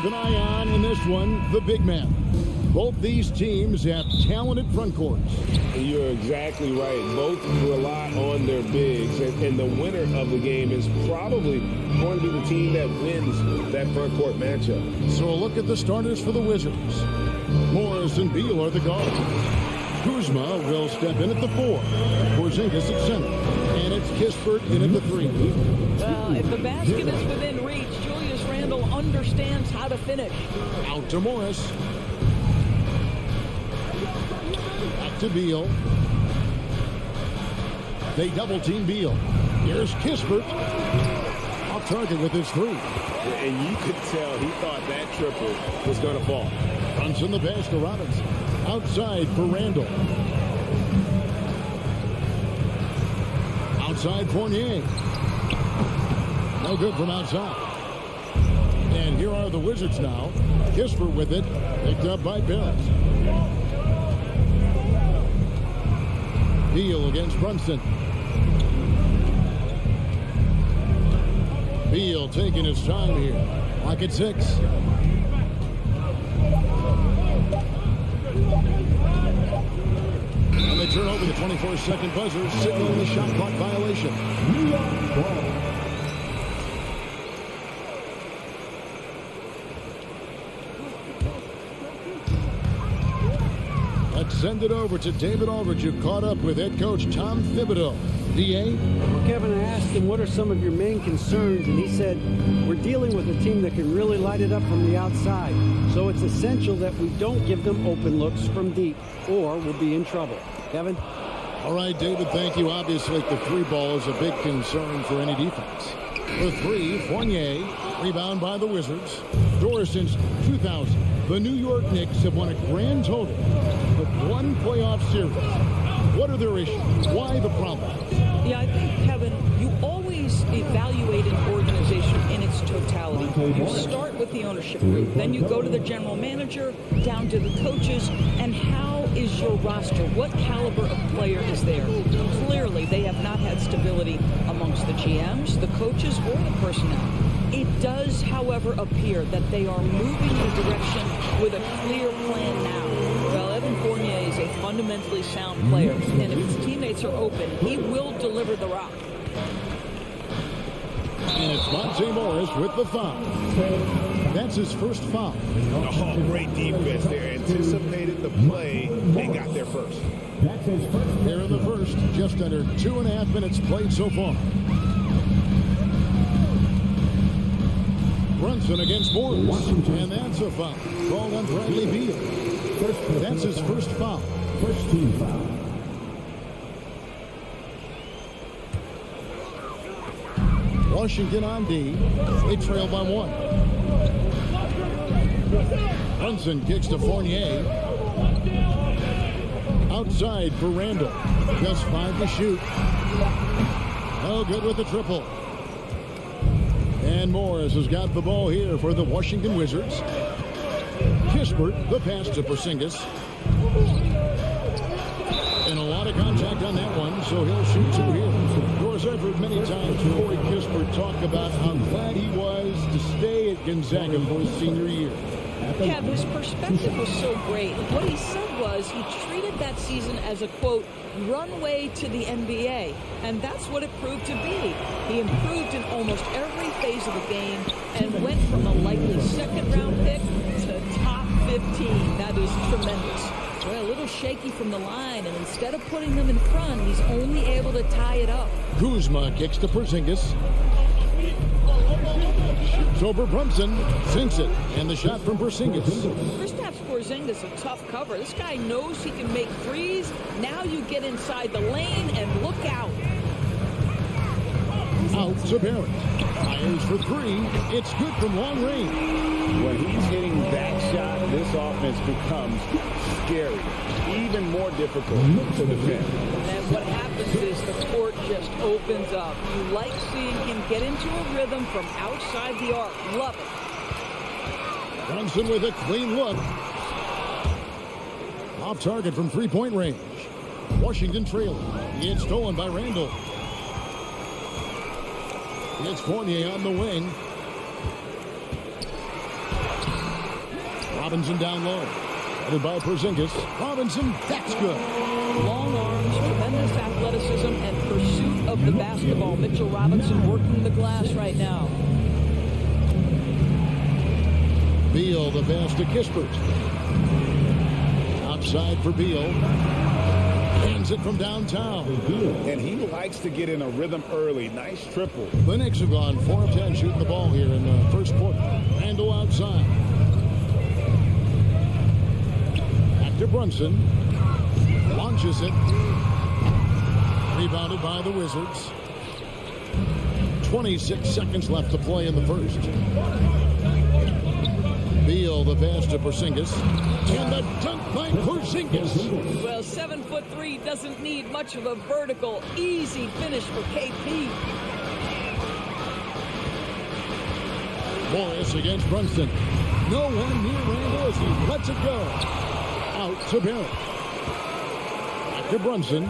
An eye on in this one, the big man. Both these teams have talented front courts. You're exactly right. Both rely on their bigs, and the winner of the game is probably going to be the team that wins that front court matchup. So a look at the starters for the Wizards. Morris and Beal are the guards. Kuzma will step in at the 4. Porzingis at center. And it's Kispert in at the 3. Well, if the basket is within reach, Julius Randle understands how to finish. Out to Morris. Back to Beal. They double team Beal. Here's Kispert. Off target with his 3. And you could tell he thought that triple was going to fall. Runs in the pass to Robinson. Outside for Randle. Outside Fournier. No good from outside. And here are the Wizards now. Kispert with it. Picked up by Barrett. Beal against Brunson. Beal taking his time here. Lock at 6. And they turn over the 24-second buzzer, signaling the shot clock violation. New York ball. Let's send it over to David Aldridge, who caught up with head coach Tom Thibodeau. D.A.? Well, Kevin, I asked him what are some of your main concerns, and he said, we're dealing with a team that can really light it up from the outside. So it's essential that we don't give them open looks from deep, or we'll be in trouble. Kevin? All right, David, thank you. Obviously, the 3 ball is a big concern for any defense. The 3, Fournier, rebound by the Wizards. Door since 2000. The New York Knicks have won a grand total of 1 playoff series. What are their issues? Why the problem? Yeah, I think, Kevin, you always evaluate an organization in its totality. You start with the ownership group, then you go to the general manager, down to the coaches, and how is your roster? What caliber of player is there? Clearly, they have not had stability amongst the GMs, the coaches, or the personnel. It does, however, appear that they are moving in a direction with a clear plan now. Well, Evan Fournier is a fundamentally sound player, and if his teammates are open, he will deliver the rock. And it's Monte Morris with the foul. That's his first foul. Oh, great defense there. Anticipated the play and got there first. Here in the first, just under 2.5 minutes played so far. Brunson against Morris, and that's a foul. Called on Bradley Beal. That's his first foul. First team foul. Washington on D. They trail by 1. Brunson kicks to Fournier. Outside for Randle. Just 5 to shoot. No good with the triple. And Morris has got the ball here for the Washington Wizards. Kispert, the pass to Porzingis. And a lot of contact on that one, so he'll shoot 2 here. Of course, I've heard many times Corey Kispert talk about how glad he was to stay at Gonzaga for his senior year. Kev, his perspective was so great. What he said was he treated that season as a, quote, runway to the NBA. And that's what it proved to be. He improved in almost every phase of the game and went from a likely second-round pick to top 15. That is tremendous. Well, a little shaky from the line, and instead of putting them in front, he's only able to tie it up. Kuzma kicks to Porzingis. Shoots over Brunson, sinks it, and the shot from Porzingis. Kristaps Porzingis, a tough cover. This guy knows he can make threes. Now you get inside the lane and look out. Out to Barrett. Fires for 3. It's good from long range. When he's hitting that shot, this offense becomes scary, even more difficult to defend. And what happens is the court just opens up. You like seeing him get into a rhythm from outside the arc. Love it. Brunson with a clean look. Off target from 3-point range. Washington trailing. It's stolen by Randle. It's Fournier on the wing. Robinson down low. Headed by Porzingis. Robinson, that's good. Long arms, tremendous athleticism, and pursuit of the basketball. Mitchell Robinson working the glass right now. Beal, the pass to Kispert. Outside for Beal. Hands it from downtown. And he likes to get in a rhythm early. Nice triple. The Knicks have gone 4 of 10 shooting the ball here in the first quarter. Randle outside. Back to Brunson. Launches it. Rebounded by the Wizards. 26 seconds left to play in the first. Beal, the pass to Porzingis. And the dunk by Porzingis. Well, 7'3" doesn't need much of a vertical. Easy finish for KP. Morris against Brunson. No one near Randle as he lets it go. Out to Barrett. Back to Brunson.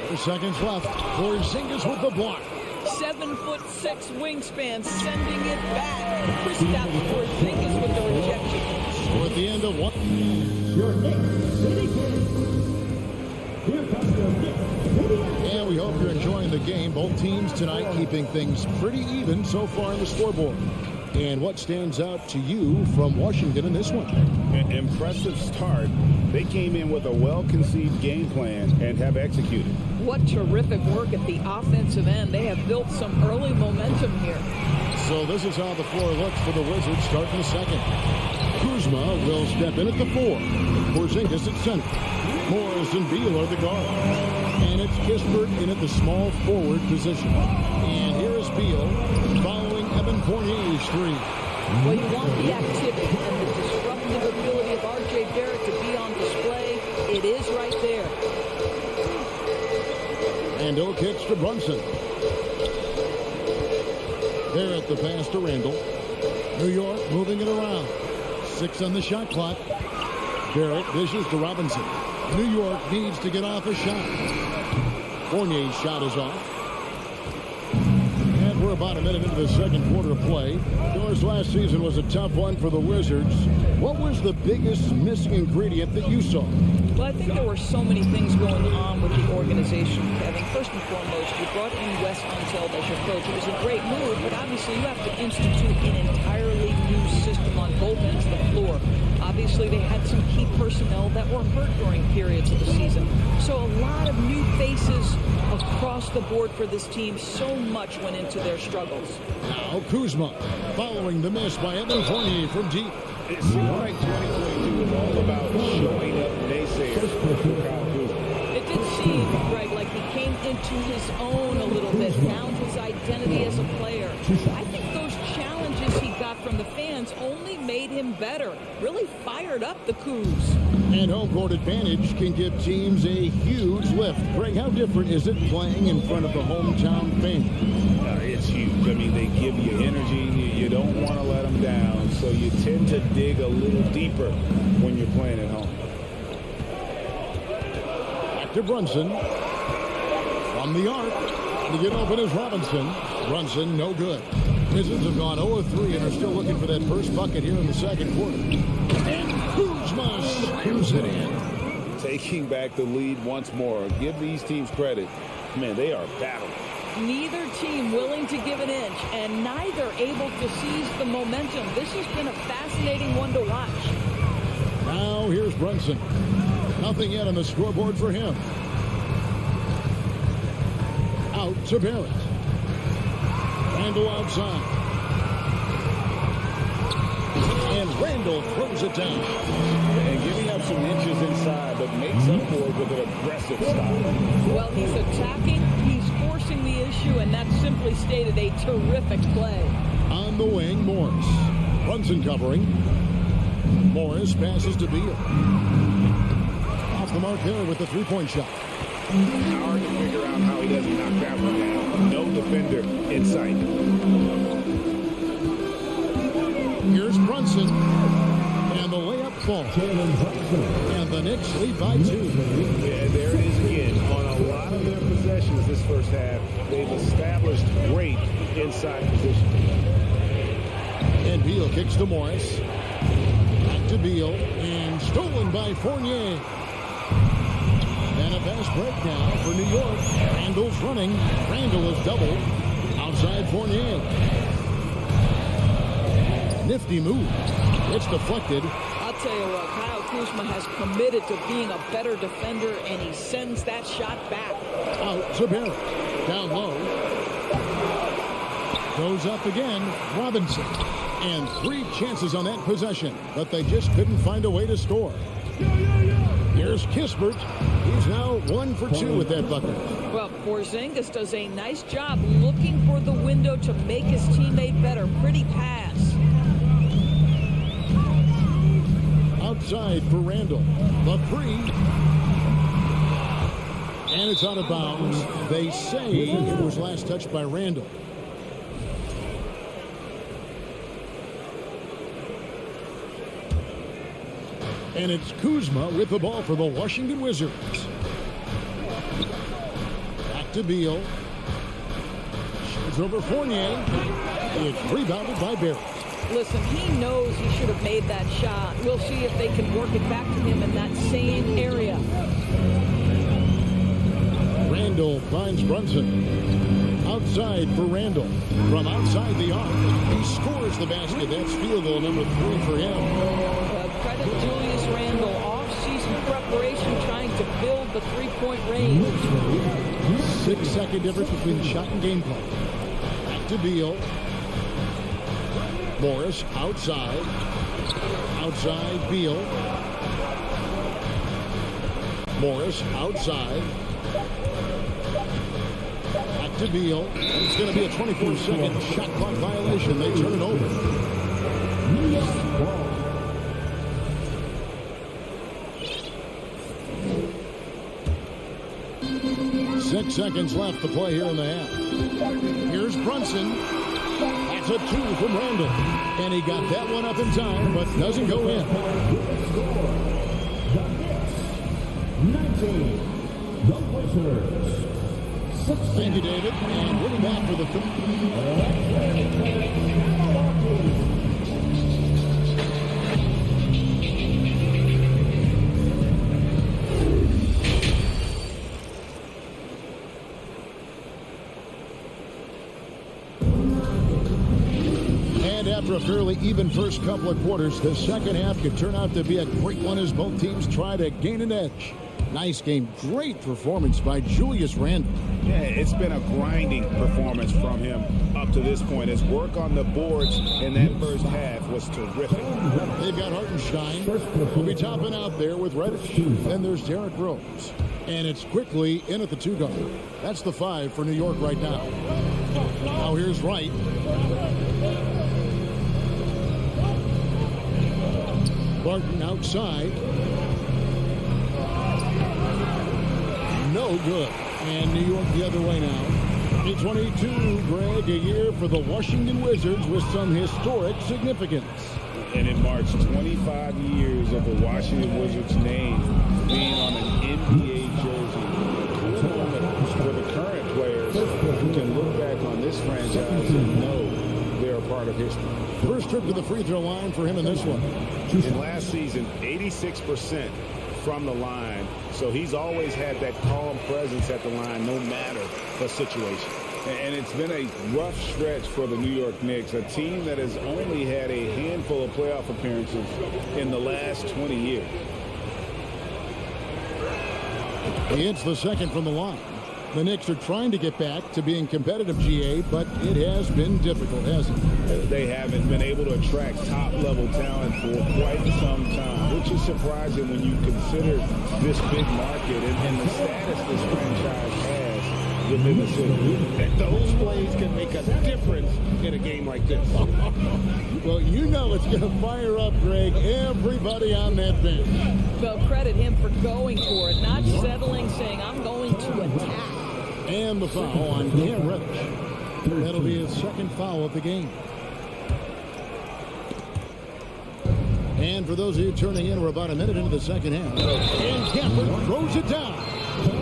4 seconds left. Porzingis with the block. 7'6" wingspan, sending it back. Kristaps Porzingis with the rejection. So at the end of one. Your Knicks City Kings. Here comes your Knicks City Kings. And we hope you're enjoying the game. Both teams tonight keeping things pretty even so far on the scoreboard. And what stands out to you from Washington in this one? An impressive start. They came in with a well-conceived game plan and have executed. What terrific work at the offensive end. They have built some early momentum here. So this is how the floor looks for the Wizards starting the second. Kuzma will step in at the 4. Porzingis at center. Morris and Beal are the guards. And it's Kispert in at the small forward position. And here is Beal following Evan Fournier's 3. Well, you want the activity and the disruptive ability of R.J. Barrett to be on display. It is right there. And kicks to Brunson. Barrett the pass to Randle. New York moving it around. 6 on the shot clock. Barrett dishes to Robinson. New York needs to get off a shot. Fournier's shot is off. And we're about a minute into the second quarter of play. Yours last season was a tough one for the Wizards. What was the biggest missing ingredient that you saw? Well, I think there were so many things going on with the organization, Kevin. First and foremost, you brought in Wes Unseld as your coach. It was a great move, but obviously you have to institute an entirely new system on both ends of the floor. Obviously, they had some key personnel that were hurt during periods of the season. So a lot of new faces across the board for this team. So much went into their struggles. Now Kuzma following the miss by Evan Fournier from deep. It seems like 2022 is all about showing up naysayers for Kyle Kuzma. It did seem, Greg, like he came into his own a little bit, found his identity as a player. I think those challenges he got from the fans only made him better, really fired up the Kuz. And home court advantage can give teams a huge lift. Greg, how different is it playing in front of the hometown fans? It's huge. I mean, they give you energy. You don't want to let them down, so you tend to dig a little deeper when you're playing at home. Back to Brunson. From the arc. To get open is Robinson. Brunson, no good. Wizards have gone 0-3 and are still looking for that first bucket here in the second quarter. And Kuzma slams it in. Taking back the lead once more. Give these teams credit. Man, they are battling. Neither team willing to give an inch, and neither able to seize the momentum. This has been a fascinating one to watch. Now here's Brunson. Nothing yet on the scoreboard for him. Out to Barrett. Randle outside. And Randle throws it down. And giving up some inches inside, but makes up for it with an aggressive style. Well, he's attacking, he's forcing the issue, and that's simply stated a terrific play. On the wing, Morris. Brunson covering. Morris passes to Beal. Off the mark there with the three-point shot. Hard to figure out how he doesn't knock that one down. No defender in sight. Here's Brunson. And the layup falls. And the Knicks lead by 2. Yeah, there it is again. On a lot of their possessions this first half, they've established great inside position. And Beal kicks to Morris. Back to to Beal, and stolen by Fournier. And a fast break now for New York. Randall's running. Randall is doubled. Outside Fournier. Nifty move. It's deflected. I'll tell you what, Kyle Kuzma has committed to being a better defender, and he sends that shot back. Out to Barrett. Down low. Goes up again. Robinson. And 3 chances on that possession, but they just couldn't find a way to score. Here's Kispert. He's now 1 for 2 with that bucket. Well, Porzingis does a nice job looking for the window to make his teammate better. Pretty pass. Outside for Randall. The 3. And it's out of bounds. They say it was last touched by Randall. And it's Kuzma with the ball for the Washington Wizards. Back to Beal. Shoots over Fournier. It's rebounded by Barrett. Listen, he knows he should have made that shot. We'll see if they can work it back to him in that same area. Randall finds Brunson. Outside for Randall. From outside the arc. He scores the basket. That's field goal number 3 for him. Credit Julius Randle. Off-season preparation trying to build the three-point range. 6-second difference between shot and game clock. Back to Beal. Morris outside. Outside Beal. Morris outside. Back to Beal. And it's going to be a 24-second shot clock violation. They turn it over. 6 seconds left to play here in the half. Here's Brunson. That's a 2 from Randall. And he got that one up in time, but doesn't go in. The Knicks, 19. The Wizards, 16. Thank you, David. And we'll be back for the after a fairly even first couple of quarters, the second half could turn out to be a great one as both teams try to gain an edge. Nice game. Great performance by Julius Randle. Yeah, it's been a grinding performance from him up to this point. His work on the boards in that first half was terrific. They've got Hartenstein. Will be topping out there with Reddish. Then there's Derrick Rose. And it's quickly in at the 2 guard. That's the 5 for New York right now. Now here's Wright. Barton outside. No good. And New York the other way now. 2022, Greg, a year for the Washington Wizards with some historic significance. And it marks 25 years of the Washington Wizards name being on an NBA jersey. A cool moment for the current players who can look back on this franchise and know they're a part of history. First trip to the free throw line for him in this one. In last season, 86% from the line. So he's always had that calm presence at the line no matter the situation. And it's been a rough stretch for the New York Knicks, a team that has only had a handful of playoff appearances in the last 20 years. He hits the second from the line. The Knicks are trying to get back to being competitive, GA, but it has been difficult, hasn't it? They haven't been able to attract top-level talent for quite some time, which is surprising when you consider this big market and the status this franchise has within the city. Those plays can make a difference in a game like this. Well, you know it's going to fire up, Greg, everybody on that bench. Well, credit him for going for it, not settling, saying, I'm going to attack. And the foul on Cam Reddish. That'll be his second foul of the game. And for those of you turning in, we're about a minute into the second half. And Gafford throws it down.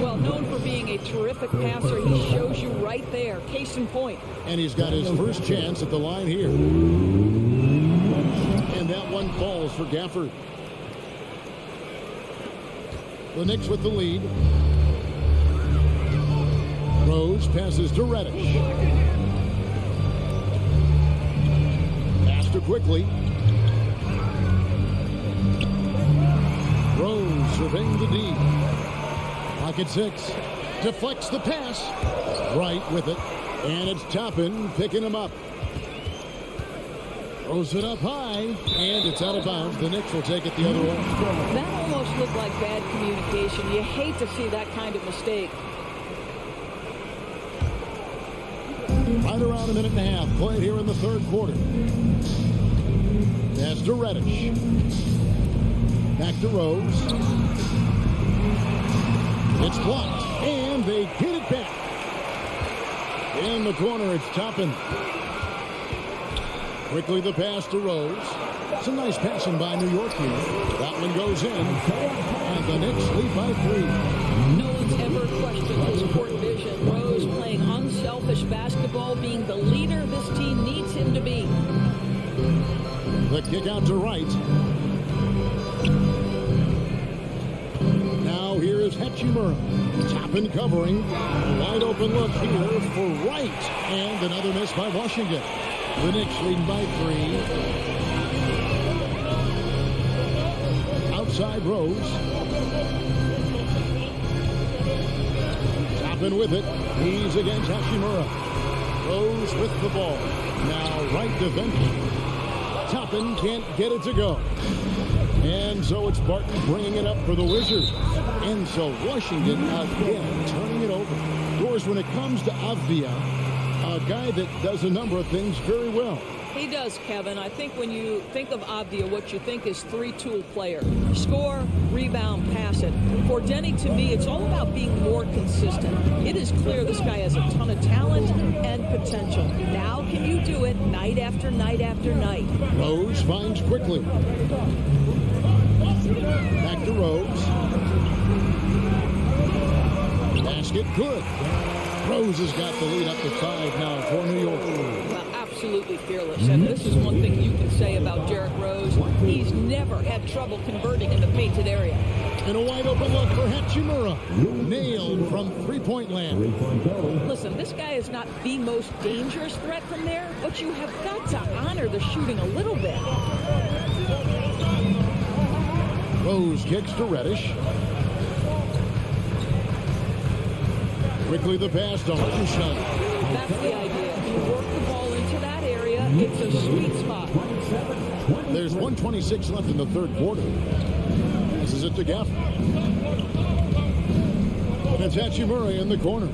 Well, known for being a terrific passer, he shows you right there. Case in point. And he's got his first chance at the line here. And that one falls for Gafford. The Knicks with the lead. Rose passes to Reddish. Pass to Quickly. Rose surveying the D. Pocket 6. Deflects the pass. Right with it. And it's Toppin picking him up. Throws it up high. And it's out of bounds. The Knicks will take it the other way. That almost looked like bad communication. You hate to see that kind of mistake. Right around a minute and a half played here in the third quarter. Pass to Reddish. Back to Rose. It's blocked. And they get it back. In the corner, it's Toppin. Quickly the pass to Rose. Some nice passing by New York here. That one goes in. And the Knicks lead by 3. No one's ever questioned his court vision. Rose playing unselfish basketball, being the leader this team needs him to be. The kick out to Wright. Now here is Hachimura. Toppin covering. A wide open look here for Wright. And another miss by Washington. The Knicks leading by 3. Outside Rose. Toppin with it. He's against Hachimura. Rose with the ball. Now Wright defending. Toppin can't get it to go. And so it's Barton bringing it up for the Wizards. And so Washington again turning it over. Doris, when it comes to Avdia, a guy that does a number of things very well. He does, Kevin. I think when you think of Avdia, what you think is three-tool player. Score, rebound, pass it. For Denny, to me, it's all about being more consistent. It is clear this guy has a ton of talent and potential. Now can you do it night after night after night? Rose finds Quickly. Back to Rose. Basket good. Rose has got the lead up to 5 now for New York. Well, absolutely fearless. And this is one thing you can say about Derrick Rose. He's never had trouble converting in the painted area. And a wide open look for Hachimura. Nailed from three-point land. Listen, this guy is not the most dangerous threat from there, but you have got to honor the shooting a little bit. Rose kicks to Reddish. Quickly the pass to Hartenstein. That's the idea. You work the ball into that area. It's a sweet spot. There's 1:26 left in the third quarter. This is it to Gafford. And it's Hachimura in the corner.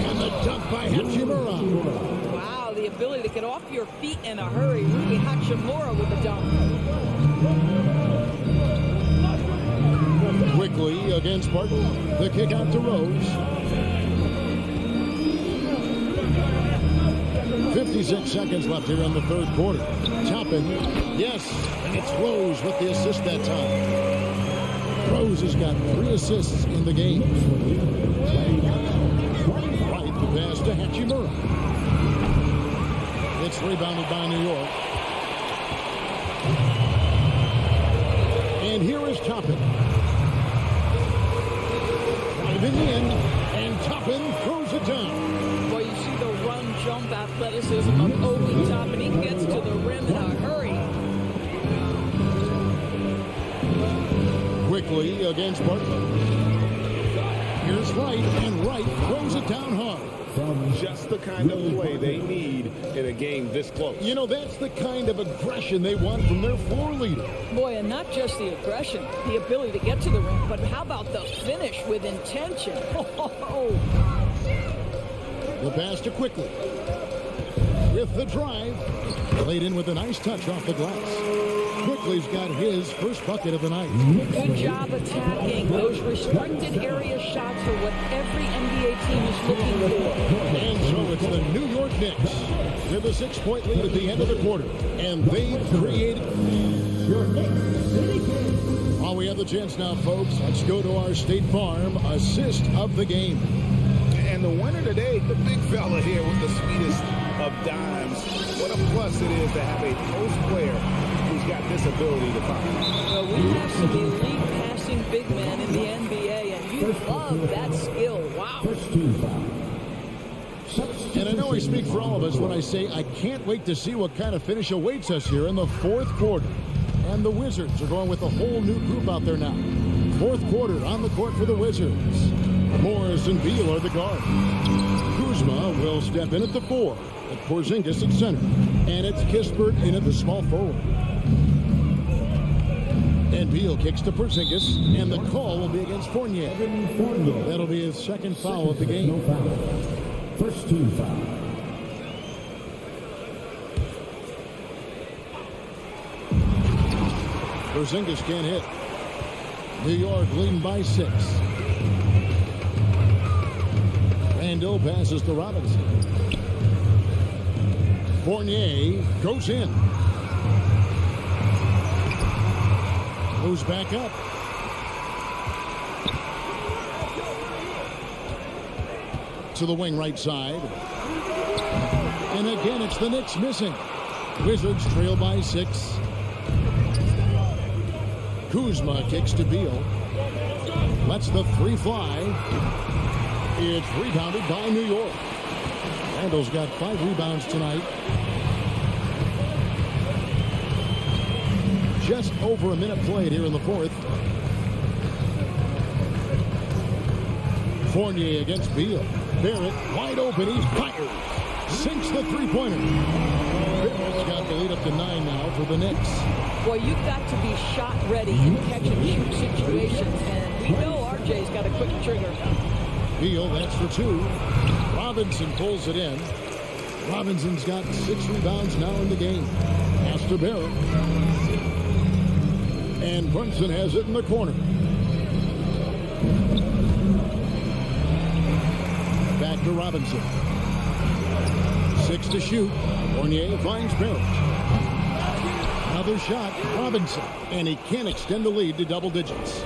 And the dunk by Hachimura. Wow, the ability to get off your feet in a hurry. Rui Hachimura with the dunk. Quickly against Barton. The kick out to Rose. 56 seconds left here in the third quarter. Toppin. Yes, and it's Rose with the assist that time. Rose has got 3 assists in the game. Right, the pass to Hachimura. It's rebounded by New York. And here is Toppin. In the end, and Toppin throws it down. Well, you see the run, jump, athleticism of Obi Toppin. He gets to the rim in a hurry. Quickly against Barton. Here's Wright, and Wright throws it down hard. Just the kind of play they need in a game this close. You know, that's the kind of aggression they want from their floor leader. Boy, and not just the aggression, the ability to get to the rim, but how about the finish with intention? The pass to Quickly. With the drive. Laid in with a nice touch off the glass. Quickly's got his first bucket of the night. Good job attacking. Those restricted area shots are what every NBA team is looking for. And so it's the New York Knicks with a 6-point lead at the end of the quarter. And they've created... While we have the chance now, folks, let's go to our State Farm assist of the game. And the winner today, the big fella here with the sweetest of dimes. What a plus it is to have a post player who's got this ability to find. Well, we have some elite passing big men in the NBA, and you love that skill. Wow. First team foul. And I know I speak for all of us when I say I can't wait to see what kind of finish awaits us here in the fourth quarter. And the Wizards are going with a whole new group out there now. Fourth quarter on the court for the Wizards. Morris and Beal are the guard. Kuzma will step in at the 4. With Porzingis at center. And it's Kispert in at the small forward. And Beal kicks to Porzingis. And the call will be against Fournier. That'll be his second foul of the game. No foul. First team foul. Porzingis can't hit. New York leading by 6. Randall passes to Robinson. Fournier goes in. Moves back up. To the wing right side. And again, it's the Knicks missing. Wizards trail by 6. Kuzma kicks to Beal. Lets the 3 fly. It's rebounded by New York. Randall's got 5 rebounds tonight. Just over a minute played here in the fourth. Fournier against Beal. Barrett wide open. He fires. Sinks the three-pointer. Barrett's got the lead up to 9 now for the Knicks. Boy, you've got to be shot ready in catch-and-shoot situations, and we know RJ's got a quick trigger. Beal, that's for 2. Robinson pulls it in. Robinson's got 6 rebounds now in the game. Pass to Barrett. And Brunson has it in the corner. Back to Robinson. 6 to shoot. Fournier finds Barrett. Another shot, Robinson. And he can't extend the lead to double digits.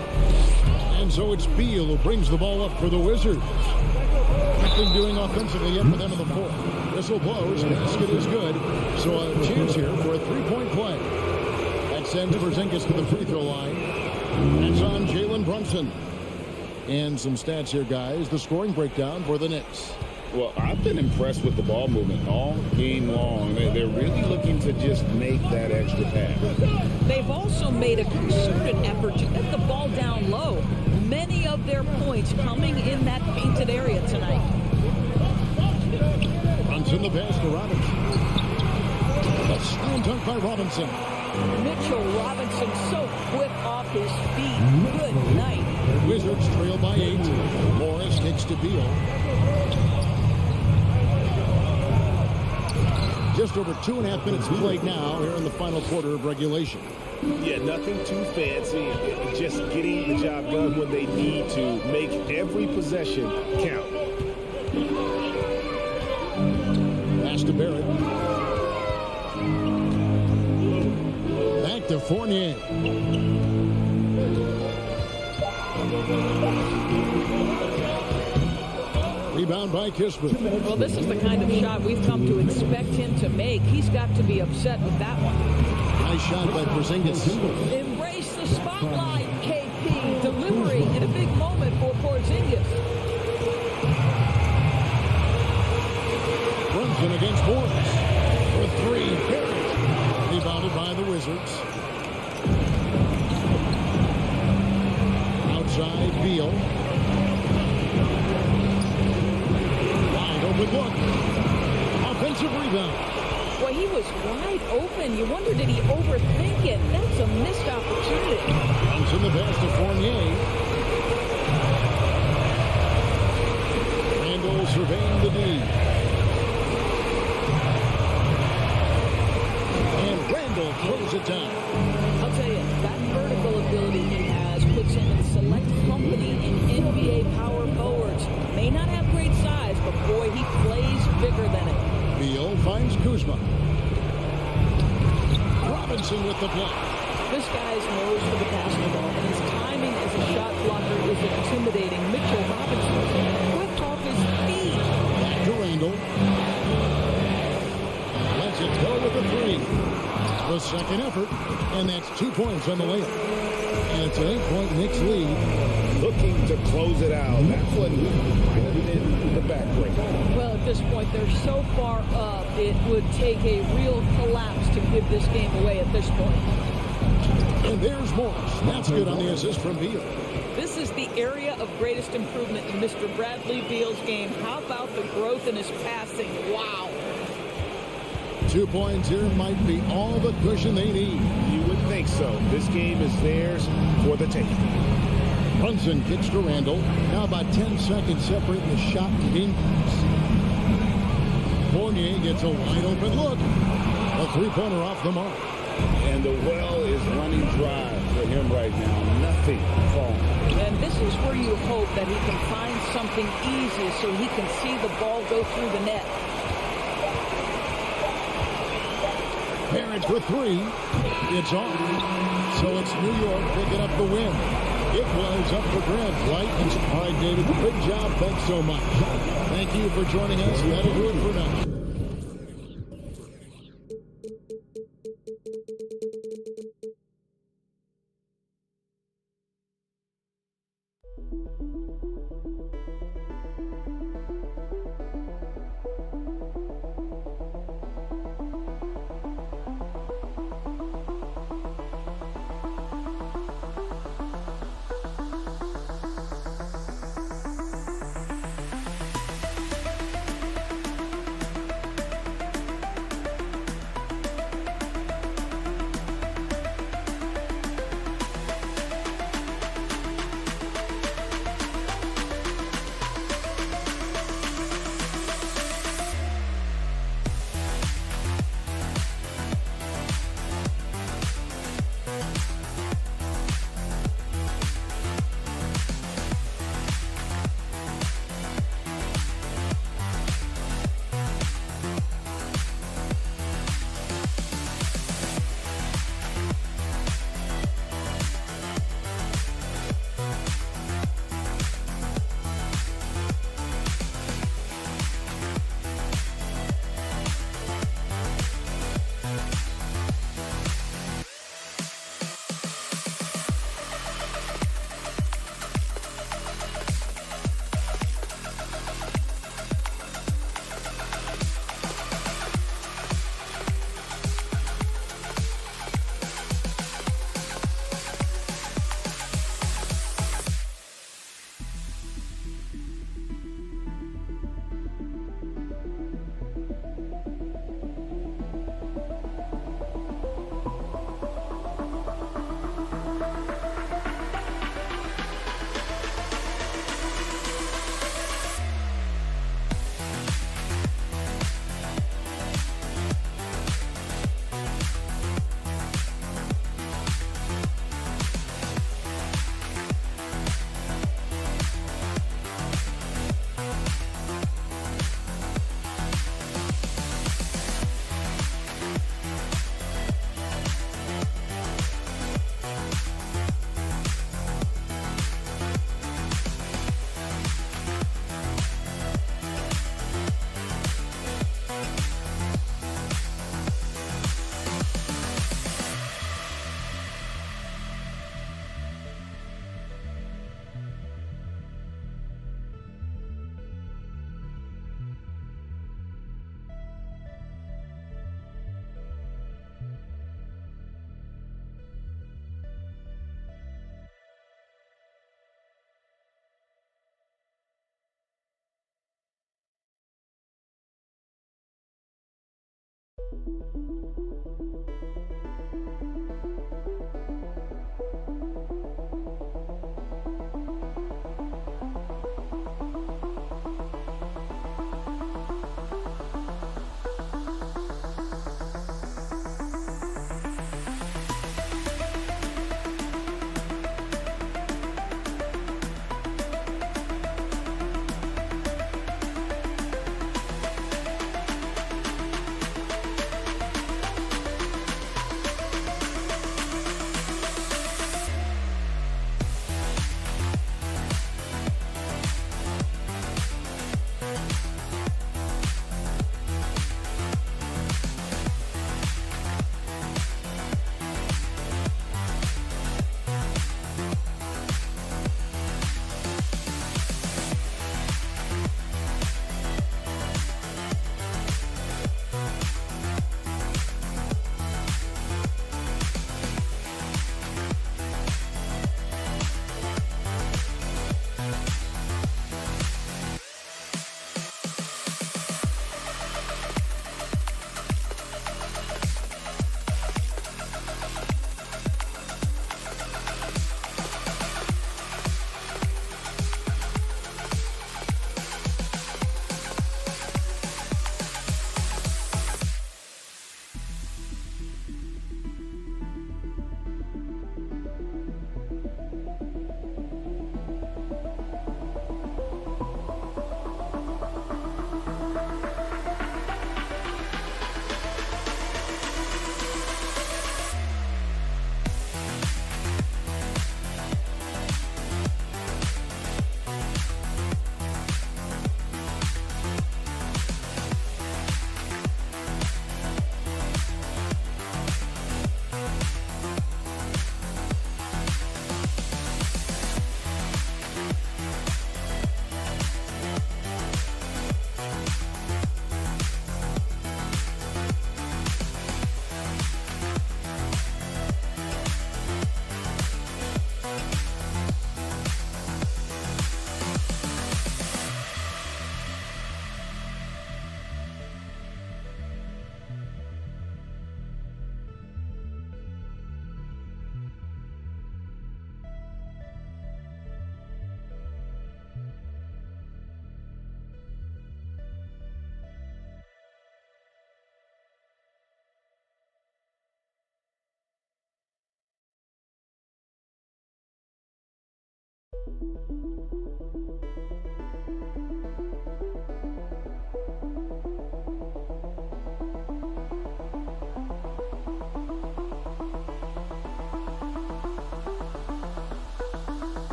And so it's Beal who brings the ball up for the Wizards. Nothing doing offensively yet for them in the fourth. Whistle blows, basket is good. So a chance here for a 3-point play. That sends Porzingis to the free throw line. That's on Jalen Brunson. And some stats here, guys. The scoring breakdown for the Knicks. Well, I've been impressed with the ball movement all game long. They're really looking to just make that extra pass. They've also made a concerted effort to get the ball down low. Many of their points coming in that painted area tonight. Brunson the pass to Robinson. A slam dunk by Robinson. Mitchell Robinson so quick off his feet. Good night. Wizards trail by 8. Morris kicks to Beal. Just over 2.5 minutes played now here in the final quarter of regulation. Yeah, nothing too fancy. Just getting the job done when they need to. Make every possession count. Pass to Barrett. Back to Fournier. Rebound by Kispert. Well, this is the kind of shot we've come to expect him to make. He's got to be upset with that one. Nice shot by Porzingis. Embrace the spotlight, KP. Delivery in a big moment for Porzingis. Brunson against Morris. For 3. Barrett. Rebounded by the Wizards. Outside, Beal. Wide open look. Offensive rebound. Well, he was wide open. You wonder, did he overthink it? That's a missed opportunity. Brunson the pass to Fournier. Randall surveying the D. And Randall throws it down. I'll tell you, that vertical ability he has puts him in select company in NBA power forwards. May not have great size, but boy, he plays bigger than it. Beal finds Kuzma. Robinson with the block. This guy's nose for the basketball, and his timing as a shot blocker is intimidating. Mitchell Robinson quick off his feet. Back to Randall. Lets it go for three. The second effort, and that's 2 points on the layup. And it's an 8-point Knicks lead. Looking to close it out. That one might have been the backbreaker. Well, at this point, they're so far up, it would take a real collapse to give this game away at this point. And there's Morris. That's good on the assist from Beal. This is the area of greatest improvement in Mr. Bradley Beal's game. How about the growth in his passing? Wow. 2 points here might be all the cushion they need. You would think so. This game is theirs for the taking. Brunson kicks to Randall. Now about 10 seconds separating the shot and game clocks. Fournier gets a wide open look. A three-pointer off the mark. And the well is running dry for him right now. Nothing falling. And this is where you hope that he can find something easy so he can see the ball go through the net. Barrett for three. It's on. So it's New York picking up the win. It was up for grabs, right? All right, David, good job. Thanks so much. Thank you for joining us. That'll do it for now.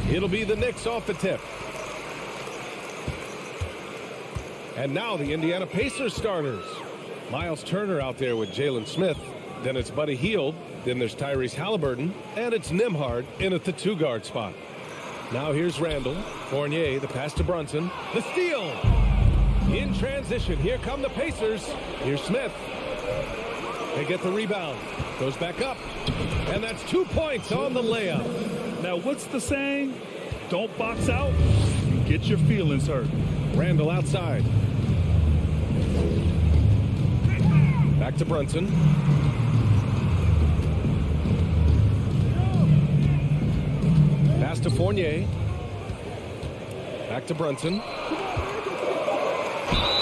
It'll be the Knicks off the tip. And now the Indiana Pacers starters. Miles Turner out there with Jalen Smith. Then it's Buddy Hield. Then there's Tyrese Halliburton. And it's Nembhard in at the two-guard spot. Now here's Randall. Fournier, the pass to Brunson. The steal! In transition, here come the Pacers. Here's Smith. They get the rebound. Goes back up. And that's 2 points on the layup. Now, what's the saying? Don't box out. You get your feelings hurt. Randall outside. Back to Brunson. Pass to Fournier. Back to Brunson.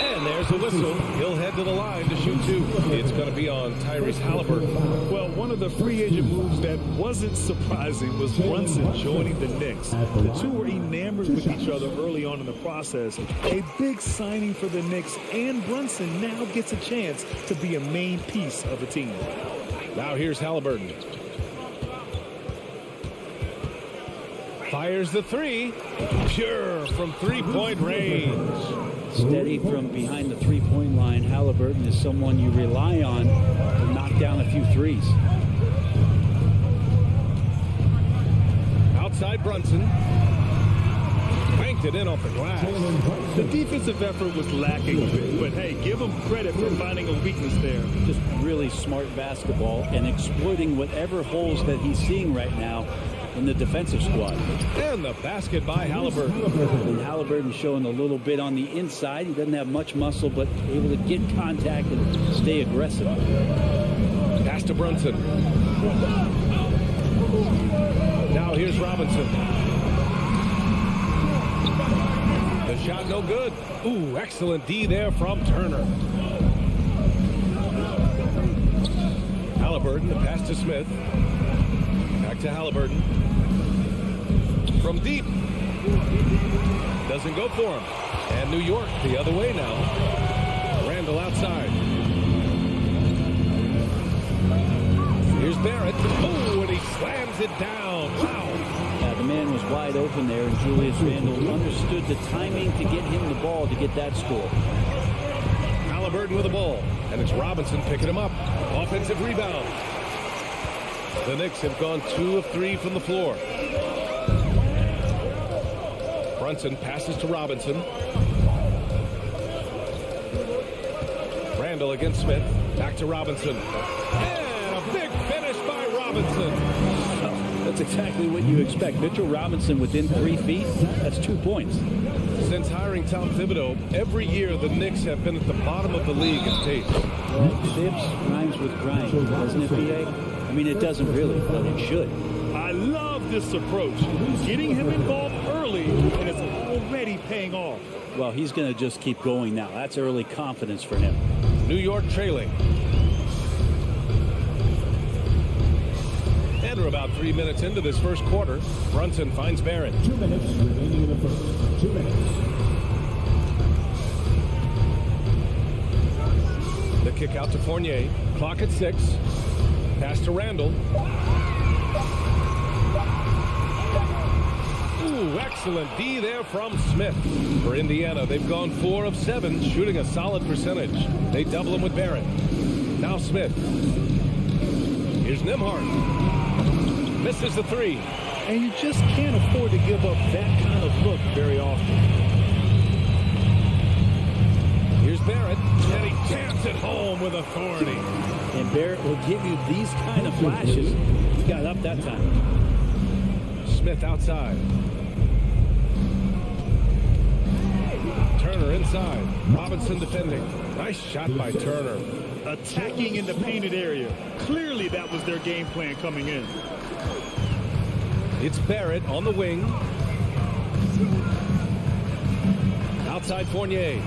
And there's There's the whistle. He'll head to the line to shoot two. It's going to be on Tyrese Halliburton. Well, one of the free agent moves that wasn't surprising was Brunson joining the Knicks. The two were enamored with each other early on in the process. A big signing for the Knicks, and Brunson now gets a chance to be a main piece of the team. Now here's Halliburton. Fires the three. Pure from three-point range. Steady from behind the three-point line. Halliburton is someone you rely on to knock down a few threes. Outside Brunson. Banked it in off the glass. The defensive effort was lacking a bit, but hey, give him credit for finding a weakness there. Just really smart basketball and exploiting whatever holes that he's seeing right now in the defensive squad. And the basket by Halliburton. And Halliburton showing a little bit on the inside. He doesn't have much muscle, but able to get contact and stay aggressive. Pass to Brunson. Now here's Robinson. The shot no good. Ooh, excellent D there from Turner. Halliburton, the pass to Smith. Back to Halliburton. From deep. Doesn't go for him. And New York the other way now. Randall outside. Here's Barrett. Oh, and he slams it down. Wow. The man was wide open there, and Julius Randle understood the timing to get him the ball to get that score. Halliburton with the ball. And it's Robinson picking him up. Offensive rebound. The Knicks have gone 2 of 3 from the floor. Brunson passes to Robinson. Randall against Smith. Back to Robinson. And a big finish by Robinson. That's exactly what you expect. Mitchell Robinson within 3 feet. That's 2 points. Since hiring Tom Thibodeau, every year the Knicks have been at the bottom of the league in tape. Thibs rhymes with grind, doesn't it, B.A.? I mean, it doesn't really, but it should. I love this approach. Getting him involved early, and it's already paying off. Well, he's going to just keep going now. That's early confidence for him. New York trailing. And we're about 3 minutes into this first quarter. Brunson finds Barrett. 2 minutes remaining in the first. 2 minutes. The kick out to Fournier. Clock at 6. Pass to Randall. Ooh, excellent D there from Smith. For Indiana, they've gone 4 of 7, shooting a solid percentage. They double him with Barrett. Now Smith. Here's Nembhard. Misses the 3. And you just can't afford to give up that kind of look very often. Here's Barrett, and he jams it home with authority. And Barrett will give you these kind of flashes. He got up that time. Smith outside. Turner inside. Robinson defending. Nice shot by Turner. Attacking in the painted area. Clearly that was their game plan coming in. It's Barrett on the wing. Outside Fournier.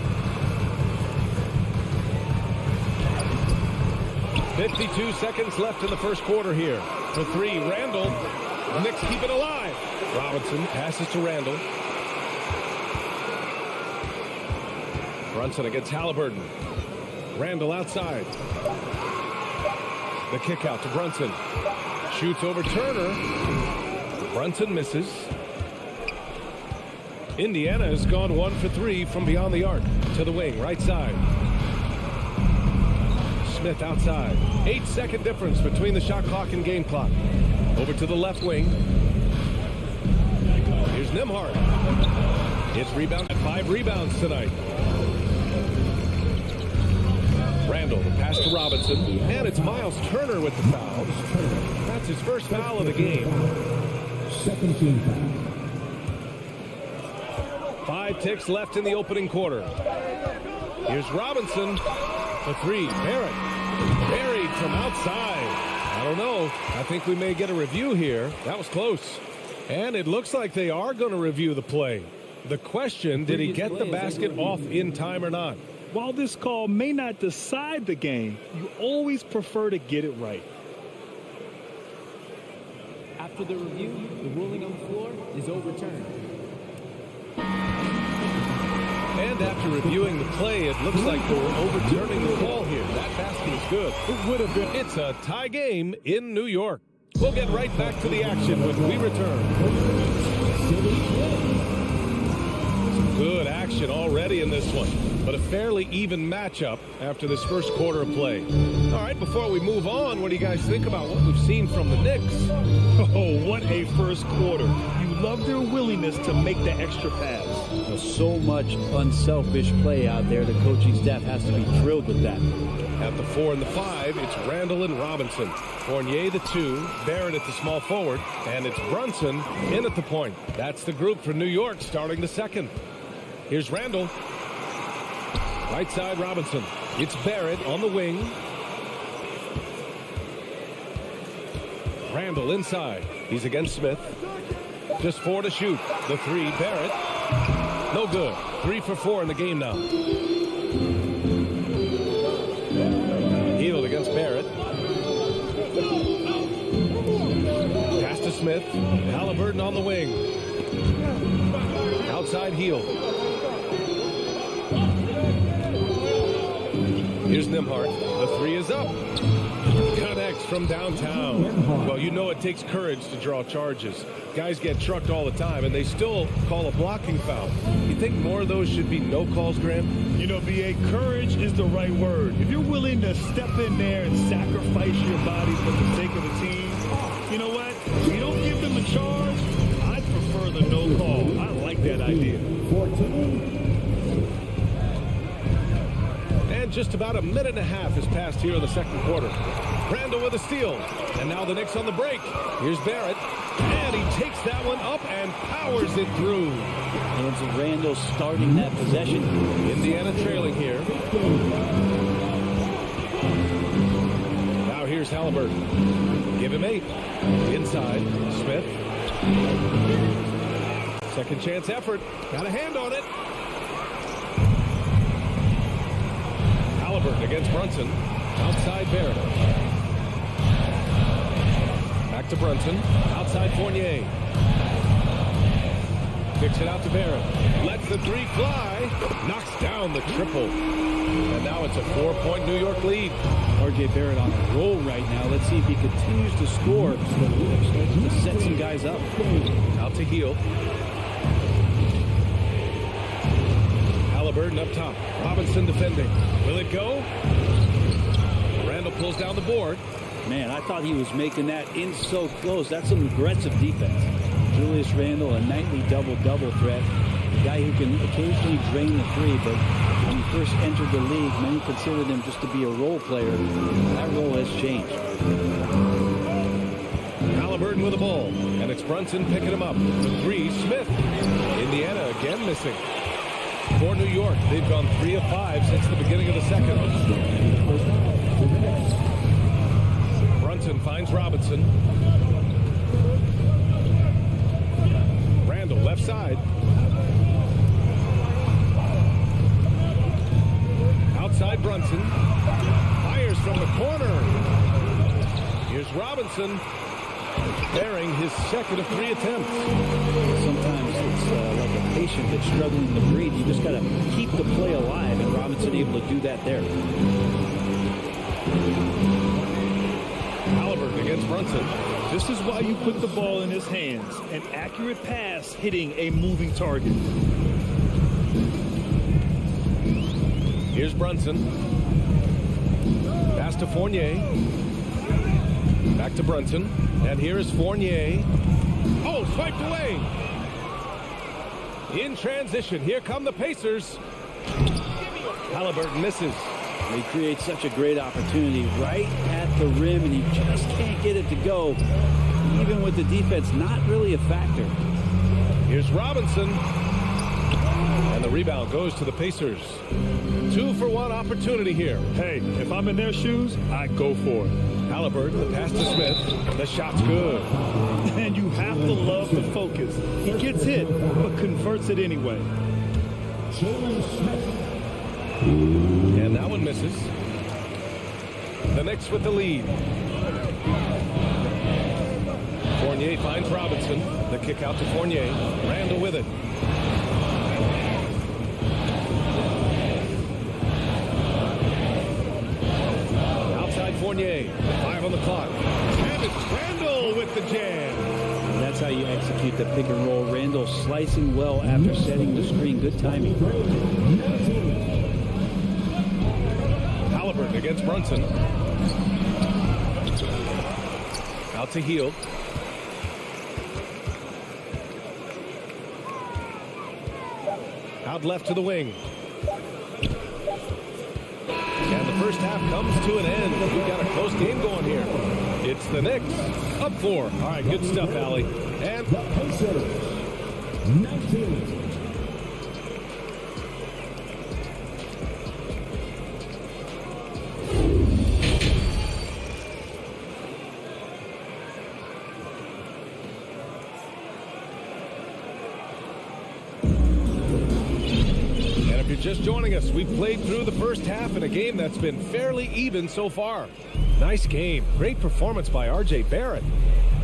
52 seconds left in the first quarter here. For 3, Randall. The Knicks keep it alive. Robinson passes to Randall. Brunson against Halliburton. Randall outside. The kick out to Brunson. Shoots over Turner. Brunson misses. Indiana has gone 1 for 3 from beyond the arc. To the wing, right side. Smith outside. 8-second difference between the shot clock and game clock. Over to the left wing. Here's Nembhard. It's rebound at 5 rebounds tonight. Randall, the pass to Robinson. And it's Miles Turner with the foul. That's his first foul of the game. Second team foul. 5 ticks left in the opening quarter. Here's Robinson. The 3. Barrett. Buried from outside. I don't know. I think we may get a review here. That was close. And it looks like they are going to review the play. The question, did he get the basket off in time or not? While this call may not decide the game, you always prefer to get it right. After the review, the ruling on the floor is overturned. And after reviewing the play, it looks like they're overturning the call here. That basket is good. It would have been. It's a tie game in New York. We'll get right back to the action when we return. Some good action already in this one, but a fairly even matchup after this first quarter of play. All right, before we move on, what do you guys think about what we've seen from the Knicks? Oh, what a first quarter. You love their willingness to make the extra pass. So much unselfish play out there. The coaching staff has to be thrilled with that. At the 4 and the 5, it's Randall and Robinson. Fournier the 2, Barrett at the small forward, and it's Brunson in at the point. That's the group for New York starting the second. Here's Randall. Right side Robinson. It's Barrett on the wing. Randall inside. He's against Smith. Just 4 to shoot. The 3, Barrett. No good. 3 for 4 in the game now. Healed against Barrett. Pass to Smith. Halliburton on the wing. Outside heel. Here's Nembhard. The 3 is up. Connects from downtown. Well, you know it takes courage to draw charges. Guys get trucked all the time, and they still call a blocking foul. You think more of those should be no calls, Graham? You know, B.A., courage is the right word. If you're willing to step in there and sacrifice your body for the sake of the team, you know what? You don't give them a charge. I prefer the no call. I like that idea. 14. And just about a minute and a half has passed here in the second quarter. Randall with a steal. And now the Knicks on the break. Here's Barrett. And he takes that one up and powers it through. And it's Randall starting that possession. Indiana trailing here. Now here's Halliburton. Give him 8. Inside. Smith. Second chance effort. Got a hand on it. Halliburton against Brunson. Outside Barrett. Back to Brunson. Outside Fournier. Kicks it out to Barrett. Lets the 3 fly. Knocks down the triple. And now it's a 4-point New York lead. R.J. Barrett on a roll right now. Let's see if he continues to score. To set some guys up. Out to heel. Halliburton up top. Robinson defending. Will it go? Randall pulls down the board. Man, I thought he was making that in so close. That's some aggressive defense. Julius Randle, a nightly double-double threat. A guy who can occasionally drain the 3, but when he first entered the league, many considered him just to be a role player. That role has changed. Halliburton with the ball, and it's Brunson picking him up. The 3, Smith. Indiana again missing. For New York, they've gone 3 of 5 since the beginning of the second. Brunson finds Robinson. Randall left side. Outside Brunson. Fires from the corner. Here's Robinson. Bearing his second of 3 attempts. Sometimes it's like a patient that's struggling to breathe. You just got to keep the play alive, and Robinson able to do that there. Halliburton against Brunson. This is why you put the ball in his hands. An accurate pass hitting a moving target. Here's Brunson. Pass to Fournier. Back to Brunson. And here is Fournier. Oh, swiped away. In transition. Here come the Pacers. Halliburton misses. They create such a great opportunity right at the rim, and he just can't get it to go. Even with the defense not really a factor. Here's Robinson. And the rebound goes to the Pacers. 2-for-1 opportunity here. Hey, if I'm in their shoes, I go for it. Halliburton, the pass to Smith. The shot's good. And you have to love the focus. He gets hit, but converts it anyway. Jalen Smith. And that one misses. The Knicks with the lead. Fournier finds Robinson. The kick out to Fournier. Randall with it. Outside Fournier. 5 on the clock. And it's Randall with the jam. That's how you execute the pick and roll. Randall slicing well after setting the screen. Good timing. Halliburton against Brunson. Out to Hield. Out left to the wing. And the first half comes to an end. We've got a close game going here. It's the Knicks up 4. All right, good stuff, Allie. And The Pacers, 19. just joining us, we've played through the first half in a game that's been fairly even so far. Nice game. Great performance by R.J. Barrett.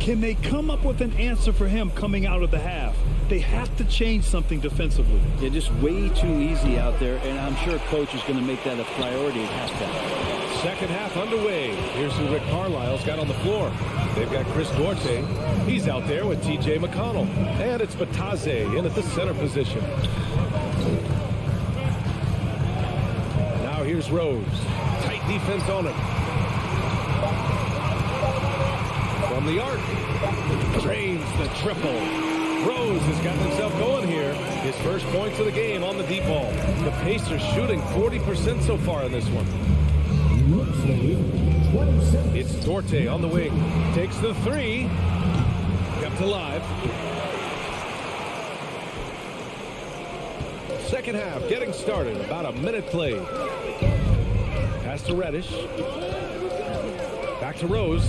Can they come up with an answer for him coming out of the half? They have to change something defensively. They're just way too easy out there, and I'm sure coach is going to make that a priority at halftime. Second half underway. Here's who Rick Carlisle's got on the floor. They've got Chris Duarte. He's out there with T.J. McConnell. And it's Bataze in at the center position. Now here's Rose. Tight defense on him. From the arc. Drains the triple. Rose has gotten himself going here. His first points of the game on the deep ball. The Pacers shooting 40% so far in this one. It's Duarte on the wing. Takes the three. Got to live. Second half getting started. About a minute played. Pass to Reddish. Back to Rose.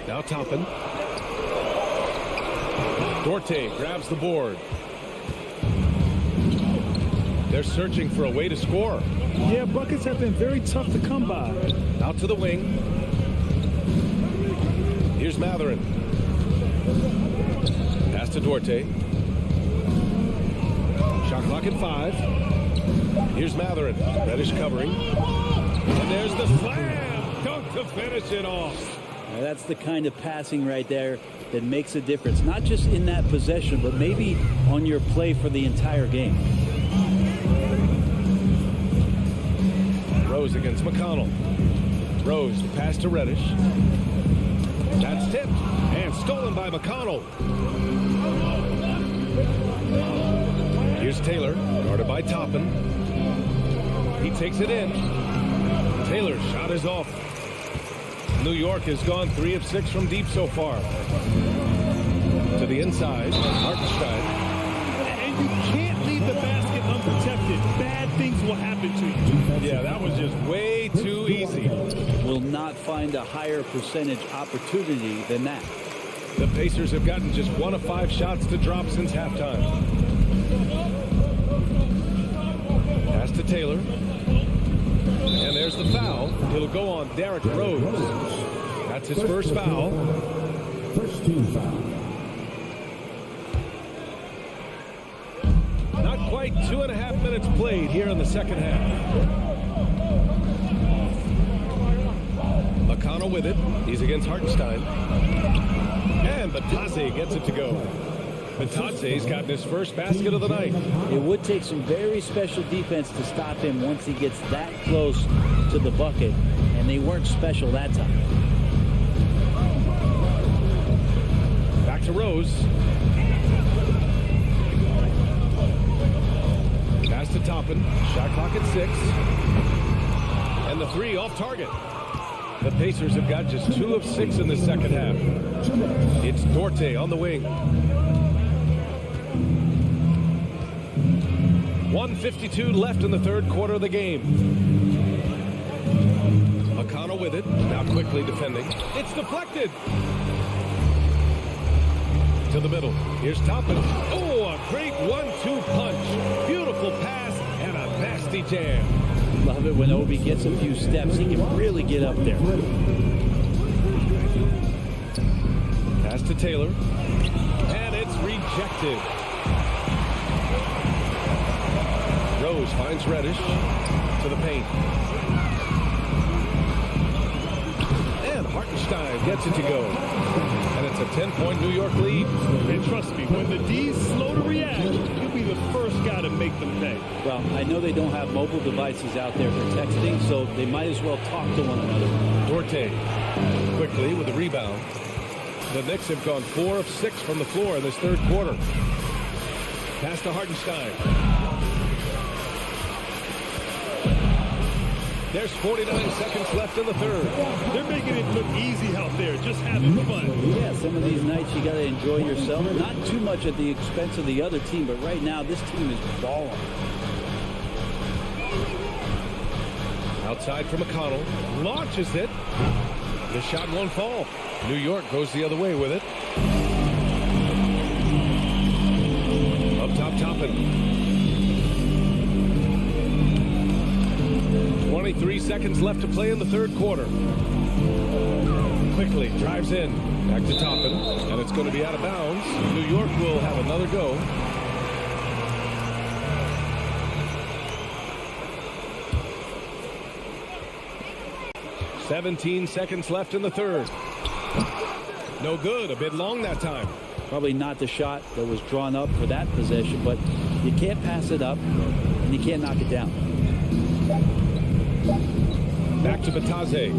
Now Toppin. Duarte grabs the board. They're searching for a way to score. Yeah, buckets have been very tough to come by. Out to the wing. Here's Matherin. Pass to Duarte. Shot clock at 5. Here's Matherin. Reddish covering. And there's the slam. Dunk to finish it off. Now that's the kind of passing right there that makes a difference. Not just in that possession, but maybe on your play for the entire game. Rose against McConnell. Rose, the pass to Reddish. That's tipped and stolen by McConnell. Here's Taylor, guarded by Toppin. He takes it in. Taylor's shot is off. New York has gone 3 of 6 from deep so far. To the inside, Hartenstein. And you can't leave the basket unprotected. Bad things will happen to you. Yeah, that was just way too easy. Will not find a higher percentage opportunity than that. The Pacers have gotten just 1 of 5 shots to drop since halftime. Pass to Taylor. And there's the foul. It'll go on Derrick Rose. That's his first foul. First team foul. Not quite 2.5 minutes played here in the second half. McConnell with it. He's against Hartenstein. And Bataze gets it to go. Bataze's gotten his first basket of the night. It would take some very special defense to stop him once he gets that close to the bucket, and they weren't special that time. Back to Rose. Pass to Toppin. Shot clock at 6. And the 3 off target. The Pacers have got just 2 of 6 in the second half. It's Duarte on the wing. 1:52 left in the third quarter of the game. McConnell with it. Now quickly defending. It's deflected. To the middle. Here's Toppin. Oh, a great 1-2 punch. Beautiful pass and a nasty jam. Love it when Obi gets a few steps. He can really get up there. Pass to Taylor. And it's rejected. Rose finds Reddish to the paint. And Hartenstein gets it to go. And it's a 10-point New York lead. And trust me, when the D's slow to react, you'll be the first guy to make them pay. Well, I know they don't have mobile devices out there for texting, so they might as well talk to one another. Dorte quickly with the rebound. The Knicks have gone 4 of 6 from the floor in this third quarter. Pass to Hartenstein. There's 49 seconds left in the third. They're making it look easy out there, just having fun. Yeah, some of these nights you got to enjoy yourself. Not too much at the expense of the other team, but right now this team is balling. Outside from McConnell. Launches it. The shot won't fall. New York goes the other way with it. Up top, Toppin. 23 seconds left to play in the third quarter. Quickly drives in. Back to Toppin. And it's going to be out of bounds. New York will have another go. "17 seconds left in the third. No good. A bit long that time. Probably not the shot that was drawn up for that possession, but you can't pass it up and you can't knock it down. Back to Batase.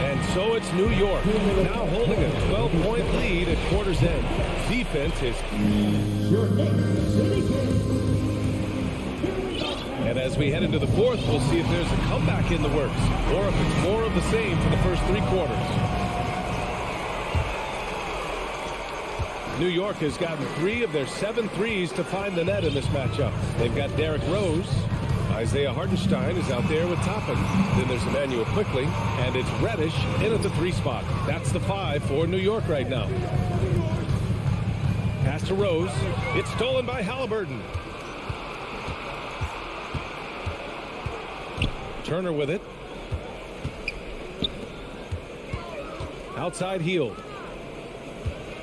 And so it's New York, now holding a 12-point lead at quarter's end. Defense is... And as we head into the fourth, we'll see if there's a comeback in the works, or if it's more of the same for the first 3 quarters. New York has gotten 3 of their 7 threes to find the net in this matchup. They've got Derrick Rose. Isaiah Hartenstein is out there with Toppin. Then there's Emmanuel Quickly, and it's Reddish in at the 3 spot. That's the 5 for New York right now. Pass to Rose. It's stolen by Halliburton. Turner with it. Outside Hield.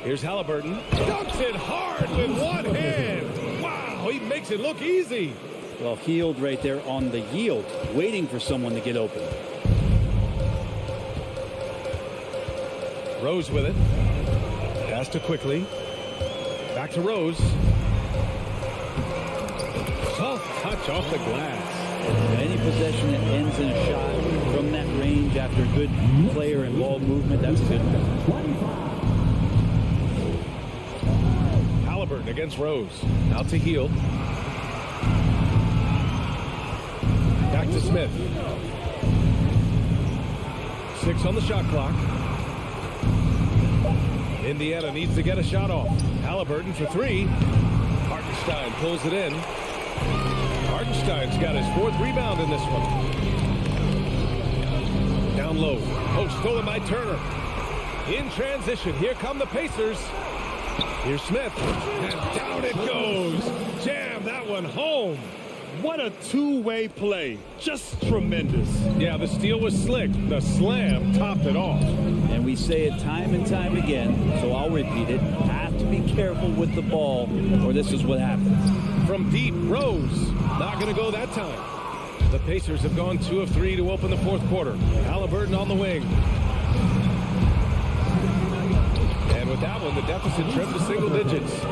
Here's Halliburton. Dunks it hard with one hand. Wow, he makes it look easy. Well, Hield right there on the yield, waiting for someone to get open. Rose with it. Pass to Quickly. Back to Rose. Soft touch off the glass. Any possession that ends in a shot from that range after good player and ball movement, that's a good one. Halliburton against Rose. Out to Hield. Back to Smith. 6 on the shot clock. Indiana needs to get a shot off. Halliburton for 3. Hartenstein pulls it in. Hartenstein's got his 4th rebound in this one. Down low. Oh, stolen by Turner. In transition. Here come the Pacers. Here's Smith. And down it goes. Jam that one home. What a two-way play. Just tremendous. Yeah, the steal was slick. The slam topped it off. And we say it time and time again, so I'll repeat it. Have to be careful with the ball, or this is what happens. From deep, Rose. Not going to go that time. The Pacers have gone 2 of 3 to open the fourth quarter. Halliburton on the wing. And with that one, the deficit trimmed to single digits.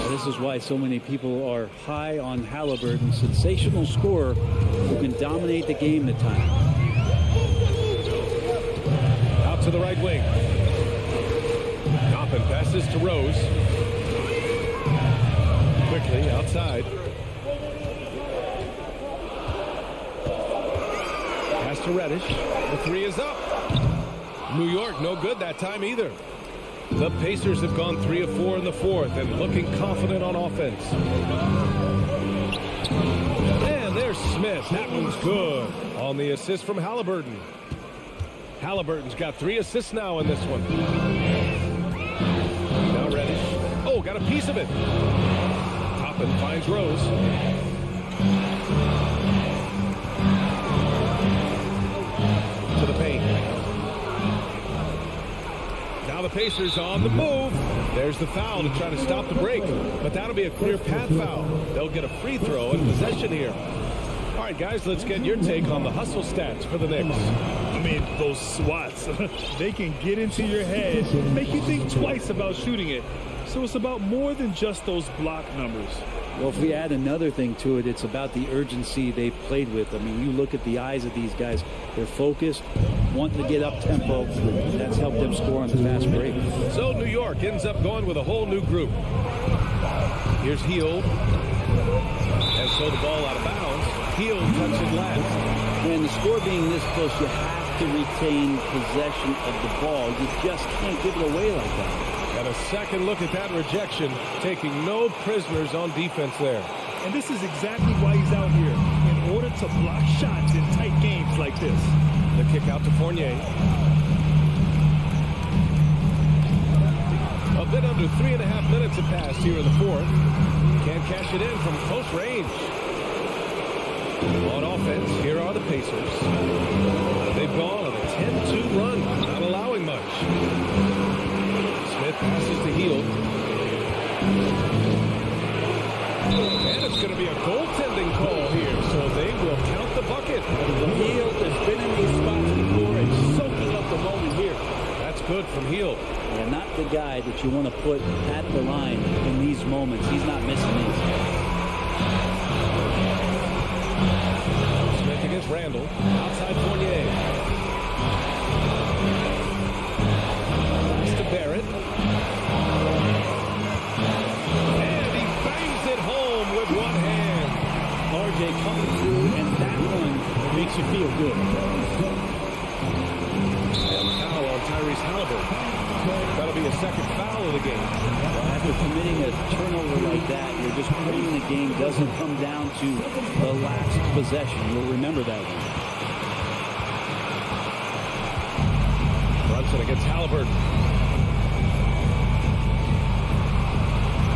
This is why so many people are high on Halliburton. Sensational scorer who can dominate the game at times. Out to the right wing. Toppin passes to Rose. Quickly outside. Pass to Reddish. The 3 is up. New York no good that time either. The Pacers have gone 3 of 4 in the fourth and looking confident on offense. And there's Smith. That one's good on the assist from Halliburton. Halliburton's got 3 assists now in this one. Now Reddish. Oh, got a piece of it. Toppin finds Rose. To the paint. Now the Pacers on the move. There's the foul to try to stop the break. But that'll be a clear path foul. They'll get a free throw and possession here. All right, guys, let's get your take on the hustle stats for the Knicks. I mean, those swats, they can get into your head, make you think twice about shooting it. So it's about more than just those block numbers. Well, if we add another thing to it, it's about the urgency they played with. I mean, you look at the eyes of these guys. They're focused, wanting to get up tempo. That's helped them score on the fast break. So New York ends up going with a whole new group. Here's Hield. And so the ball out of bounds. Hield touches last. And the score being this close, you have to retain possession of the ball. You just can't give it away like that. And a second look at that rejection, taking no prisoners on defense there. And this is exactly why he's out here, in order to block shots in tight games like this. The kick out to Fournier. A bit under 3.5 minutes have passed here in the fourth. Can't cash it in from close range. On offense, here are the Pacers. They've gone on a 10-2 run, not allowing much. Smith passes to Hield. And it's going to be a goaltending call here, so they will count the bucket. Hield has been in these spots before and soaking up the moment here. That's good from Hield. Yeah, not the guy that you want to put at the line in these moments. He's not missing these. Smith against Randall. Outside Fournier. Pass to Barrett. And he bangs it home with one hand. RJ coming through, and that one makes you feel good. And foul on Tyrese Halliburton. That'll be a second foul of the game. After committing a turnover like that, you're just praying the game doesn't come down to the last possession. You'll remember that one. Brunson against Halliburton.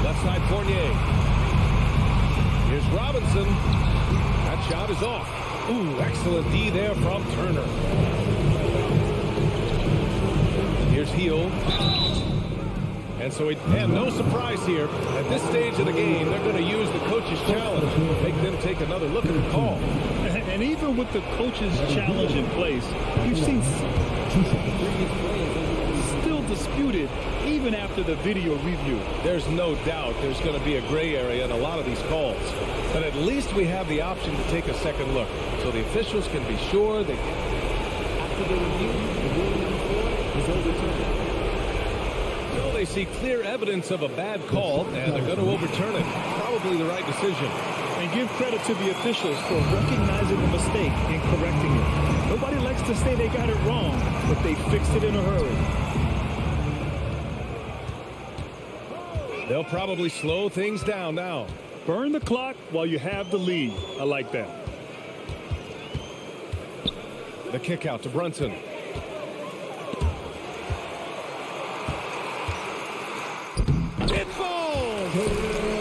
Left side Fournier. Here's Robinson. That shot is off. Ooh, excellent D there from Turner. Here's Hield. And so, and no surprise here. At this stage of the game, they're going to use the coach's challenge. Make them take another look at the call. And even with the coach's challenge in place, we've seen still disputed even after the video review. There's no doubt there's going to be a gray area in a lot of these calls. But at least we have the option to take a second look. So the officials can be sure they after the review, the ruling is overturned. So they see clear evidence of a bad call, and they're going to overturn it. Probably the right decision. And give credit to the officials for recognizing the mistake and correcting it. Nobody likes to say they got it wrong, but they fixed it in a hurry. They'll probably slow things down now. Burn the clock while you have the lead. I like that. The kick out to Brunson. It falls!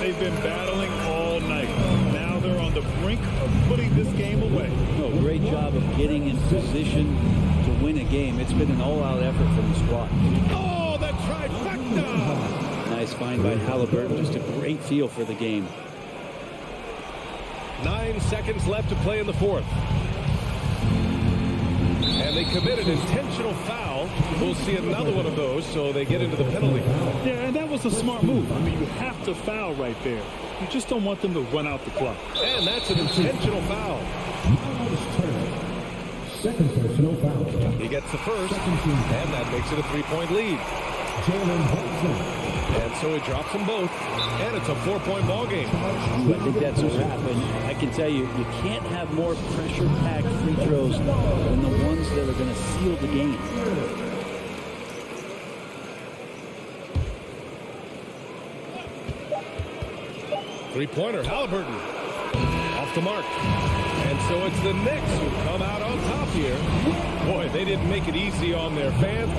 They've been battling all night. Now they're on the brink of putting this game away. Oh, great job of getting in position to win a game. It's been an all-out effort from the squad. Oh, the trifecta! Nice find by Halliburton. Just a great feel for the game. 9 seconds left to play in the fourth. And they commit an intentional foul. We'll see another one of those, so they get into the penalty. Yeah, and that was a smart move. I mean, you have to foul right there. You just don't want them to run out the clock. And that's an intentional foul. Second personal foul. He gets the first, and that makes it a 3-point lead. And so he drops them both, and it's a 4-point ball game. I think that's a wrap, and I can tell you, you can't have more pressure-packed free throws than the ones that are going to seal the game. Three-pointer, Halliburton. Off the mark. And so it's the Knicks who come out on top here. Boy, they didn't make it easy on their fans.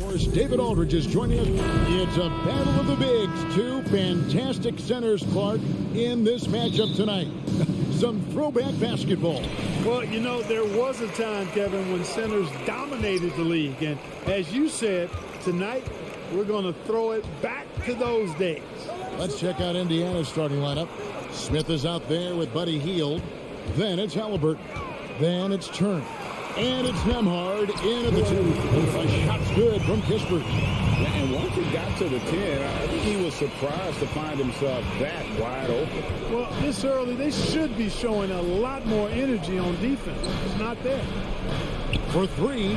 course, David Aldridge is joining us. It's a battle of the bigs. Two fantastic centers, Clark, in this matchup tonight. Some throwback basketball. Well, you know, there was a time, Kevin, when centers dominated the league. And as you said, tonight we're going to throw it back to those days. Let's check out Indiana's starting lineup. Smith is out there with Buddy Hield. Then it's Halliburton. Then it's Turner. And it's Nembhard in at the 2. A shot's good from Kispert. And once he got to the 10, I think he was surprised to find himself that wide open. Well, this early, they should be showing a lot more energy on defense. It's not there. For 3,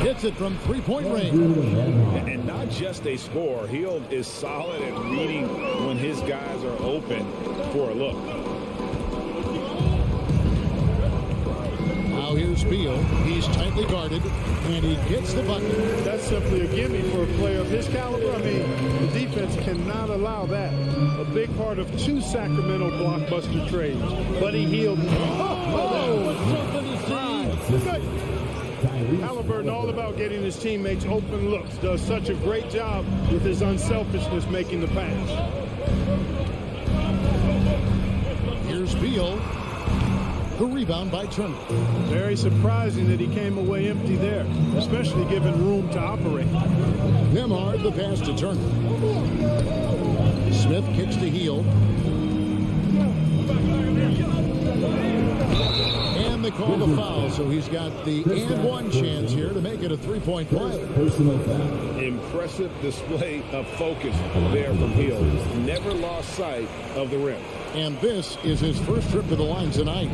hits it from three-point range. And not just a scorer. Hield is solid at reading when his guys are open. open for a look. Now here's Beal. He's tightly guarded, and he gets the bucket. That's simply a gimme for a player of his caliber. I mean, the defense cannot allow that. A big part of 2 Sacramento blockbuster trades. Buddy Hield. Halliburton, all about getting his teammates open looks. Does such a great job with his unselfishness making the pass. Here's Beal. The rebound by Turner. Very surprising that he came away empty there, especially given room to operate. Nembhard, the pass to Turner. Smith kicks to Hield. And they call the foul, so he's got the and one chance here to make it a three-point play. Personal foul. Impressive display of focus there from Hield. Never lost sight of the rim. And this is his first trip to the line tonight.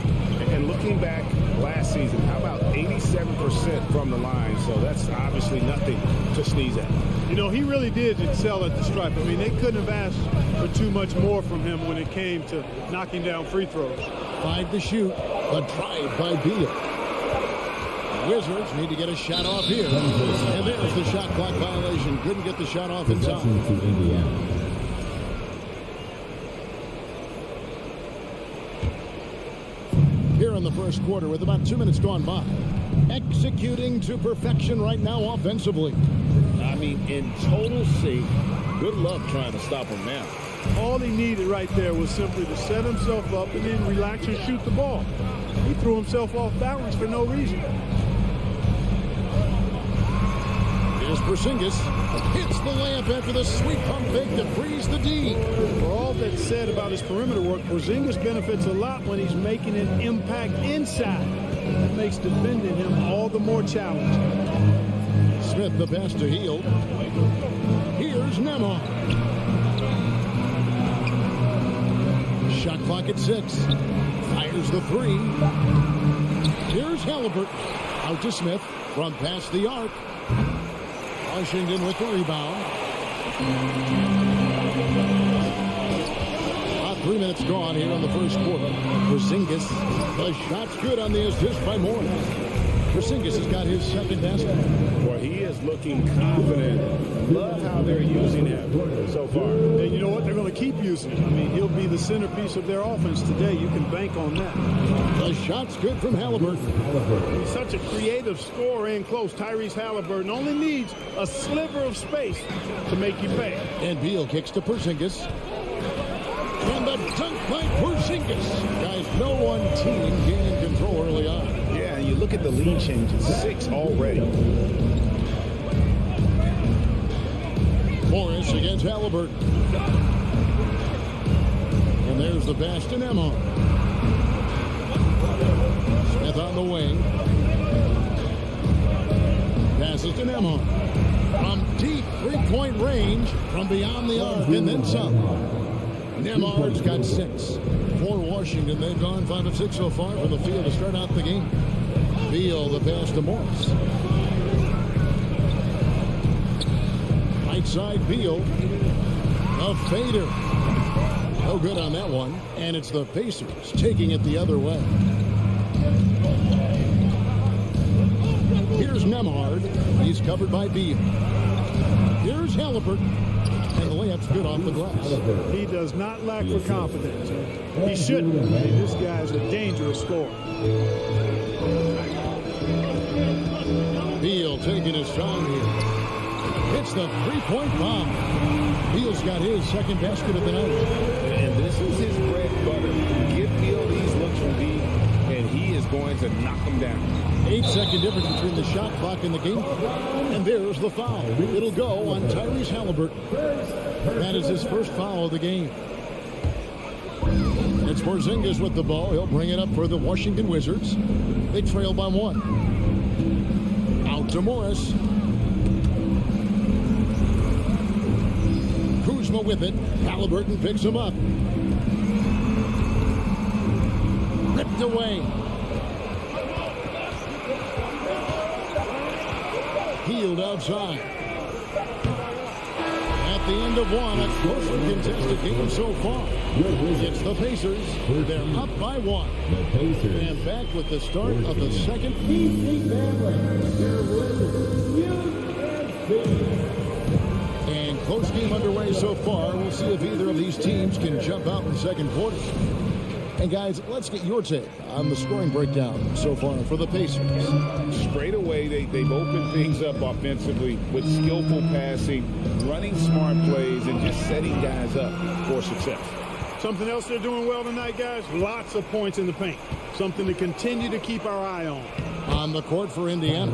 And looking back last season, how about 87% from the line? So that's obviously nothing to sneeze at. You know, he really did excel at the stripe. I mean, they couldn't have asked for too much more from him when it came to knocking down free throws. 5 to shoot. A drive by Beal. The Wizards need to get a shot off here. And there's the shot clock violation. Couldn't get the shot off in time. To Indiana. Here in the first quarter with about 2 minutes gone by. Executing to perfection right now offensively. I mean, in total sync. Good luck trying to stop him now. All he needed right there was simply to set himself up and then relax and shoot the ball. He threw himself off balance for no reason. Here's Porzingis. Hits the layup after the sweet pump fake to freeze the D. For all that's said about his perimeter work, Porzingis benefits a lot when he's making an impact inside. It makes defending him all the more challenging. Smith the pass to Hield. Here's Nembhard. Shot clock at 6. Fires the 3. Here's Halliburton. Out to Smith from past the arc. Washington with the rebound. About 3 minutes gone here in the first quarter. Porzingis. The shot's good on the assist by Morris. Porzingis has got his second basket. Well, he is looking confident. Love how they're using him so far. And you know what? They're going to keep using him. I mean, he'll be the centerpiece of their offense today. You can bank on that. The shot's good from Halliburton. He's such a creative scorer in close. Tyrese Halliburton only needs a sliver of space to make you pay. And Beal kicks to Porzingis. And the dunk by Porzingis. Guys, no one team gaining control early on. Yeah, you look at the lead changes. 6 already. Morris against Halliburton. And there's the pass to Nembhard. Smith on the wing. Passes to Nembhard. From deep three-point range, from beyond the arc, and then some. Nembhard's got 6. For Washington, they've gone 5 of 6 so far from the field to start out the game. Beal, the pass to Morris. Right side, Beal. A fader. No good on that one. And it's the Pacers taking it the other way. Here's Nembhard. He's covered by Beal. Here's Halliburton. And the layup's good off the glass. He does not lack for confidence. He shouldn't. I mean, this guy's a dangerous scorer. Beal taking his time here. Hits the three-point bomb. Beal's got his second basket of the night. And this is his bread and butter. Give Beal these looks from deep, and he is going to knock them down. 8-second difference between the shot clock and the game clock. And there's the foul. It'll go on Tyrese Halliburton. That is his first foul of the game. It's Porzingis with the ball. He'll bring it up for the Washington Wizards. They trail by 1. Out to Morris. Kuzma with it. Halliburton picks him up. Ripped away. Hield outside. At the end of one, a closely contested game so far. It's the Pacers. They're up by one. And back with the start of the second. And close game underway so far. We'll see if either of these teams can jump out in the second quarter. And guys, let's get your take on the scoring breakdown so far for the Pacers. Straight away, they've opened things up offensively with skillful passing, running smart plays, and just setting guys up for success. Something else they're doing well tonight, guys, lots of points in the paint. Something to continue to keep our eye on. On the court for Indiana,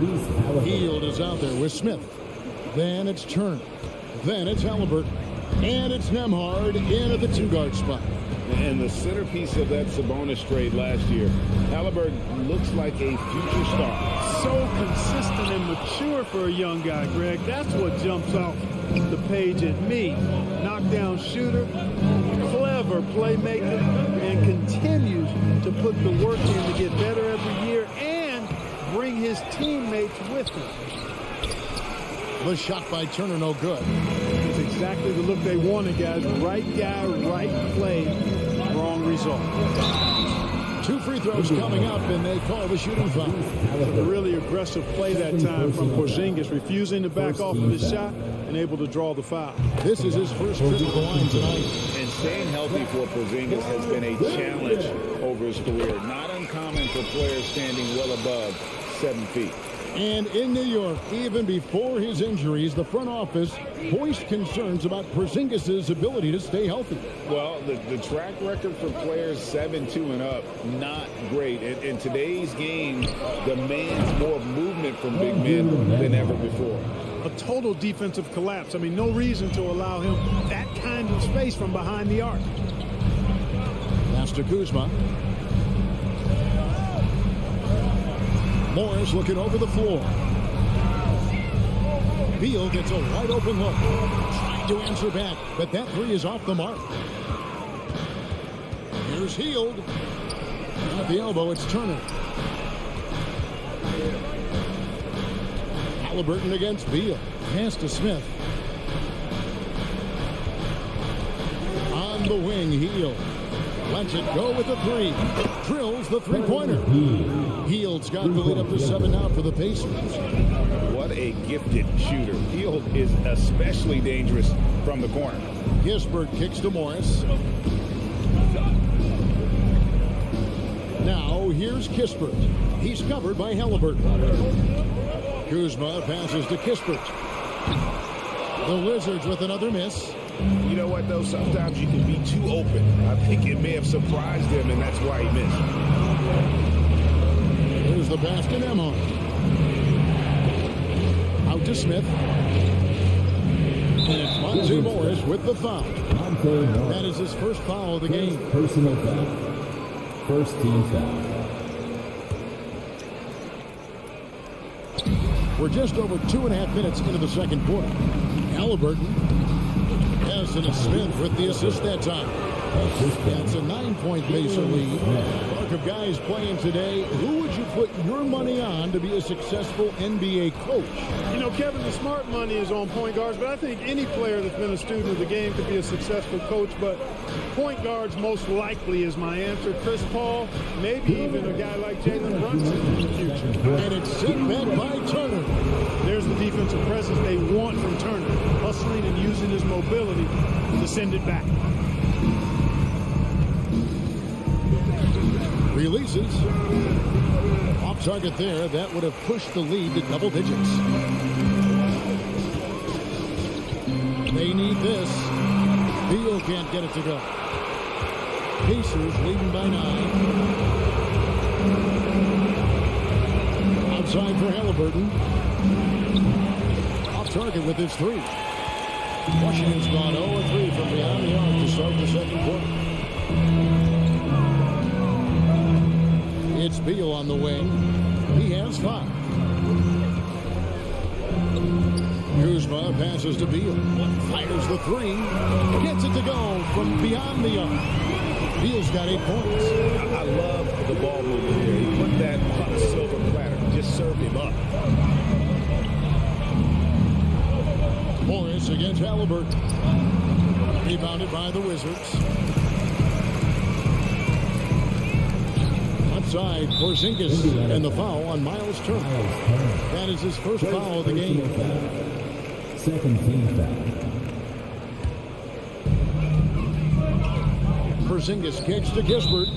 Hield is out there with Smith. Then it's Turner. Then it's Halliburton. And it's Nembhard in at the two-guard spot. And the centerpiece of that Sabonis trade last year, Halliburton looks like a future star. So consistent and mature for a young guy, Greg. That's what jumps off the page at me. Knockdown shooter, clever playmaker, and continues to put the work in to get better every year and bring his teammates with him. The shot by Turner, no good. It's exactly the look they wanted, guys. Right guy, right play, wrong result. 2 free throws coming up, and they call the shooting foul. A really aggressive play that time from Porzingis, refusing to back off of his shot and able to draw the foul. This is his first trip to the line tonight. And staying healthy for Porzingis has been a challenge over his career. Not uncommon for players standing well above 7 feet. And in New York, even before his injuries, the front office voiced concerns about Porzingis' ability to stay healthy. Well, the track record for players 7'2" and up, not great. In today's game, demands more movement from big men than ever before. A total defensive collapse. I mean, no reason to allow him that kind of space from behind the arc. Pass to Kuzma. Morris looking over the floor. Beal gets a wide open look. Trying to answer back, but that three is off the mark. Here's Hield. At the elbow, it's Turner. Halliburton against Beal. Pass to Smith. On the wing, Hield. Lets it go with the three. Drills the three-pointer. Hield's got the lead up to 7 now for the Pacers. What a gifted shooter. Hield is especially dangerous from the corner. Gisbert kicks to Morris. Now here's Kispert. He's covered by Halliburton. Kuzma passes to Kispert. The Wizards with another miss. You know what, though? Sometimes you can be too open. I think it may have surprised him, and that's why he missed. Here's the pass to Nembhard. Out to Smith. And it's Monte Morris with the foul. That is his first foul of the game. Personal foul. First team foul. We're just over 2.5 minutes into the second quarter. Halliburton. And Smith with the assist that time. That's a 9-point Pacer lead. Talk of guys playing today, who would you put your money on to be a successful NBA coach? You know, Kevin, the smart money is on point guards, but I think any player that's been a student of the game could be a successful coach, but point guards most likely is my answer. Chris Paul, maybe even a guy like Jalen Brunson in the future. And it's sent back by Turner. There's the defensive presence they want from Turner, hustling and using his mobility to send it back. Releases. Off target there. That would have pushed the lead to double digits. They need this. Beal can't get it to go. Pacers leading by 9. Outside for Halliburton. Off target with his 3. Washington's gone 0-3 from beyond the arc to start the second quarter. It's Beal on the wing. He has 5. Kuzma passes to Beal. Fires the 3. Gets it to go from beyond the arc. Beal's got 8 points. I love the ball movement here. He put that on a silver platter. Just served him up. Morris against Halliburton. Rebounded by the Wizards. Outside, Porzingis, and the foul on Miles Turner. That is his first foul of the game. Second team foul. Porzingis kicks to Kispert.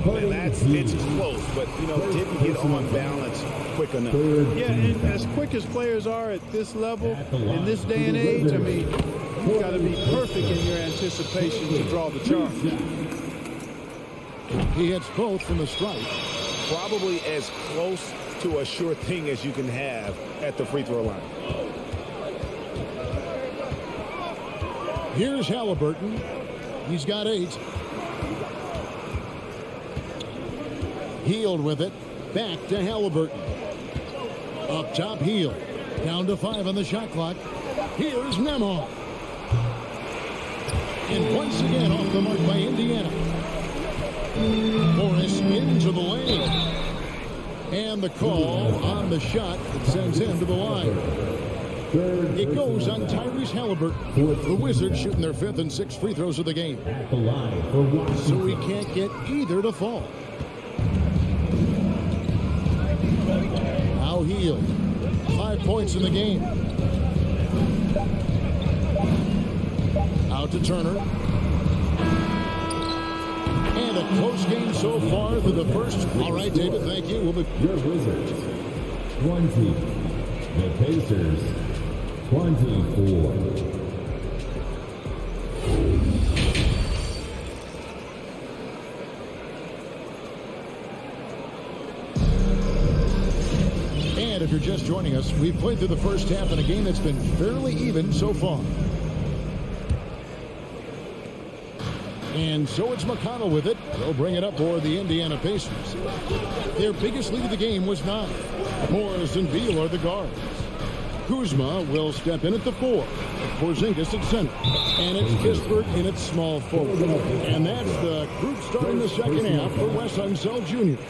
And it's close, but, didn't get on balance quick enough. Yeah, and as quick as players are at this level, in this day and age, I mean, you've got to be perfect in your anticipation to draw the charge. He hits both from the stripe. Probably as close to a sure thing as you can have at the free throw line. Here's Halliburton. He's got 8. Healed with it. Back to Halliburton. Up top, Healed. Down to 5 on the shot clock. Here's Nemo. And once again off the mark by Indiana. Morris into the lane. And the call on the shot that sends him to the line. It goes on Tyrese Halliburton. The Wizards shooting their 5th and 6th free throws of the game. So we can't get either to fall. Now Healed. 5 points in the game. Out to Turner. And a close game so far through the first. All right, David, thank you. Your Wizards 20. The Pacers 24. And if you're just joining us, we've played through the first half in a game that's been fairly even so far. And so it's McConnell with it. They'll bring it up for the Indiana Pacers. Their biggest lead of the game was 9. Morris and Beal are the guards. Kuzma will step in at the 4. Porzingis at center. And it's Kispert in its small forward. And that's the group starting the second half for Wes Unseld Jr.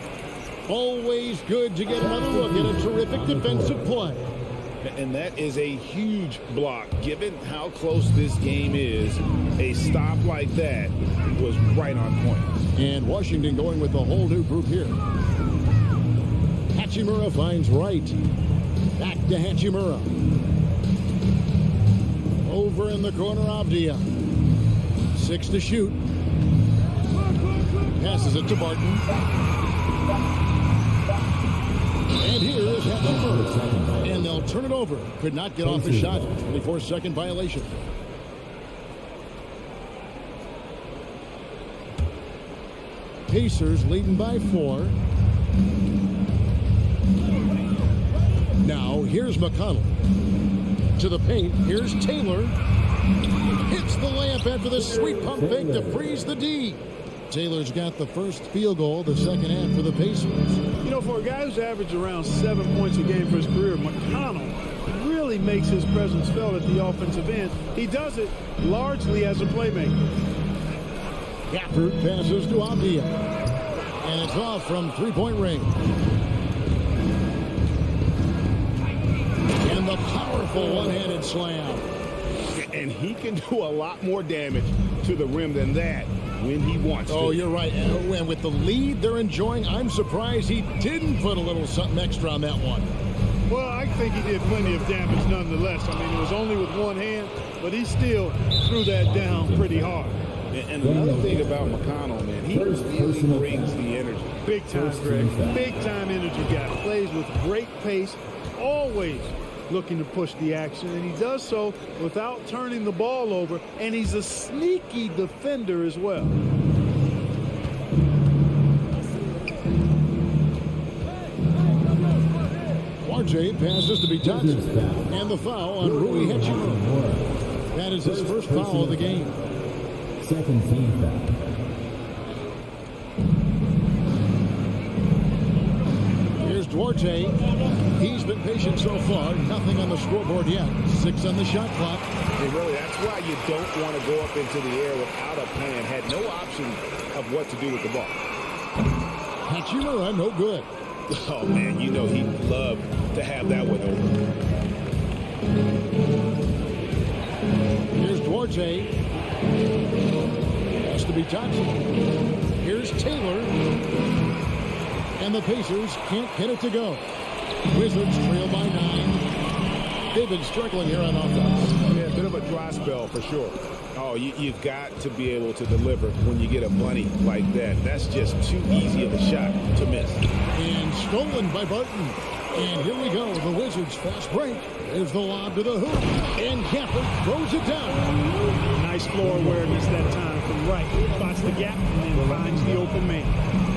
Always good to get another look at a terrific defensive play. And that is a huge block. Given how close this game is, a stop like that was right on point. And Washington going with a whole new group here. Hachimura finds Wright. Back to Hachimura. Over in the corner, Avdia. 6 to shoot. Passes it to Barton. And here is Hachimura. And they'll turn it over. Could not get off the shot. 24-second violation. Pacers leading by 4. Now, here's McConnell. To the paint. Here's Taylor. Hits the layup after the sweet pump fake to freeze the D. Taylor's got the first field goal the second half for the Pacers. For a guy who's averaged around 7 points a game for his career, McConnell really makes his presence felt at the offensive end. He does it largely as a playmaker. Gafford passes to Avdia. And it's off from three-point range. And the powerful one-handed slam. And he can do a lot more damage to the rim than that when he wants to. Oh, you're right. And with the lead they're enjoying, I'm surprised he didn't put a little something extra on that one. Well, I think he did plenty of damage nonetheless. I mean, it was only with one hand, but he still threw that down pretty hard. And another thing about McConnell, man, he really brings the energy. Big time, Greg. Big time energy guy. Plays with great pace, always looking to push the action, and he does so without turning the ball over, and he's a sneaky defender as well. RJ passes to be touched, and the foul on Rui Hachimura. That is his first foul of the game. Second team foul. Here's Duarte. He's been patient so far. Nothing on the scoreboard yet. 6 on the shot clock. And really, that's why you don't want to go up into the air without a plan. Had no option of what to do with the ball. Hachimura, no good. Oh, man, he'd love to have that one over. Duarte. Has to be touched. Here's Taylor. And the Pacers can't get it to go. Wizards trail by 9. They've been struggling here on offense. Yeah, a bit of a dry spell for sure. Oh, you've got to be able to deliver when you get a money like that. That's just too easy of a shot to miss. And stolen by Barton. And here we go. The Wizards fast break. There's the lob to the hoop. And Gafford throws it down. Nice floor awareness that time from right. Spots the gap and then finds the open man.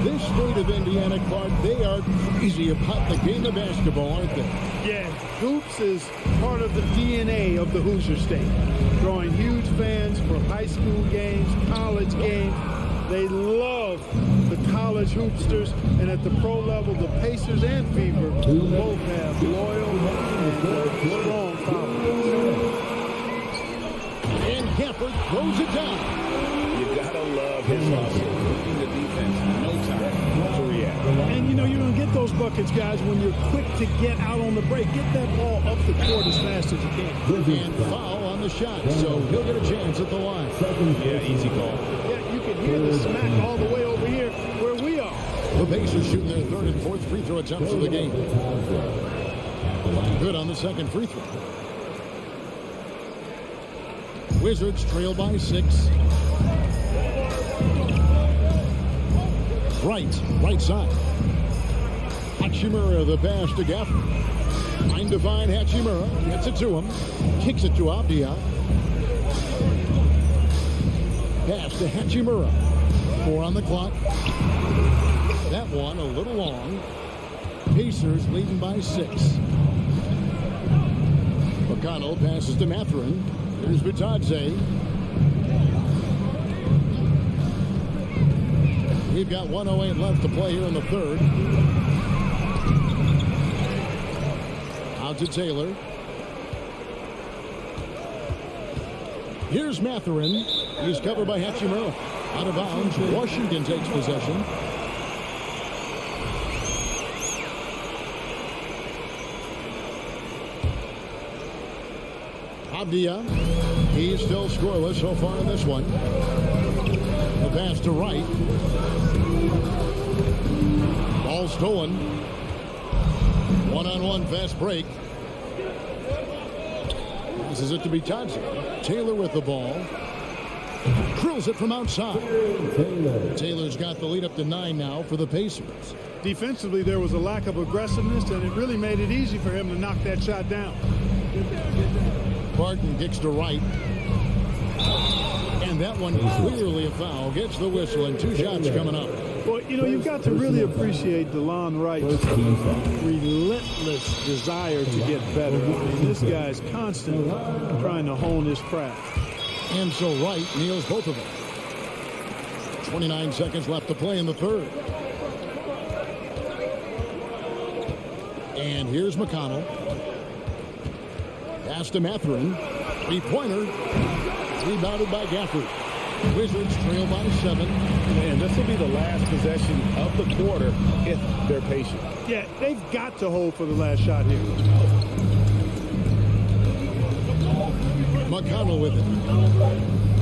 This state of Indiana, Clark, they are crazy about the game of basketball, aren't they? Yeah, hoops is part of the DNA of the Hoosier State. Drawing huge fans for high school games, college games. They love the college hoopsters, and at the pro level, the Pacers and Fever both have loyal and strong followers. And Gafford throws it down. You gotta love his hustle. Keeping the defense no time to react. And you know you're gonna get those buckets, guys, when you're quick to get out on the break. Get that ball up the court as fast as you can. And foul on the shot, so he'll get a chance at the line. Yeah, easy call. Yeah, you can hear the smack all the way over here where we are. The Pacers shooting their third and fourth free throw attempts of the game. Good on the second free throw. Wizards trail by 6. Right side. Hachimura the pass to Gafford. Trying to find Hachimura. Gets it to him. Kicks it to Abdia. Pass to Hachimura. 4 on the clock. That one a little long. Pacers leading by 6. McConnell passes to Mathurin. Here's Vitadze. We've got 1:08 left to play here in the third. Out to Taylor. Here's Mathurin. He's covered by Hachimura. Out of bounds. Washington takes possession. Abdia. He's still scoreless so far in this one. The pass to Wright. Ball stolen. One-on-one fast break. This is it to be Vitadze. Taylor with the ball. Drills it from outside. Taylor's got the lead up to 9 now for the Pacers. Defensively, there was a lack of aggressiveness, and it really made it easy for him to knock that shot down. Barton kicks to Wright. And that one clearly a foul. Gets the whistle, and 2 shots coming up. Well, you know, you've got to really appreciate DeLon Wright's relentless desire to get better. I mean, this guy's constantly trying to hone his craft. And so Wright nails both of them. 29 seconds left to play in the third. And here's McConnell. Pass to Mathurin. 3-pointer. Rebounded by Gafford. Wizards trail by 7. And this will be the last possession of the quarter if they're patient. Yeah, they've got to hold for the last shot here. McConnell with it.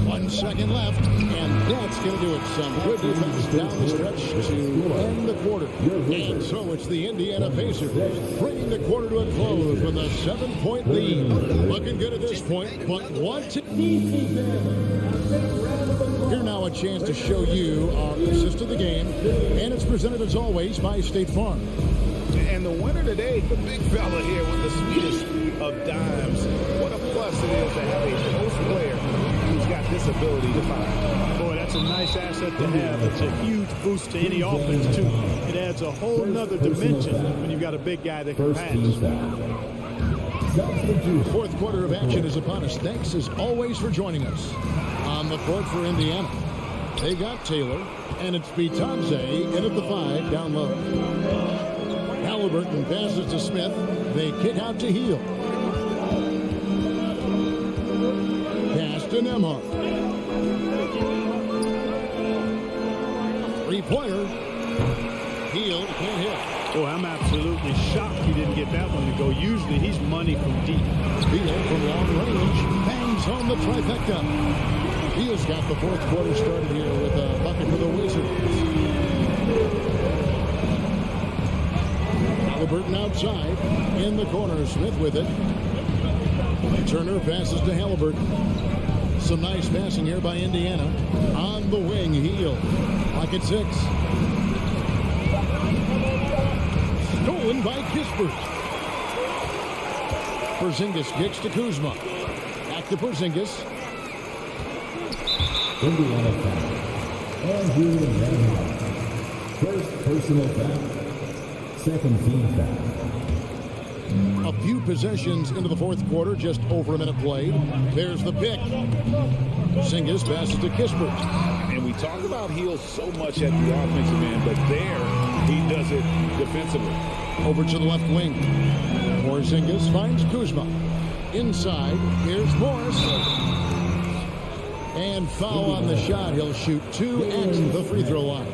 1 second left, and that's going to do it. Some good defense down the stretch to end the quarter. And so it's the Indiana Pacers bringing the quarter to a close with a 7-point lead. Looking good at this point, but want to... Here now a chance to show you our assist of the game, and it's presented as always by State Farm. And the winner today, the big fella here with the sweetest of dimes. What a plus it is to have a post player who's got this ability to find. Boy, that's a nice asset to have. It's a huge boost to any offense, too. It adds a whole nother dimension when you've got a big guy that can pass. Fourth quarter of action is upon us. Thanks as always for joining us. On the court for Indiana, they got Taylor, and it's Vitadze in at the 5 down low. Halliburton passes to Smith. They kick out to Heel. Pass to Nembhard. 3-pointer. Heel can't hit. Boy, I'm absolutely shocked he didn't get that one to go. Usually he's money from deep. Heel from long range. Bang. brings home the trifecta. Beal's got the fourth quarter started here with a bucket for the Wizards. Halliburton outside. In the corner, Smith with it. Turner passes to Halliburton. Some nice passing here by Indiana. On the wing, Hield. Clock at 6. Stolen by Kispert. Porzingis kicks to Kuzma. Back to Porzingis. Indiana foul. Andrew Nembhard. First personal foul. Second team foul. A few possessions into the fourth quarter, just over a minute played. There's the pick. Porzingis passes to Kispert. And we talk about Hield so much at the offensive end, but there he does it defensively. Over to the left wing. Porzingis finds Kuzma. Inside, here's Morris. And foul on the shot. He'll shoot 2 at the free throw line.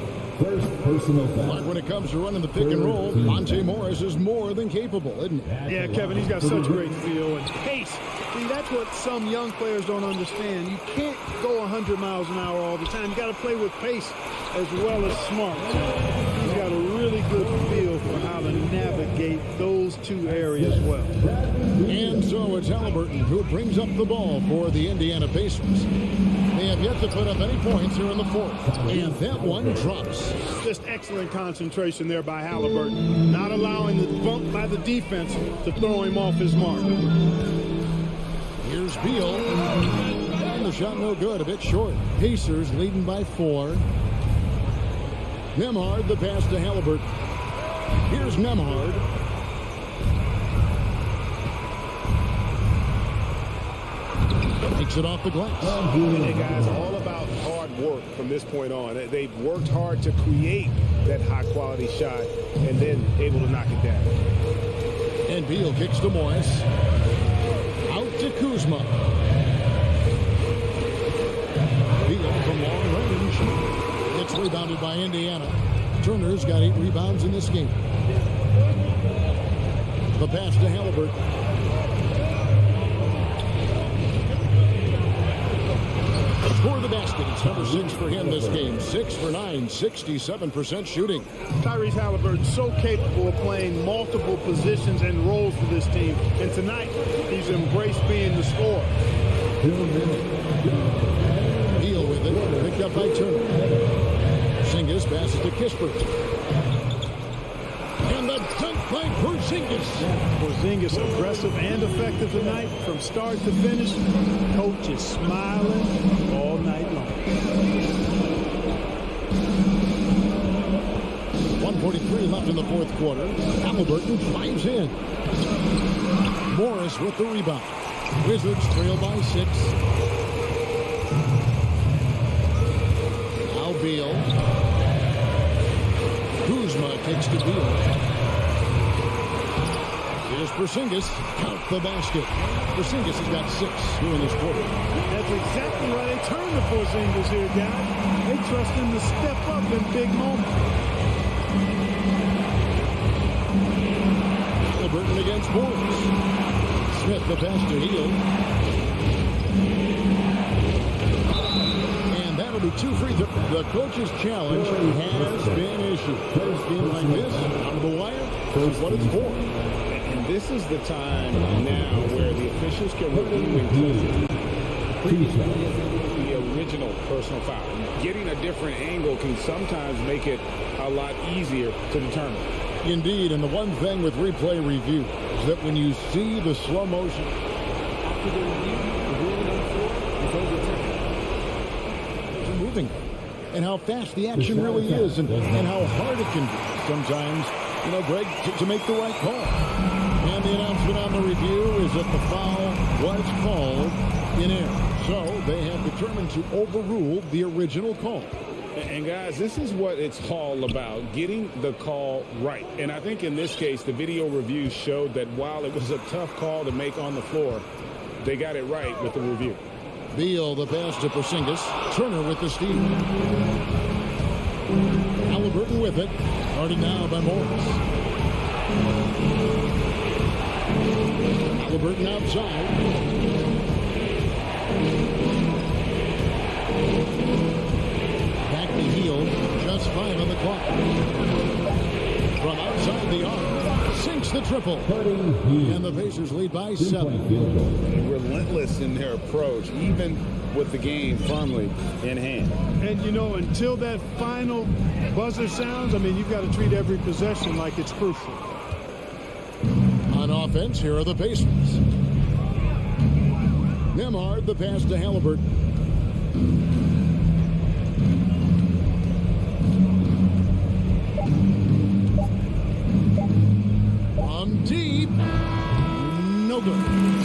First personal foul. But when it comes to running the pick and roll, Monte Morris is more than capable, isn't he? Yeah, Kevin, he's got such great feel and pace. See, that's what some young players don't understand. You can't go 100 miles an hour all the time. You got to play with pace as well as smart. He's got a really good feel for how to navigate those two areas well. And so it's Halliburton who brings up the ball for the Indiana Pacers. They have yet to put up any points here in the fourth. And that one drops. Just excellent concentration there by Halliburton. Not allowing the bump by the defense to throw him off his mark. Here's Beal. And the shot no good, a bit short. Pacers leading by 4. Nembhard, the pass to Halliburton. Here's Nembhard. Takes it off the glass. And guys, all about hard work from this point on. They've worked hard to create that high-quality shot and then able to knock it down. And Beal kicks to Morris. Out to Kuzma. Beal from long range. Gets rebounded by Indiana. Turner's got 8 rebounds in this game. The pass to Halliburton. For the basket, it's number 6 for him this game. 6 for 9, 67% shooting. Tyrese Halliburton so capable of playing multiple positions and roles for this team. And tonight, he's embraced being the scorer. Beal with it, picked up by Turner. Porzingis passes to Kispert. And the dunk by Porzingis. Porzingis aggressive and effective tonight from start to finish. Coach is smiling all night long. 1:43 left in the fourth quarter. Halliburton drives in. Morris with the rebound. Wizards trail by 6. Now Beal. Kuzma kicks to Beal. Here's Porzingis. Count the basket. Porzingis has got 6 here in this quarter. That's exactly why they turn to Porzingis here, guys. They trust him to step up in big moments. Halliburton against Morris. Smith the pass to Hield. And that'll be 2 free throws. The coach's challenge has been issued. First game like this, out of the wire, is what it's for. And this is the time now where the officials can review and the original personal foul. Getting a different angle can sometimes make it a lot easier to determine. Indeed, and the one thing with replay review is that when you see the slow motion after the review, the ruling on the floor is overturned. Moving, and how fast the action really is, and how hard it can be sometimes, you know, Greg, to make the right call. And the announcement on the review is that the foul was called in error. So they have determined to overrule the original call. And guys, this is what it's all about, getting the call right. And I think in this case, the video review showed that while it was a tough call to make on the floor, they got it right with the review. Beal, the pass to Porzingis. Turner with the steal. Halliburton with it. Guarded now by Morris. Halliburton outside. Back to Hield. Just 5 on the clock. From outside the arc. Sinks the triple. And the Pacers lead by 7. Relentless in their approach, even with the game firmly in hand. And, you know, until that final buzzer sounds, I mean, you've got to treat every possession like it's crucial. On offense, here are the Pacers. Nembhard, the pass to Halliburton. On deep. No good.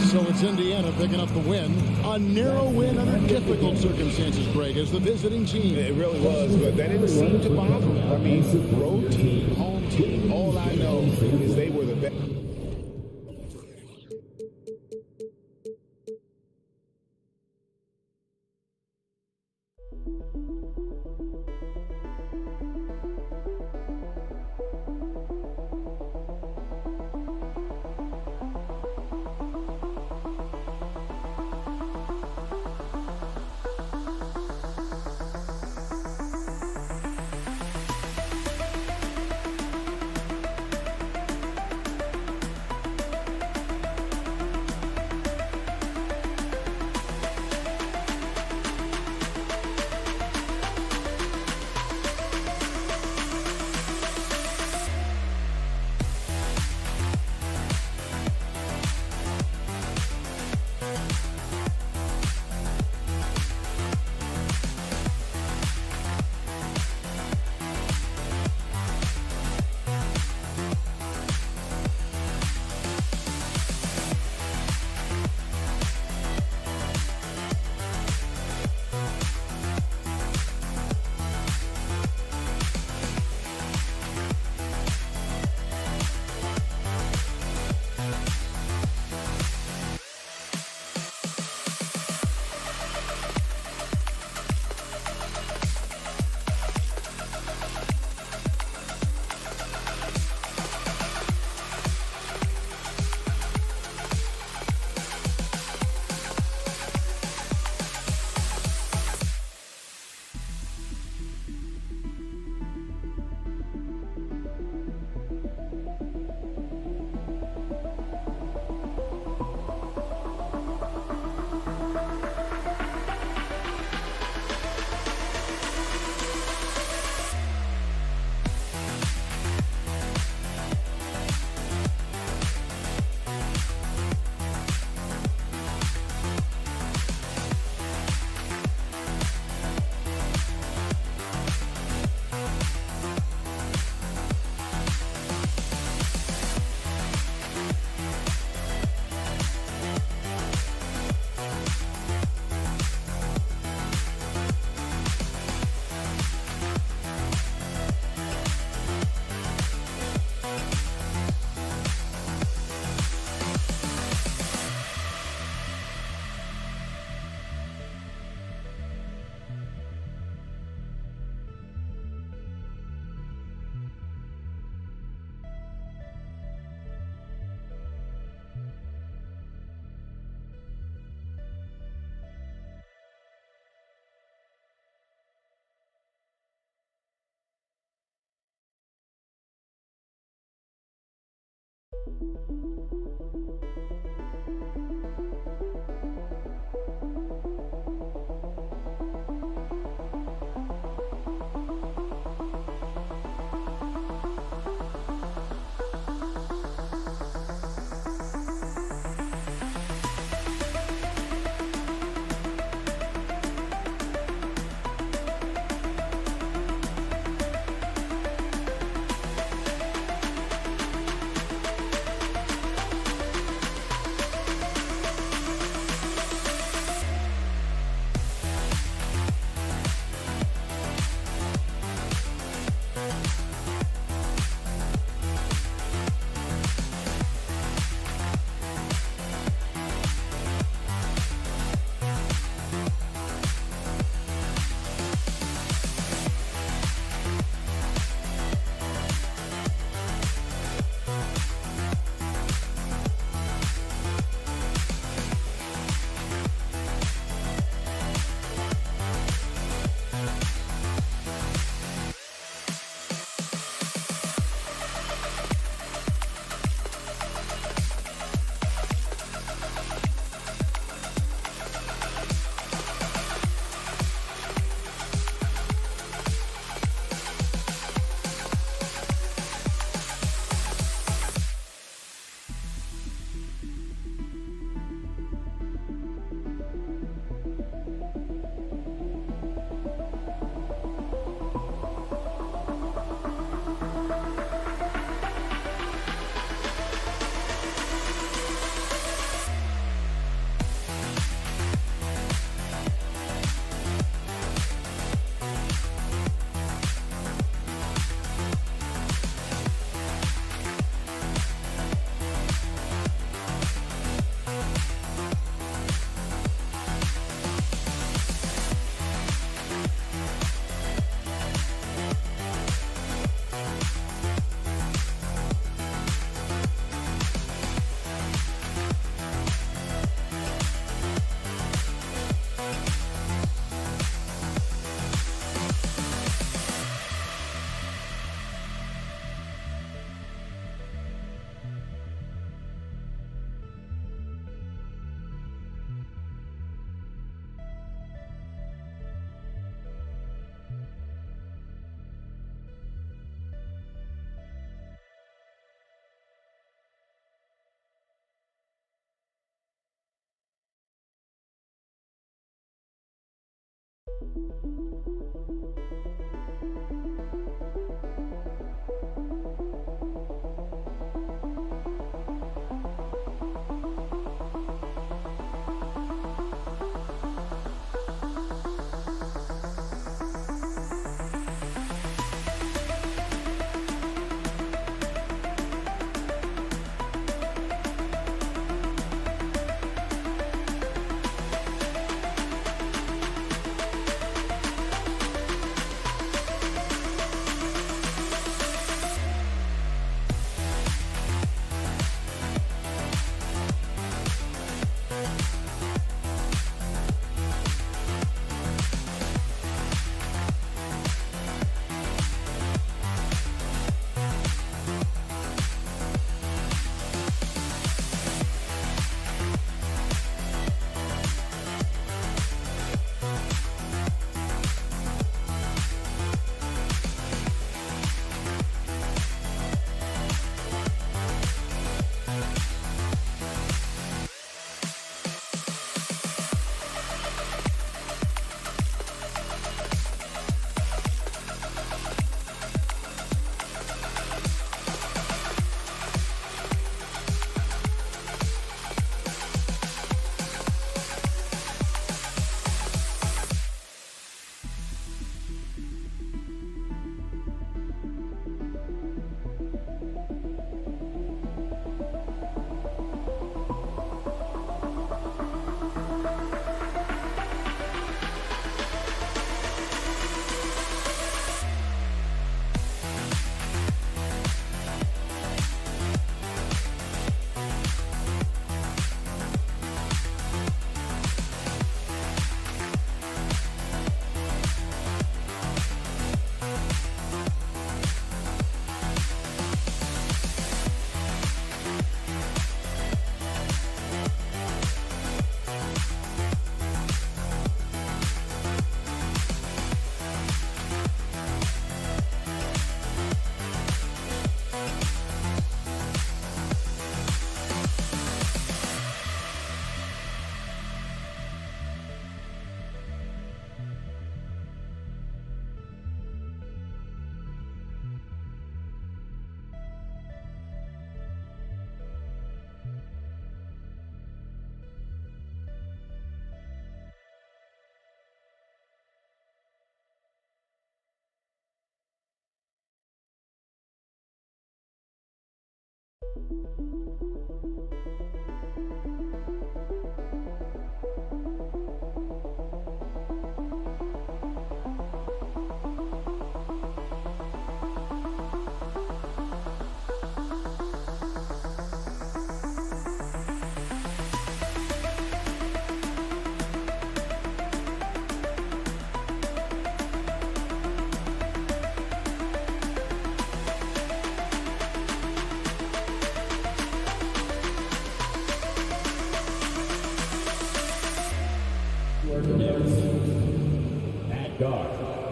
So it's Indiana picking up the win. A narrow win under difficult circumstances, Greg, as the visiting team. It really was, but that didn't seem to bother them. I mean, road team, home team, all I know is they were the best.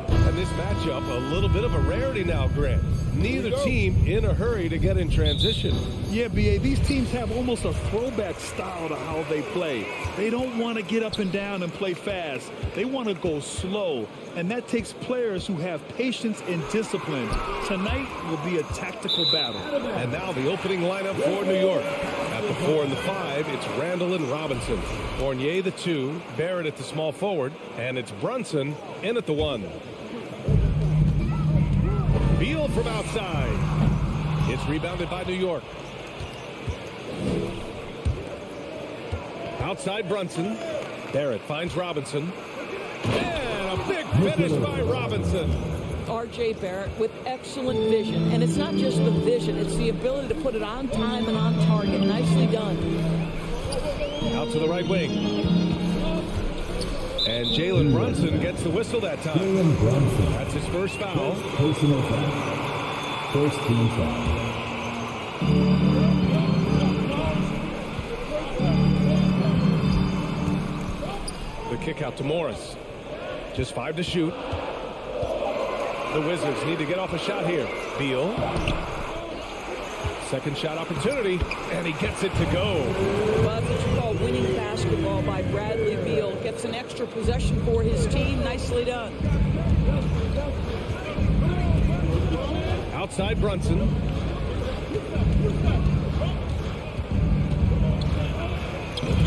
And this matchup, a little bit of a rarity now, Grant. Neither team in a hurry to get in transition. Yeah, B.A., these teams have almost a throwback style to how they play. They don't want to get up and down and play fast. They want to go slow, and that takes players who have patience and discipline. Tonight will be a tactical battle. And now the opening lineup for New York. At the 4 and the 5, it's Randall and Robinson. Fournier the 2, Barrett at the small forward, and it's Brunson in at the 1. Beal from outside. It's rebounded by New York. Outside Brunson. Barrett finds Robinson. And a big finish by Robinson. R.J. Barrett with excellent vision. And it's not just the vision, it's the ability to put it on time and on target. Nicely done. Out to the right wing. And Jalen Brunson gets the whistle that time. Jalen Brunson. That's his first foul. Personal foul. First team foul. The kick out to Morris. Just 5 to shoot. The Wizards need to get off a shot here. Beal. Second shot opportunity, and he gets it to go. Well, that's what you call winning basketball by Bradley Beal. Gets an extra possession for his team. Nicely done. Outside Brunson.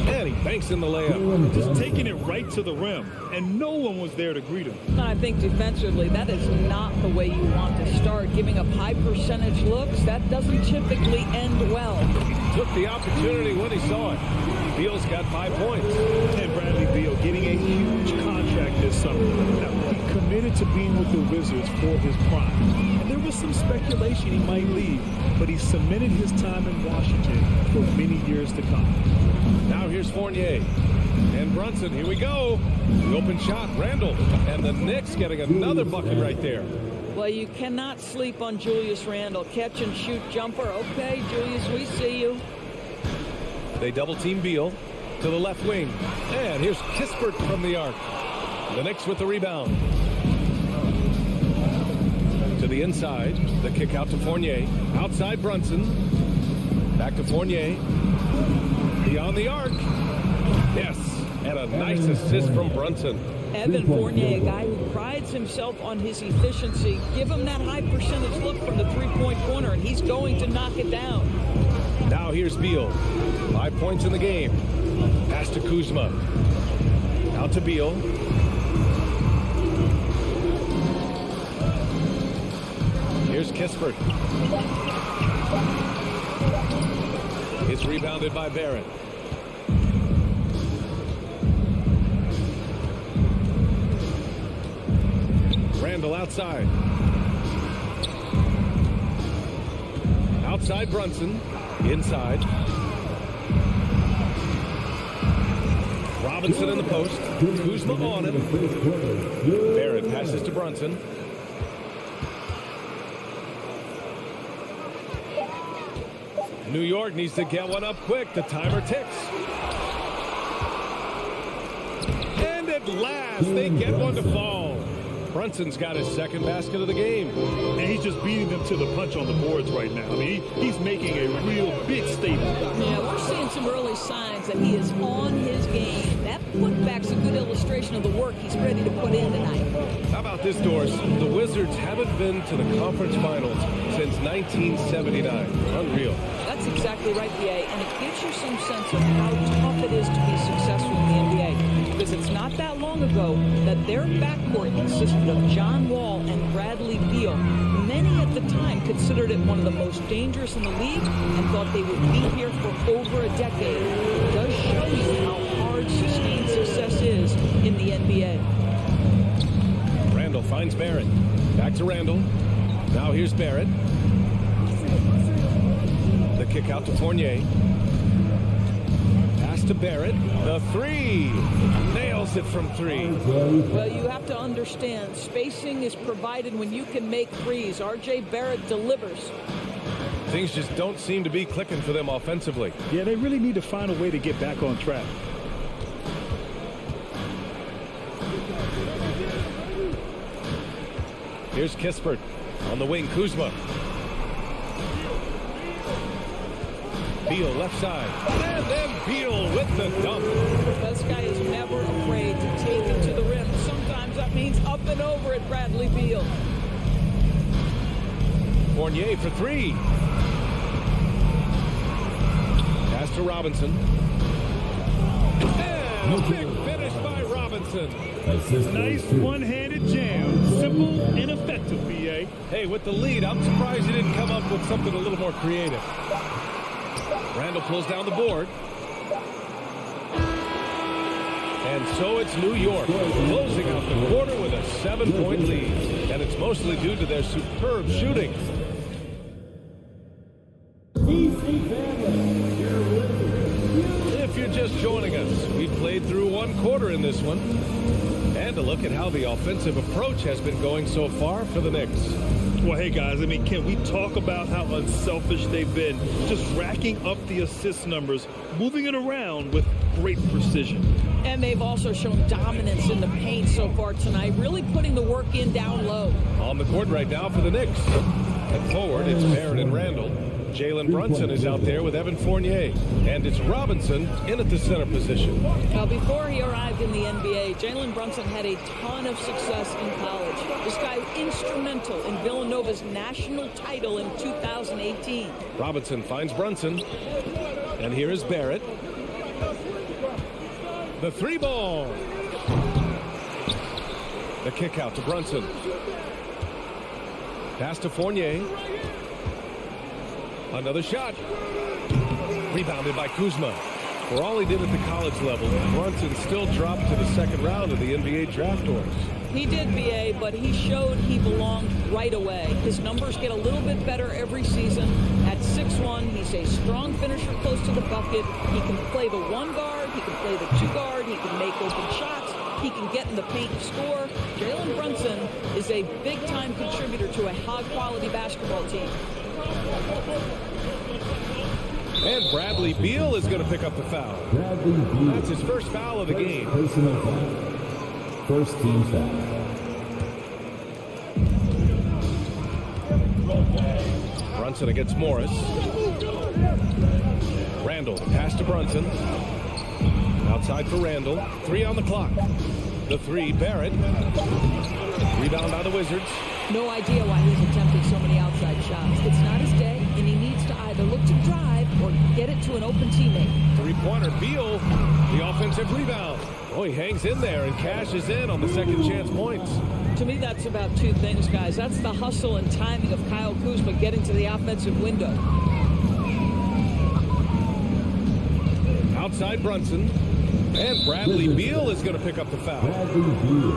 And he banks in the layup. Just taking it right to the rim, and no one was there to greet him. And I think defensively, that is not the way you want to start. Giving up high percentage looks, that doesn't typically end well. Took the opportunity when he saw it. Beal's got 5 points. And Bradley Beal getting a huge contract this summer. Now, he committed to being with the Wizards for his prime. And there was some speculation he might leave, but he cemented his time in Washington for many years to come. Now here's Fournier. And Brunson, here we go. The open shot, Randall. And the Knicks getting another bucket right there. Well, you cannot sleep on Julius Randle. Catch and shoot jumper. Okay, Julius, we see you. They double team Beal to the left wing. And here's Kispert from the arc. The Knicks with the rebound. To the inside. The kick out to Fournier. Outside Brunson. Back to Fournier. Beyond the arc. Yes. And a nice assist from Brunson. Evan Fournier, a guy who prides himself on his efficiency. Give him that high percentage look from the three-point corner, and he's going to knock it down. Now here's Beal. 5 points in the game. Pass to Kuzma. Out to Beal. Here's Kispert. It's rebounded by Barrett. Randall outside. Outside Brunson. Inside. Robinson in the post. Kuzma on him. Barrett passes to Brunson. New York needs to get one up quick. The timer ticks. And at last, they get one to fall. Brunson's got his second basket of the game. And he's just beating them to the punch on the boards right now. I mean, he's making a real big statement. Yeah, we're seeing some early signs that he is on his game. That putback's a good illustration of the work he's ready to put in tonight. How about this, Doris? The Wizards haven't been to the conference finals since 1979. Unreal. That's exactly right, BA, and it gives you some sense of how tough it is to be successful in the NBA. Because it's not that long ago that their backcourt consisted of John Wall and Bradley Beal. Many at the time considered it one of the most dangerous in the league and thought they would be here for over a decade. It does show you how hard sustained success is in the NBA. Randall finds Barrett. Back to Randall. Now here's Barrett. The kick out to Fournier. Pass to Barrett. The three. Nails it from three. Well, you have to understand, spacing is provided when you can make threes. R.J. Barrett delivers. Things just don't seem to be clicking for them offensively. Yeah, they really need to find a way to get back on track. Here's Kispert on the wing. Kuzma. Beal left side. And then Beal with the dunk. This guy is never afraid to take it to the rim. Sometimes that means up and over at Bradley Beal. Fournier for three. Pass to Robinson. And a big finish by Robinson. Nice one-handed jam. Simple and effective, B.A. Hey, with the lead, I'm surprised he didn't come up with something a little more creative. Randall pulls down the board. And so it's New York closing out the quarter with a 7-point lead. And it's mostly due to their superb shooting. If you're just joining us, we've played through one quarter in this one. And a look at how the offensive approach has been going so far for the Knicks. Well, hey, guys, I mean, can we talk about how unselfish they've been? Just racking up the assist numbers, moving it around with great precision. And they've also shown dominance in the paint so far tonight, really putting the work in down low. On the court right now for the Knicks. And forward, it's Barrett and Randall. Jalen Brunson is out there with Evan Fournier. And it's Robinson in at the center position. Now, before he arrived in the NBA, Jalen Brunson had a ton of success in college. This guy instrumental in Villanova's national title in 2018. Robinson finds Brunson. And here is Barrett. The three ball. The kick out to Brunson. Pass to Fournier. Another shot. Rebounded by Kuzma. For all he did at the college level, Brunson still dropped to the second round of the NBA draft doors. He did, B.A., but he showed he belonged right away. His numbers get a little bit better every season. At 6'1", he's a strong finisher close to the bucket. He can play the one guard. He can play the two guard. He can make open shots. He can get in the paint and score. Jalen Brunson is a big-time contributor to a high-quality basketball team. And Bradley Beal is going to pick up the foul. That's his first foul of the game. Personal foul. First team foul. Brunson against Morris. Randall, pass to Brunson. Outside for Randall. 3 on the clock. The three, Barrett. Rebound by the Wizards. No idea why he's attempting so many outside shots. It's not his day, and he needs to either look to drive or get it to an open teammate. Three-pointer, Beal, the offensive rebound. Oh, he hangs in there and cashes in on the second chance points. To me, that's about two things, guys. That's the hustle and timing of Kyle Kuzma getting to the offensive window. Outside Brunson. And Bradley Beal is going to pick up the foul.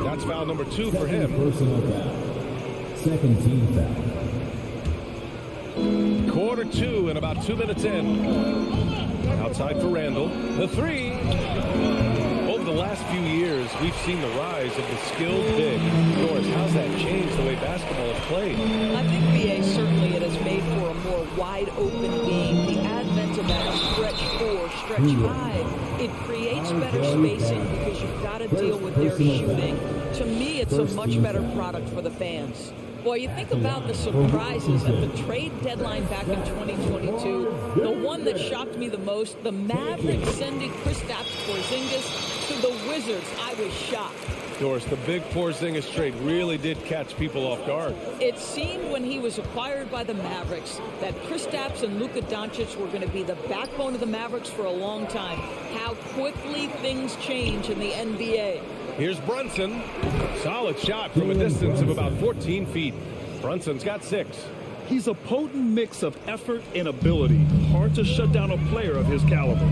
That's foul number 2 for him. Personal foul. Second team foul. Quarter 2 and about 2 minutes in. Outside for Randall. The three. Over the last few years, we've seen the rise of the skilled big. Doris, how's that changed the way basketball is played? I think, B.A., certainly it has made for a more wide-open game. The advent of that stretch 4, stretch 5, it creates better spacing because you've got to deal with their shooting. To me, it's a much better product for the fans. Boy, you think about the surprises at the trade deadline back in 2022. The one that shocked me the most, the Mavericks sending Kristaps Porzingis to the Wizards. I was shocked. Doris, the big Porzingis trade really did catch people off guard. It seemed when he was acquired by the Mavericks that Kristaps and Luka Doncic were going to be the backbone of the Mavericks for a long time. How quickly things change in the NBA. Here's Brunson. Solid shot from a distance of about 14 feet. Brunson's got 6. He's a potent mix of effort and ability. Hard to shut down a player of his caliber.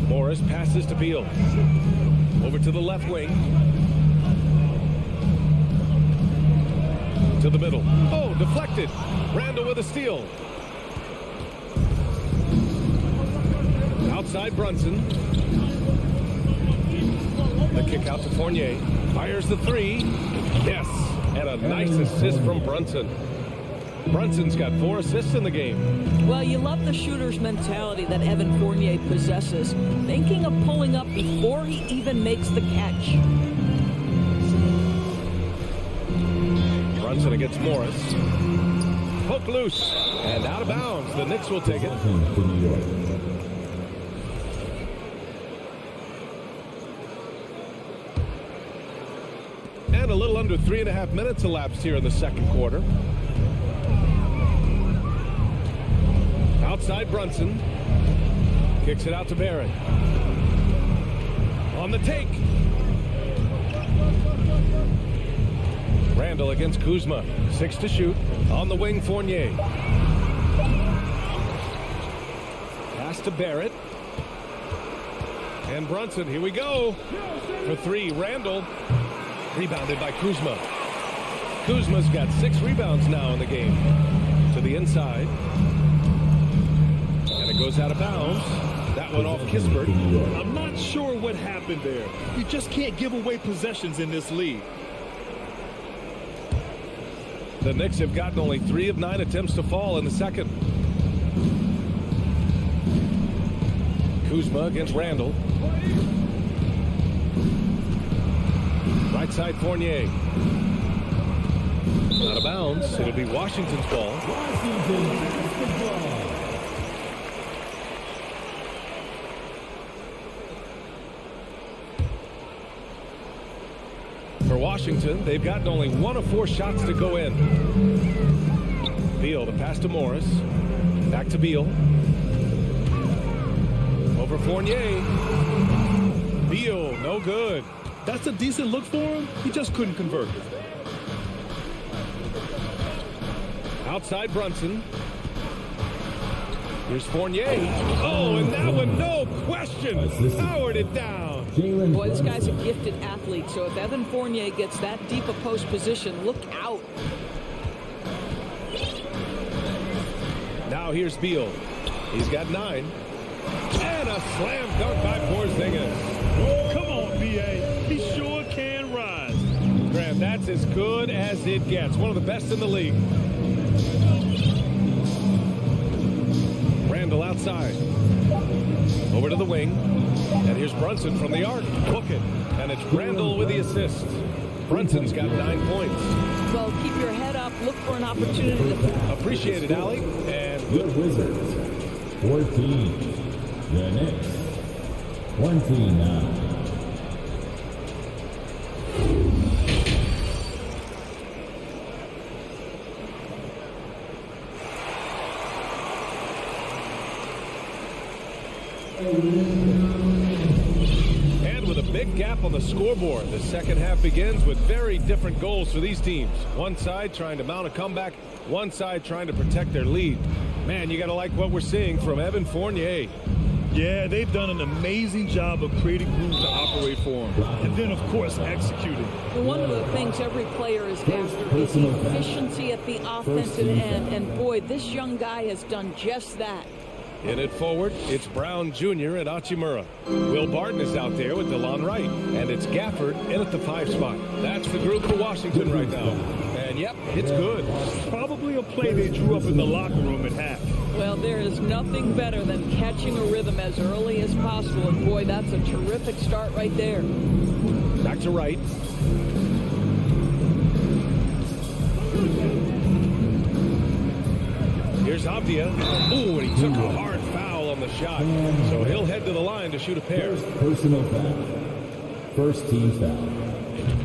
Morris passes to Beal. Over to the left wing. To the middle. Oh, deflected. Randall with a steal. Outside Brunson. The kick out to Fournier. Fires the three. Yes. And a nice assist from Brunson. Brunson's got 4 assists in the game. Well, you love the shooter's mentality that Evan Fournier possesses, thinking of pulling up before he even makes the catch. Brunson against Morris. Hook loose and out of bounds. The Knicks will take it. And a little under 3.5 minutes elapsed here in the second quarter. Outside Brunson. Kicks it out to Barrett. On the take. Randall against Kuzma. 6 to shoot. On the wing, Fournier. Pass to Barrett. And Brunson, here we go. For 3, Randall. Rebounded by Kuzma. Kuzma's got 6 rebounds now in the game. To the inside. And it goes out of bounds. That one off Kispert. I'm not sure what happened there. You just can't give away possessions in this league. The Knicks have gotten only 3 of 9 attempts to fall in the second. Kuzma against Randall. Right side Fournier. Out of bounds. It'll be Washington's ball. Washington basketball. For Washington, they've gotten only 1 of 4 shots to go in. Beal, the pass to Morris. Back to Beal. Over Fournier. Beal, no good. That's a decent look for him. He just couldn't convert. Outside Brunson. Here's Fournier. Oh, and that one, no question, powered it down. Boy, this guy's a gifted athlete, so if Evan Fournier gets that deep a post position, look out. Now here's Beal. He's got 9. And a slam dunk by Porzingis. Come on, B.A. He sure can rise. Graham, that's as good as it gets. One of the best in the league. Randall outside. Over to the wing. And here's Brunson from the arc. Book it. And it's Randall with the assist. Brunson's got 9 points. Well, keep your head up. Look for an opportunity to... Appreciate it, Allie. And The Wizards, 14. The Knicks, 29. And with a big gap on the scoreboard, the second half begins with very different goals for these teams. One side trying to mount a comeback, one side trying to protect their lead. Man, you got to like what we're seeing from Evan Fournier. Yeah, they've done an amazing job of creating room to operate for him. And then, of course, executing. Well, one of the things every player is after is efficiency at the offensive end. And boy, this young guy has done just that. In it forward, it's Brown Jr. and Hachimura. Will Barton is out there with DeLon Wright. And it's Gafford in at the 5 spot. That's the group for Washington right now. And yep, it's good. Probably a play they drew up in the locker room at half. Well, there is nothing better than catching a rhythm as early as possible. And boy, that's a terrific start right there. Back to Wright. Here's Avdia. Ooh, and he took a hard foul on the shot. So he'll head to the line to shoot a pair. Personal foul. First team foul.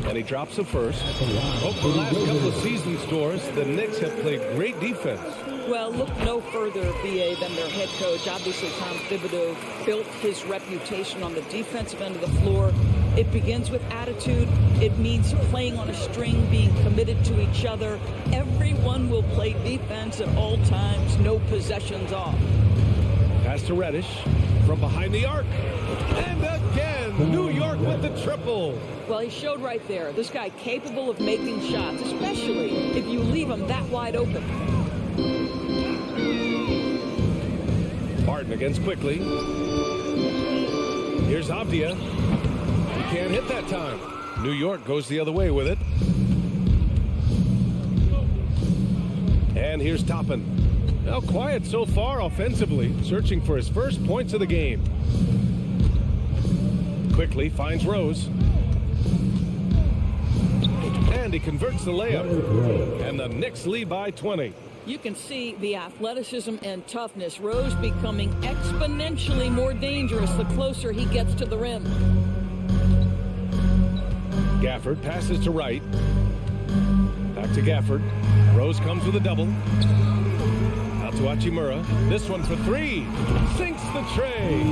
And he drops the first. Over the last couple of season scores, the Knicks have played great defense. Well, look no further, BA, than their head coach. Obviously, Tom Thibodeau built his reputation on the defensive end of the floor. It begins with attitude. It means playing on a string, being committed to each other. Everyone will play defense at all times, no possessions off. Pass to Reddish from behind the arc. And again, New York with the triple. Well, he showed right there. This guy capable of making shots, especially if you leave him that wide open. Barton against Quickly. Here's Avdia. He can't hit that time. New York goes the other way with it. And here's Toppin. Now quiet so far offensively, searching for his first points of the game. Quickly finds Rose. And he converts the layup. And the Knicks lead by 20. You can see the athleticism and toughness. Rose becoming exponentially more dangerous the closer he gets to the rim. Gafford passes to Wright. Back to Gafford. Rose comes with a double. Out to Hachimura. This one for 3. Sinks the tray.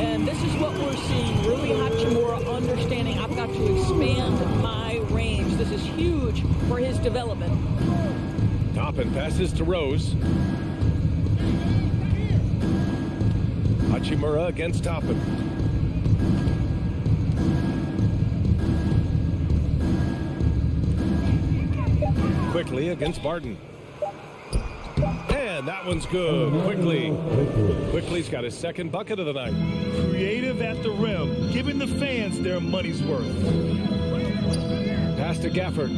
And this is what we're seeing. Rui Hachimura understanding I've got to expand my range. This is huge for his development. Toppin passes to Rose. Hachimura against Toppin. Quickly against Barton. And that one's good. Quickly's got his second bucket of the night. Creative at the rim, giving the fans their money's worth. Pass to Gafford.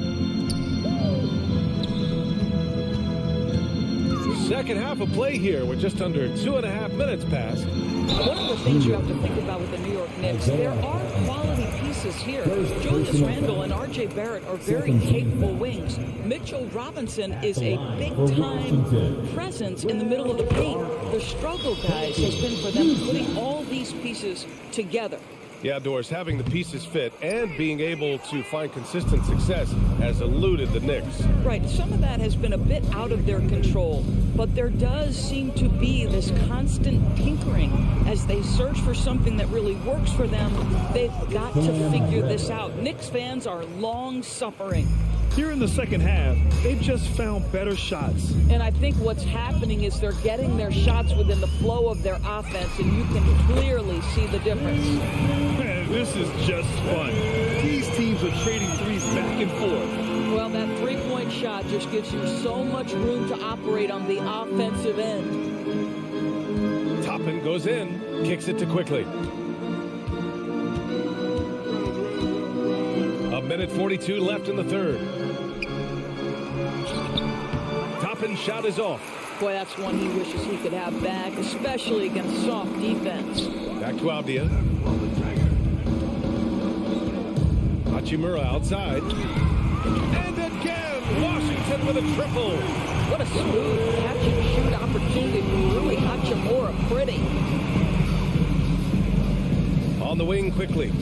Second half of play here with just under 2.5 minutes passed. One of the things you have to think about with the New York Knicks, there are quality pieces here. Julius Randle and R.J. Barrett are very capable wings. Mitchell Robinson is a big-time presence in the middle of the paint. The struggle, guys, has been for them putting all these pieces together. Yeah, Doris, having the pieces fit and being able to find consistent success has eluded the Knicks. Right. Some of that has been a bit out of their control, but there does seem to be this constant tinkering as they search for something that really works for them. They've got to figure this out. Knicks fans are long-suffering. Here in the second half, they've just found better shots. And I think what's happening is they're getting their shots within the flow of their offense, and you can clearly see the difference. Man, this is just fun. These teams are trading threes back and forth. Well, that three-point shot just gives you so much room to operate on the offensive end. Toppin goes in, kicks it to Quickly. A minute 42 left in the third. Toppin's shot is off. Boy, that's one he wishes he could have back, especially against soft defense. Back to Avdia. Hachimura outside. And again, Washington with a triple. What a smooth catch-and-shoot opportunity for Rui Hachimura. Pretty. On the wing quickly.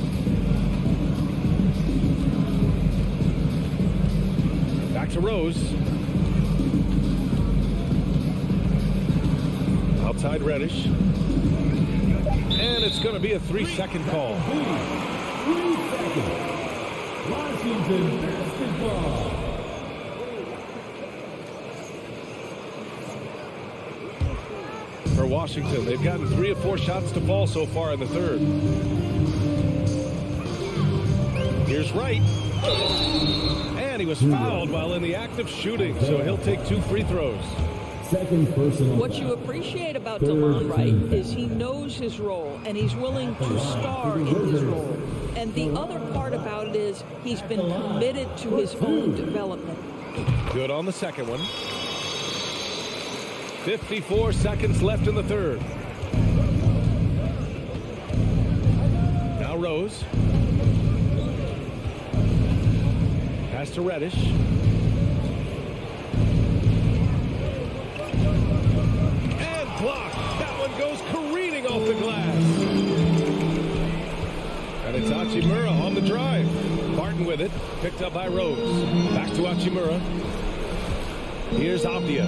Back to Rose. Outside Reddish. And it's going to be a 3-second call. 3 seconds. Washington basketball. For Washington, they've gotten 3 of 4 shots to fall so far in the third. Here's Wright. And he was fouled while in the act of shooting, so he'll take 2 free throws. Second personal. What you appreciate about DeLon Wright is he knows his role, and he's willing to star in his role. And the other part about it is he's been committed to his own development. Good on the second one. 54 seconds left in the third. Now Rose. Pass to Reddish. And blocked. That one goes careening off the glass. And it's Hachimura on the drive. Barton with it. Picked up by Rose. Back to Hachimura. Here's Avdia.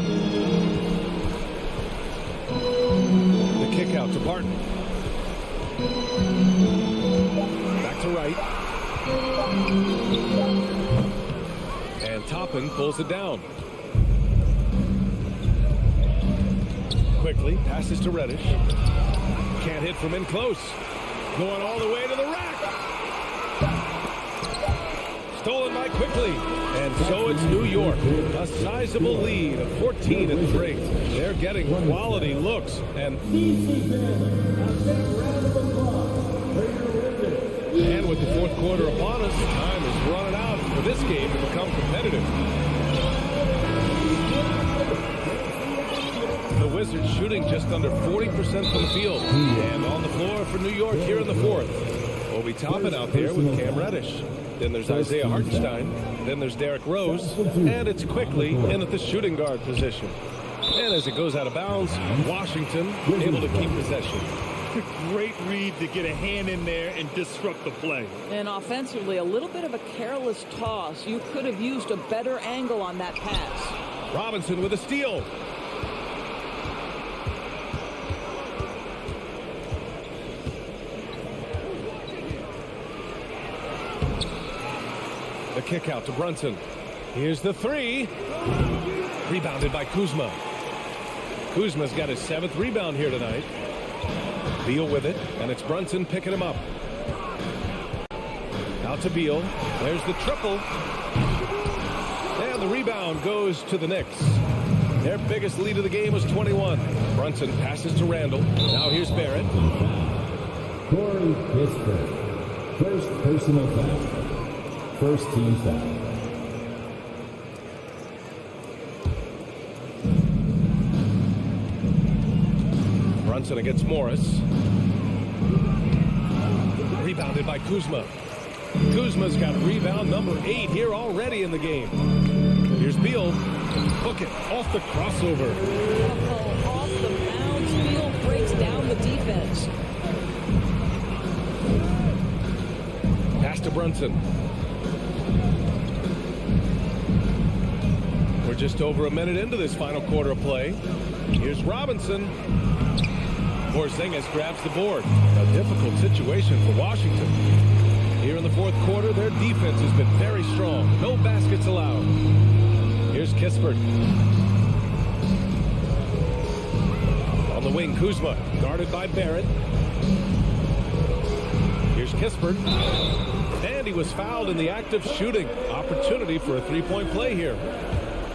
The kick out to Barton. Back to Wright. And Toppin pulls it down. Quickly passes to Reddish. Can't hit from in close. Going all the way to the rack. Stolen by Quickly. And so it's New York. A sizable lead of 14-3. They're getting quality looks. And with the fourth quarter upon us, time is running out for this game to become competitive. The Wizards shooting just under 40% from the field. And on the floor for New York here in the fourth. Obi Toppin out there with Cam Reddish. Then there's Isaiah Hartenstein. Then there's Derrick Rose. And it's Quickly in at the shooting guard position. And as it goes out of bounds, Washington able to keep possession. Great read to get a hand in there and disrupt the play. And offensively, a little bit of a careless toss. You could have used a better angle on that pass. Robinson with a steal. The kick out to Brunson. Here's the three. Rebounded by Kuzma. Kuzma's got his 7th rebound here tonight. Beal with it, and it's Brunson picking him up. Out to Beal. There's the triple. And the rebound goes to the Knicks. Their biggest lead of the game was 21. Brunson passes to Randle. Now here's Barrett. Corey Pittsburgh. First personal foul. First team foul. Brunson against Morris. Rebounded by Kuzma. Kuzma's got rebound number 8 here already in the game. Here's Beal. Hook it off the crossover. Oh, off the bounce. Beal breaks down the defense. Pass to Brunson. We're just over a minute into this final quarter of play. Here's Robinson. Porzingis grabs the board. A difficult situation for Washington. Here in the fourth quarter, their defense has been very strong. No baskets allowed. Here's Kispert. On the wing, Kuzma, guarded by Barrett. Here's Kispert. And he was fouled in the act of shooting. Opportunity for a three-point play here.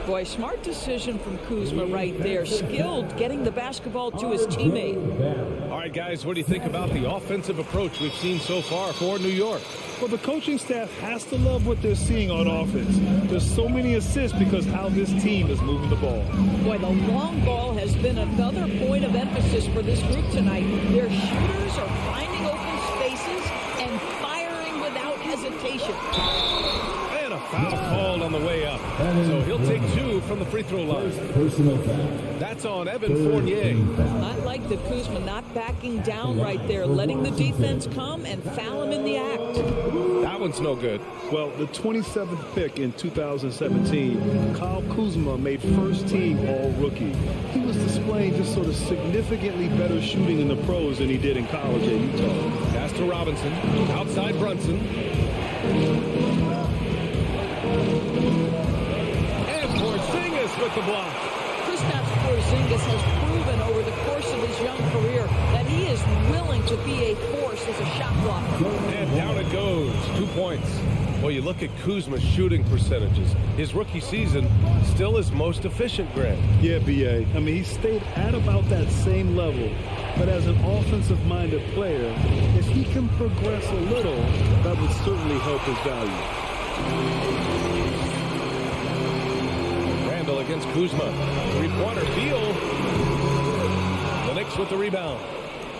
Boy, smart decision from Kuzma right there. Skilled getting the basketball to his teammate. All right, guys, what do you think about the offensive approach we've seen so far for New York? Well, the coaching staff has to love what they're seeing on offense. There's so many assists because how this team is moving the ball. Boy, the long ball has been another point of emphasis for this group tonight. Their shooters are finding open spaces and firing without hesitation. And a foul called on the way up. So he'll take 2 from the free throw line. That's on Evan Fournier. I like the Kuzma not backing down right there, letting the defense come and foul him in the act. That one's no good. Well, the 27th pick in 2017, Kyle Kuzma made first-team All-Rookie. He was displaying just sort of significantly better shooting in the pros than he did in college at Utah. Pass to Robinson. Outside Brunson. And Porzingis with the block. Kristaps Porzingis has proven over the course of his young career that he is willing to be a force as a shot blocker. And down it goes. 2 points. Well, you look at Kuzma's shooting percentages. His rookie season still his most efficient, Greg. Yeah, B.A. I mean, he stayed at about that same level. But as an offensive-minded player, if he can progress a little, that would certainly help his value. Randall against Kuzma. Three-pointer. Beal. The Knicks with the rebound.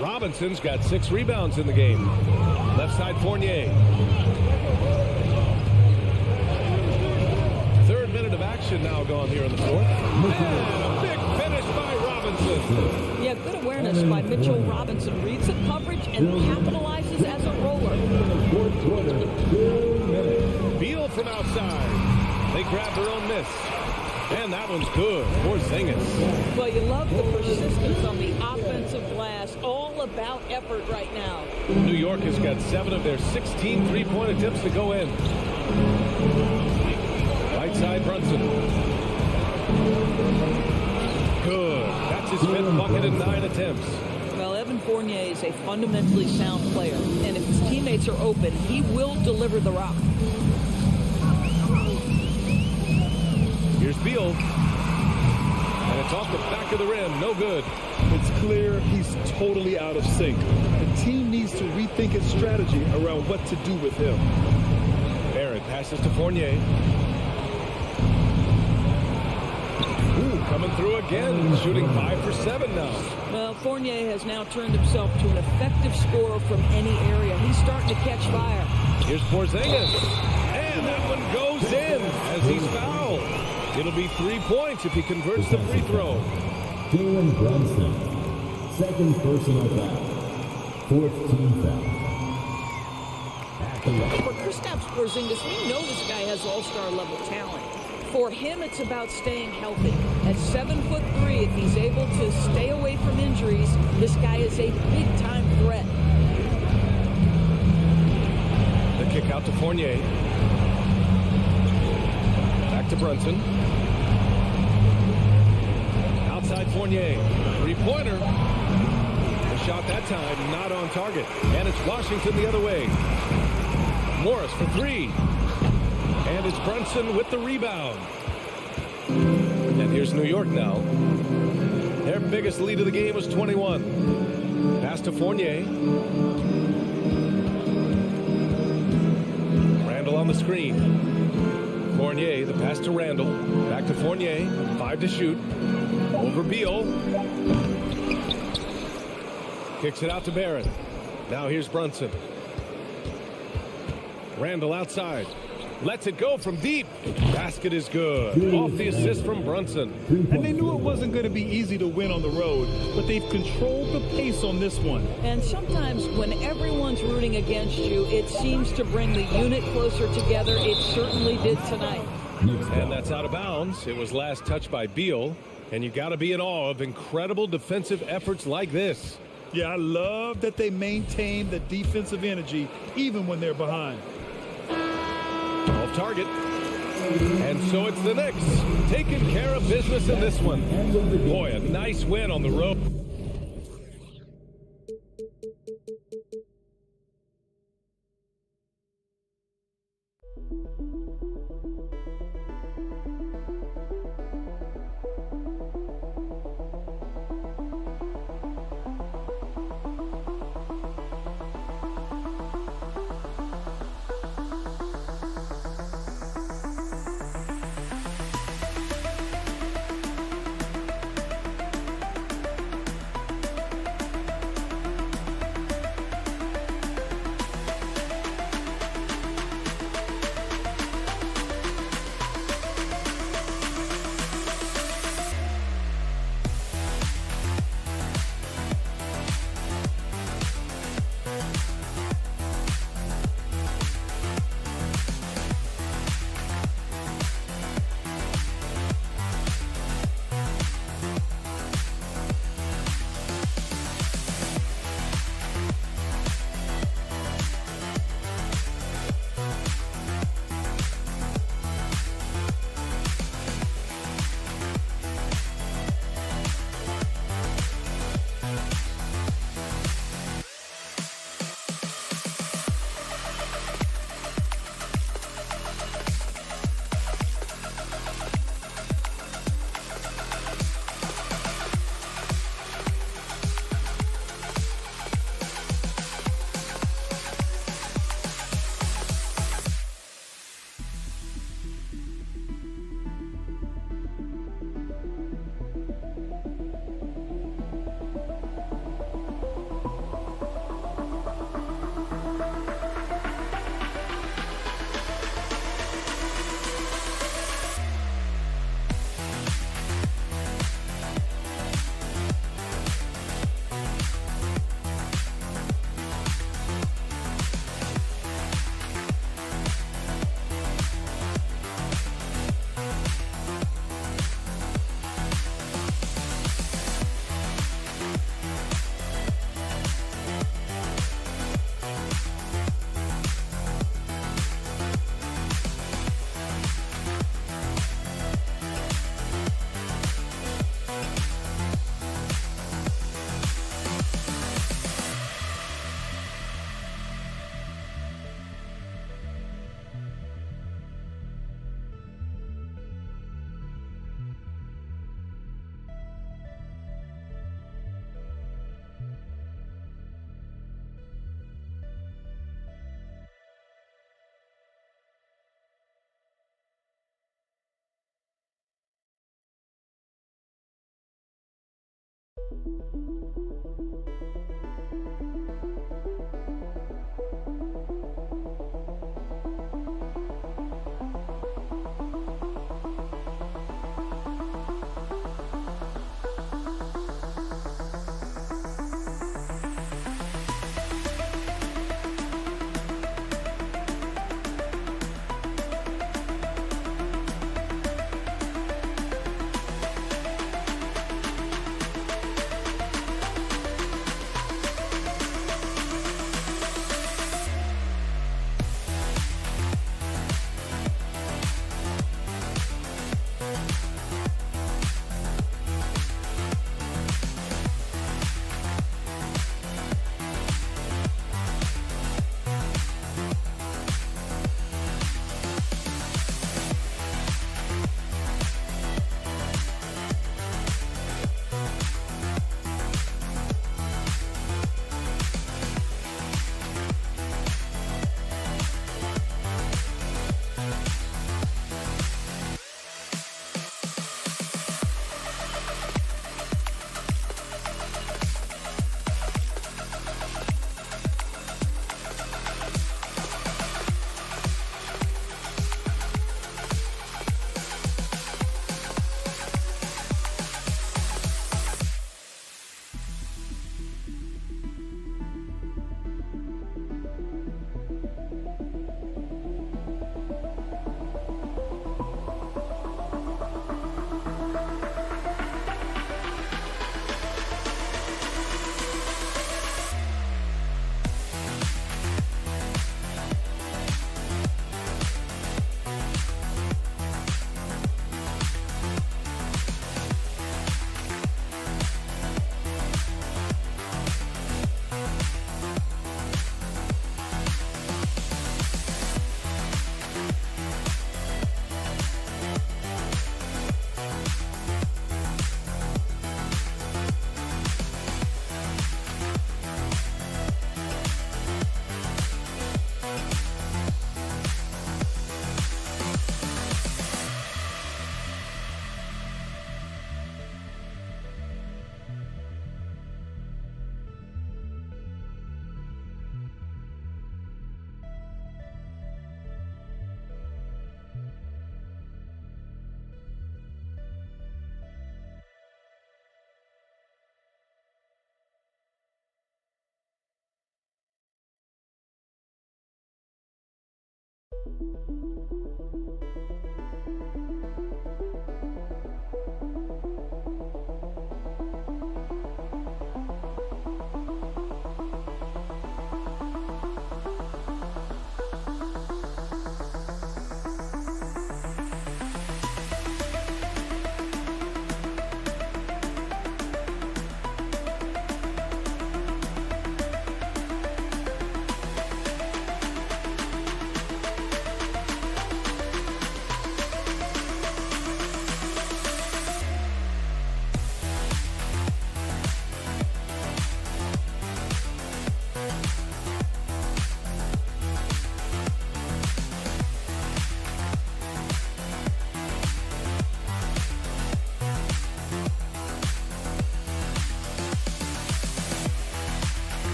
Robinson's got 6 rebounds in the game. Left side Fournier. Third minute of action now gone here in the fourth. And a big finish by Robinson. Yeah, good awareness by Mitchell Robinson. Reads the coverage and capitalizes as a roller. Beal from outside. They grab their own miss. And that one's good. Porzingis. Well, you love the persistence on the offensive glass. All about effort right now. New York has got 7 of their 16 three-point attempts to go in. Right side Brunson. Good. That's his 5th bucket in 9 attempts. Well, Evan Fournier is a fundamentally sound player. And if his teammates are open, he will deliver the rock. Here's Beal. And it's off the back of the rim. No good. It's clear he's totally out of sync. The team needs to rethink its strategy around what to do with him. Barrett passes to Fournier. Ooh, coming through again. Shooting 5 for 7 now. Well, Fournier has now turned himself to an effective scorer from any area. He's starting to catch fire. Here's Porzingis. And that one goes in as he's fouled. It'll be 3 points if he converts the free throw. Jalen Brunson, 2nd personal foul, 4th team foul. For Kristaps Porzingis, we know this guy has all-star level talent. For him, it's about staying healthy. At 7'3", if he's able to stay away from injuries, this guy is a big-time threat. The kick out to Fournier. Back to Brunson. Outside Fournier. Three-pointer. The shot that time not on target. And it's Washington the other way. Morris for 3. And it's Brunson with the rebound. And here's New York now. Their biggest lead of the game was 21. Pass to Fournier. Randall on the screen. Fournier, the pass to Randall. Back to Fournier. 5 to shoot. Over Beal. Kicks it out to Barron. Now here's Brunson. Randall outside. Lets it go from deep. Basket is good. Off the assist from Brunson. And they knew it wasn't going to be easy to win on the road, but they've controlled the pace on this one. And sometimes when everyone's rooting against you, it seems to bring the unit closer together. It certainly did tonight. And that's out of bounds. It was last touched by Beal. And you got to be in awe of incredible defensive efforts like this. Yeah, I love that they maintain the defensive energy even when they're behind. Off target. And so it's the Knicks taking care of business in this one. Boy, a nice win on the road.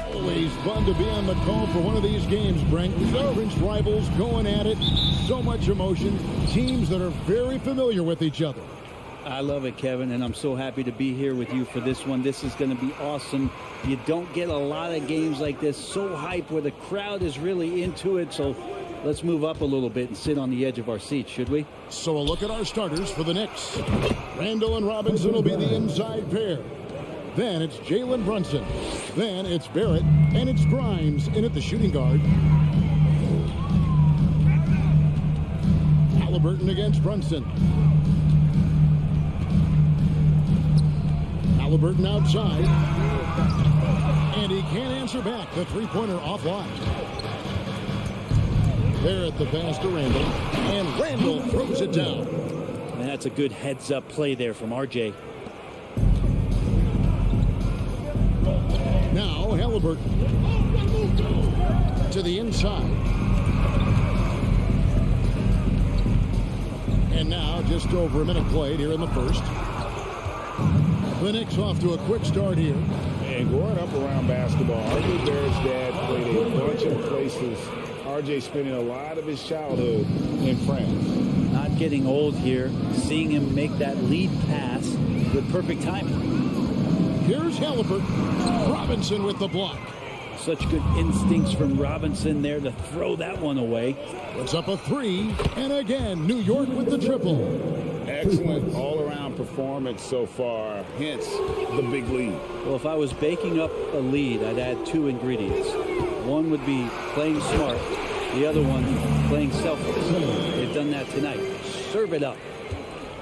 Always fun to be on the call for one of these games, Brent. Conference rivals going at it. So much emotion. Teams that are very familiar with each other. I love it, Kevin, and I'm so happy to be here with you for this one. This is going to be awesome. You don't get a lot of games like this, so hype, where the crowd is really into it. So let's move up a little bit and sit on the edge of our seats, should we? So a look at our starters for the Knicks. Randall and Robinson will be the inside pair. Then it's Jalen Brunson. Then it's Barrett, and it's Grimes in at the shooting guard. Halliburton against Brunson. Halliburton outside. And he can't answer back. The three-pointer offline. Barrett the pass to Randall. And Randall throws it down. And that's a good heads-up play there from RJ. Now Halliburton to the inside. And now just over a minute played here in the first. The Knicks off to a quick start here. And growing up around basketball, RJ Barrett's dad played a bunch of places. RJ spending a lot of his childhood in France. Not getting old here. Seeing him make that lead pass with perfect timing. Here's Halliburton. Robinson with the block. Such good instincts from Robinson there to throw that one away. Puts up a three. And again, New York with the triple. Excellent all-around performance so far, hence the big lead. Well, if I was baking up a lead, I'd add two ingredients. One would be playing smart. The other one, playing selfless. They've done that tonight. Serve it up.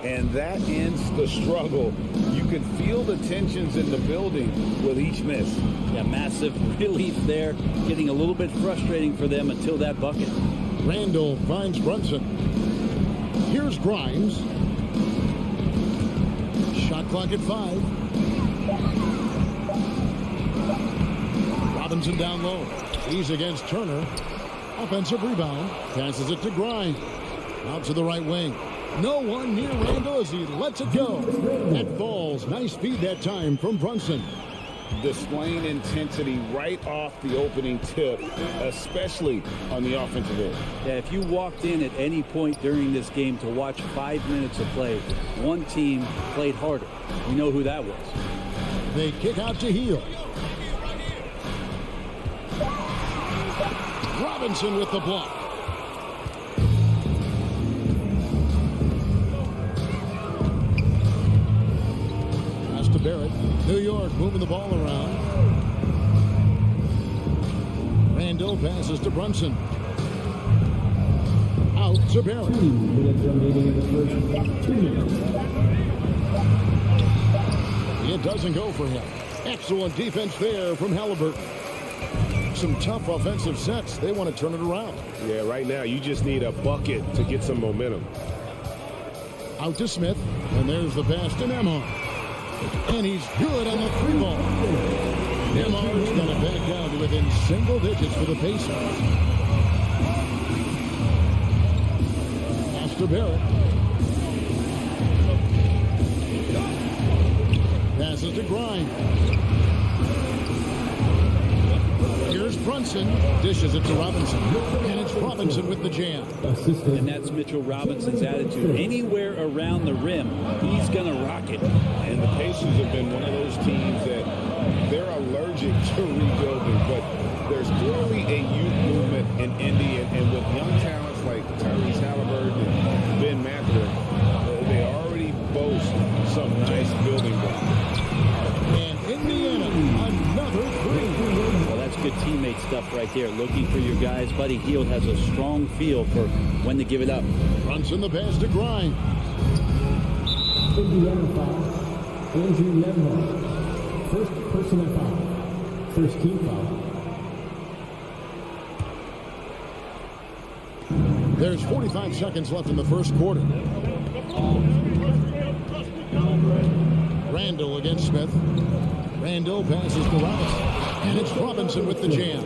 And that ends the struggle. You can feel the tensions in the building with each miss. Yeah, massive relief there. Getting a little bit frustrating for them until that bucket. Randall finds Brunson. Here's Grimes. Shot clock at 5. Robinson down low. He's against Turner. Offensive rebound. Passes it to Grimes. Out to the right wing. No one near Randall as he lets it go. That falls. Nice feed that time from Brunson. Displaying intensity right off the opening tip, especially on the offensive end. Yeah, if you walked in at any point during this game to watch 5 minutes of play, one team played harder. You know who that was. They kick out to Hield. Robinson with the block. To Barrett. New York moving the ball around. Randall passes to Brunson. Out to Barrett. It doesn't go for him. Excellent defense there from Halliburton. Some tough offensive sets. They want to turn it around. Yeah, right now you just need a bucket to get some momentum. Out to Smith. And there's the pass to Nembhard. And he's good on the three ball. Nembhard's got it back down to within single digits for the Pacers. Pass to Barrett. Passes to Grimes. Here's Brunson. Dishes it to Robinson. And it's Robinson with the jam. And that's Mitchell Robinson's attitude. Anywhere around the rim, he's going to rock it. And the Pacers have been one of those teams that they're allergic to rebuilding, but there's clearly a youth movement in Indy, and with young talents like Tyrese Halliburton and Ben Mathurin, they already boast some nice building blocks. And Indiana, another three. Well, that's good teammate stuff right there. Looking for your guys. Buddy Hield has a strong feel for when to give it up. Brunson the pass to Grimes. Indiana foul. Andrew Nembhard. First personal foul. First team foul. There's 45 seconds left in the first quarter. Randall against Smith. Randall passes to Robinson. And it's Robinson with the jam.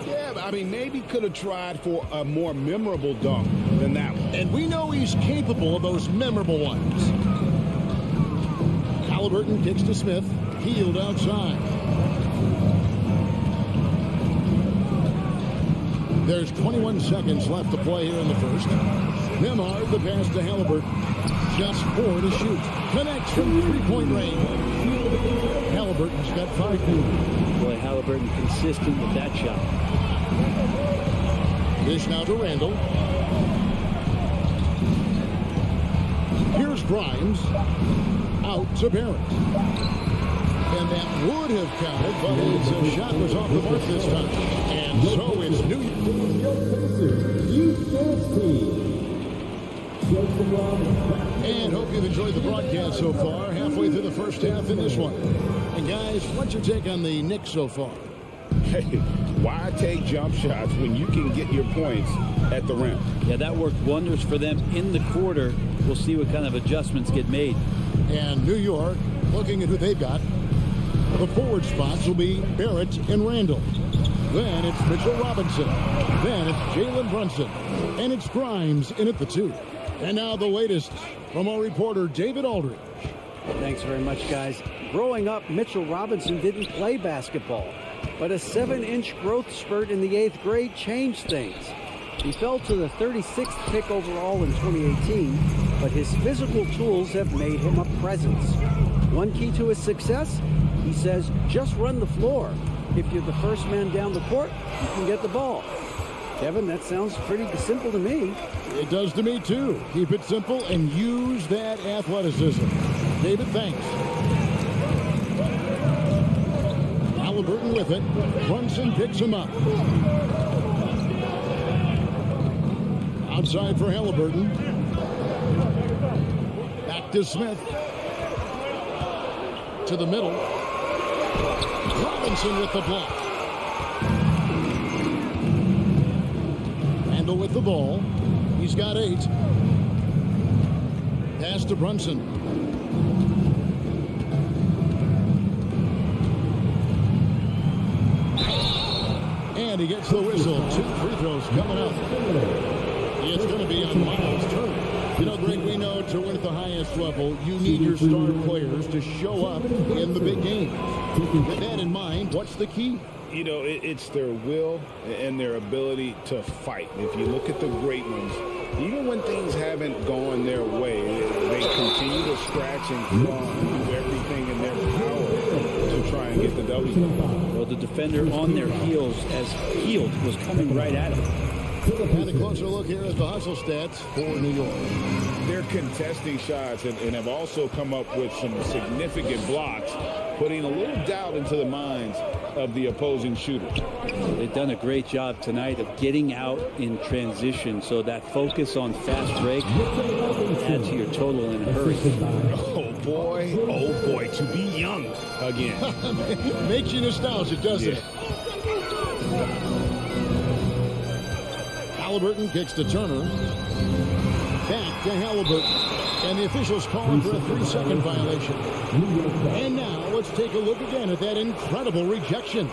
Yeah, I mean, maybe could have tried for a more memorable dunk than that one. And we know he's capable of those memorable ones. Halliburton kicks to Smith. Healed outside. There's 21 seconds left to play here in the first. Nembhard the pass to Halliburton. Just 4 to shoot. Connects from three-point range. Halliburton's got 5 points. Boy, Halliburton consistent with that shot. Dish now to Randall. Here's Grimes. Out to Barrett. And that would have counted, but his shot was off the mark this time. And so it's New And hope you've enjoyed the broadcast so far. Halfway through the first half in this one. And guys, what's your take on the Knicks so far? Hey, why take jump shots when you can get your points at the rim? Yeah, that worked wonders for them in the quarter. We'll see what kind of adjustments get made. And New York, looking at who they've got. The forward spots will be Barrett and Randall. Then it's Mitchell Robinson. Then it's Jalen Brunson. And it's Grimes in at the 2. And now the latest from our reporter, David Aldridge. Thanks very much, guys. Growing up, Mitchell Robinson didn't play basketball, but a 7-inch growth spurt in the 8th grade changed things. He fell to the 36th pick overall in 2018, but his physical tools have made him a presence. One key to his success, he says, just run the floor. If you're the first man down the court, you can get the ball. Kevin, that sounds pretty simple to me. It does to me, too. Keep it simple and use that athleticism. David, thanks. Halliburton with it. Brunson picks him up. Outside for Halliburton. Back to Smith. To the middle. Robinson with the block. Randall with the ball. He's got 8. Pass to Brunson. And he gets the whistle. 2 free throws coming up. It's going to be on Miles Turner. You know, Greg, we know to win at the highest level, you need your star players to show up in the big games. With that in mind, what's the key? You know, it's their will and their ability to fight. If you look at the great ones, even when things haven't gone their way, they continue to scratch and claw and do everything in their power to try and get the W. Well, the defender on their heels as Heald was coming right at him. And a closer look here at the hustle stats for New York. They're contesting shots and have also come up with some significant blocks, putting a little doubt into the minds of the opposing shooter. They've done a great job tonight of getting out in transition, so that focus on fast break adds to your total in a hurry. Oh boy, to be young again. Makes you nostalgic, doesn't it? Halliburton kicks to Turner. Back to Halliburton. And the officials call him for a 3-second violation. And now let's take a look again at that incredible rejection.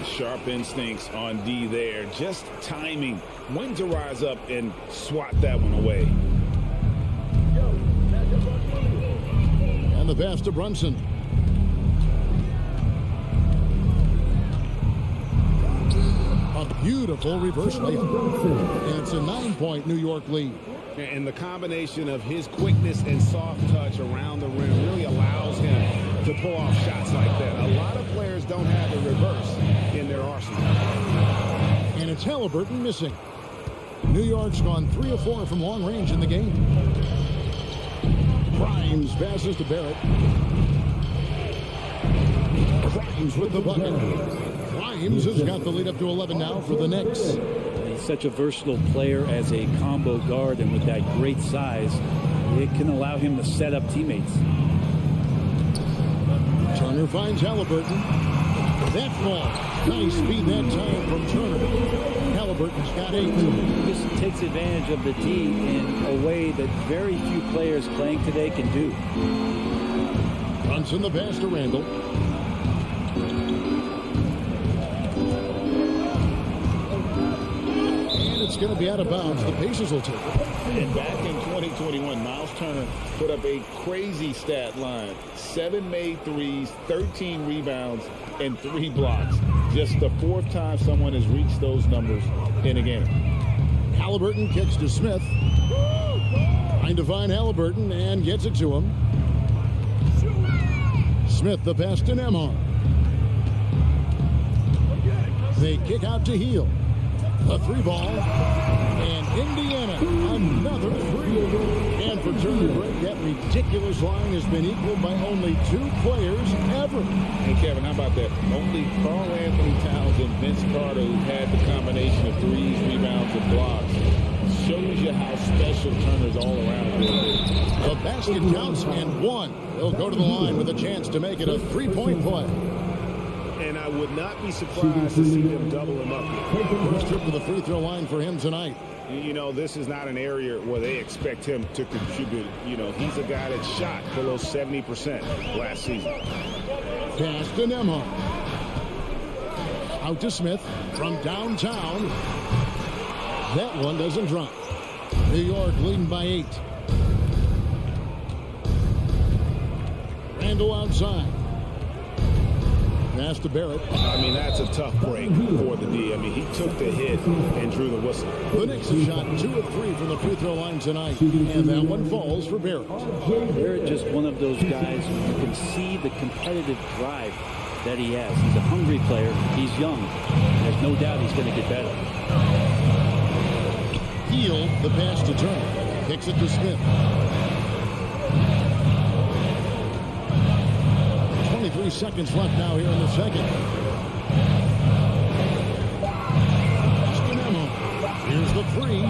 Sharp instincts on D there. Just timing when to rise up and swat that one away. And the pass to Brunson. A beautiful reverse layup. And it's a 9-point New York lead. And the combination of his quickness and soft touch around the rim really allows him to pull off shots like that. A lot of players don't have a reverse in their arsenal. And it's Halliburton missing. New York's gone 3 of 4 from long range in the game. Grimes passes to Barrett. Grimes with the bucket. Grimes has got the lead up to 11 now for the Knicks. He's such a versatile player as a combo guard, and with that great size, it can allow him to set up teammates. Turner finds Halliburton. That ball. Nice speed that time from Turner. Halliburton's got 8. Just takes advantage of the D in a way that very few players playing today can do. Brunson the pass to Randall. And it's going to be out of bounds. The Pacers will take it. And back in 2021, Miles Turner put up a crazy stat line. 7 made threes, 13 rebounds, and 3 blocks. Just the 4th time someone has reached those numbers in a game. Halliburton kicks to Smith. Trying to find Halliburton and gets it to him. Smith the pass to Nembhard. They kick out to Heel. A 3-ball. And Indiana, another 3. And for Turner to break that ridiculous line has been equaled by only 2 players ever. Hey, Kevin, how about that? Only Karl Anthony Towns and Vince Carter who've had the combination of threes, rebounds, and blocks. Shows you how special Turner's all around. The basket counts and 1. He'll go to the line with a chance to make it a 3-point play. And I would not be surprised to see them double him up. First trip to the free throw line for him tonight. You know, this is not an area where they expect him to contribute. You know, he's a guy that shot below 70% last season. Pass to Nembhard. Out to Smith from downtown. That one doesn't drop. New York leading by 8. Randall outside. Pass to Barrett. I mean, that's a tough break for the D. I mean, he took the hit and drew the whistle. The Knicks have shot 2 of 3 from the free throw line tonight, and that one falls for Barrett. Barrett just one of those guys who you can see the competitive drive that he has. He's a hungry player. He's young. There's no doubt he's going to get better. Heel, the pass to Turner. Kicks it to Smith. 23 seconds left now here in the second. Here's the 3.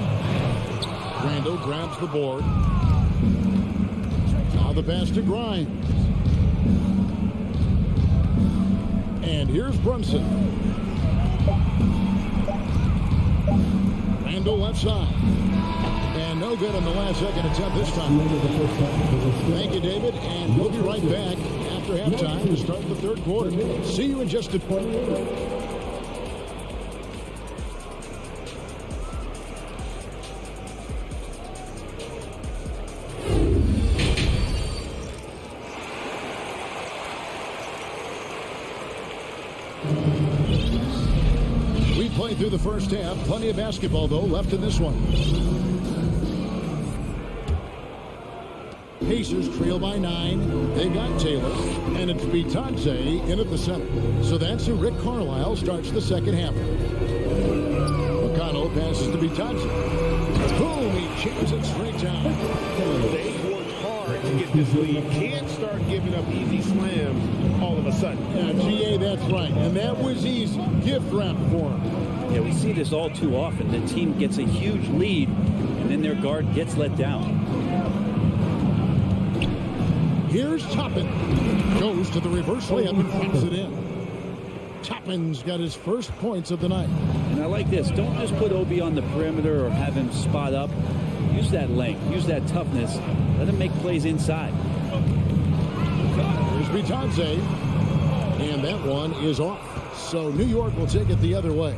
Randall grabs the board. Now the pass to Grimes. And here's Brunson. Randall left side. And no good on the last second attempt this time. Thank you, David. And we'll be right back after halftime to start the third quarter. See you in just a minute. We played through the first half. Plenty of basketball, though, left in this one. Pacers trail by 9. They've got Taylor, and it's Bitadze in at the center. So that's who Rick Carlisle starts the second half. McConnell passes to Bitadze. Boom! He chips it straight down. They worked hard to get this lead. Can't start giving up easy slams all of a sudden. Yeah, GA, that's right. And that was easy. Gift wrap for him. Yeah, we see this all too often. The team gets a huge lead, and then their guard gets let down. Here's Toppin. Goes to the reverse layup and pops it in. Toppin's got his first points of the night. And I like this. Don't just put Obi on the perimeter or have him spot up. Use that length. Use that toughness. Let him make plays inside. Here's Bitadze. And that one is off. So New York will take it the other way.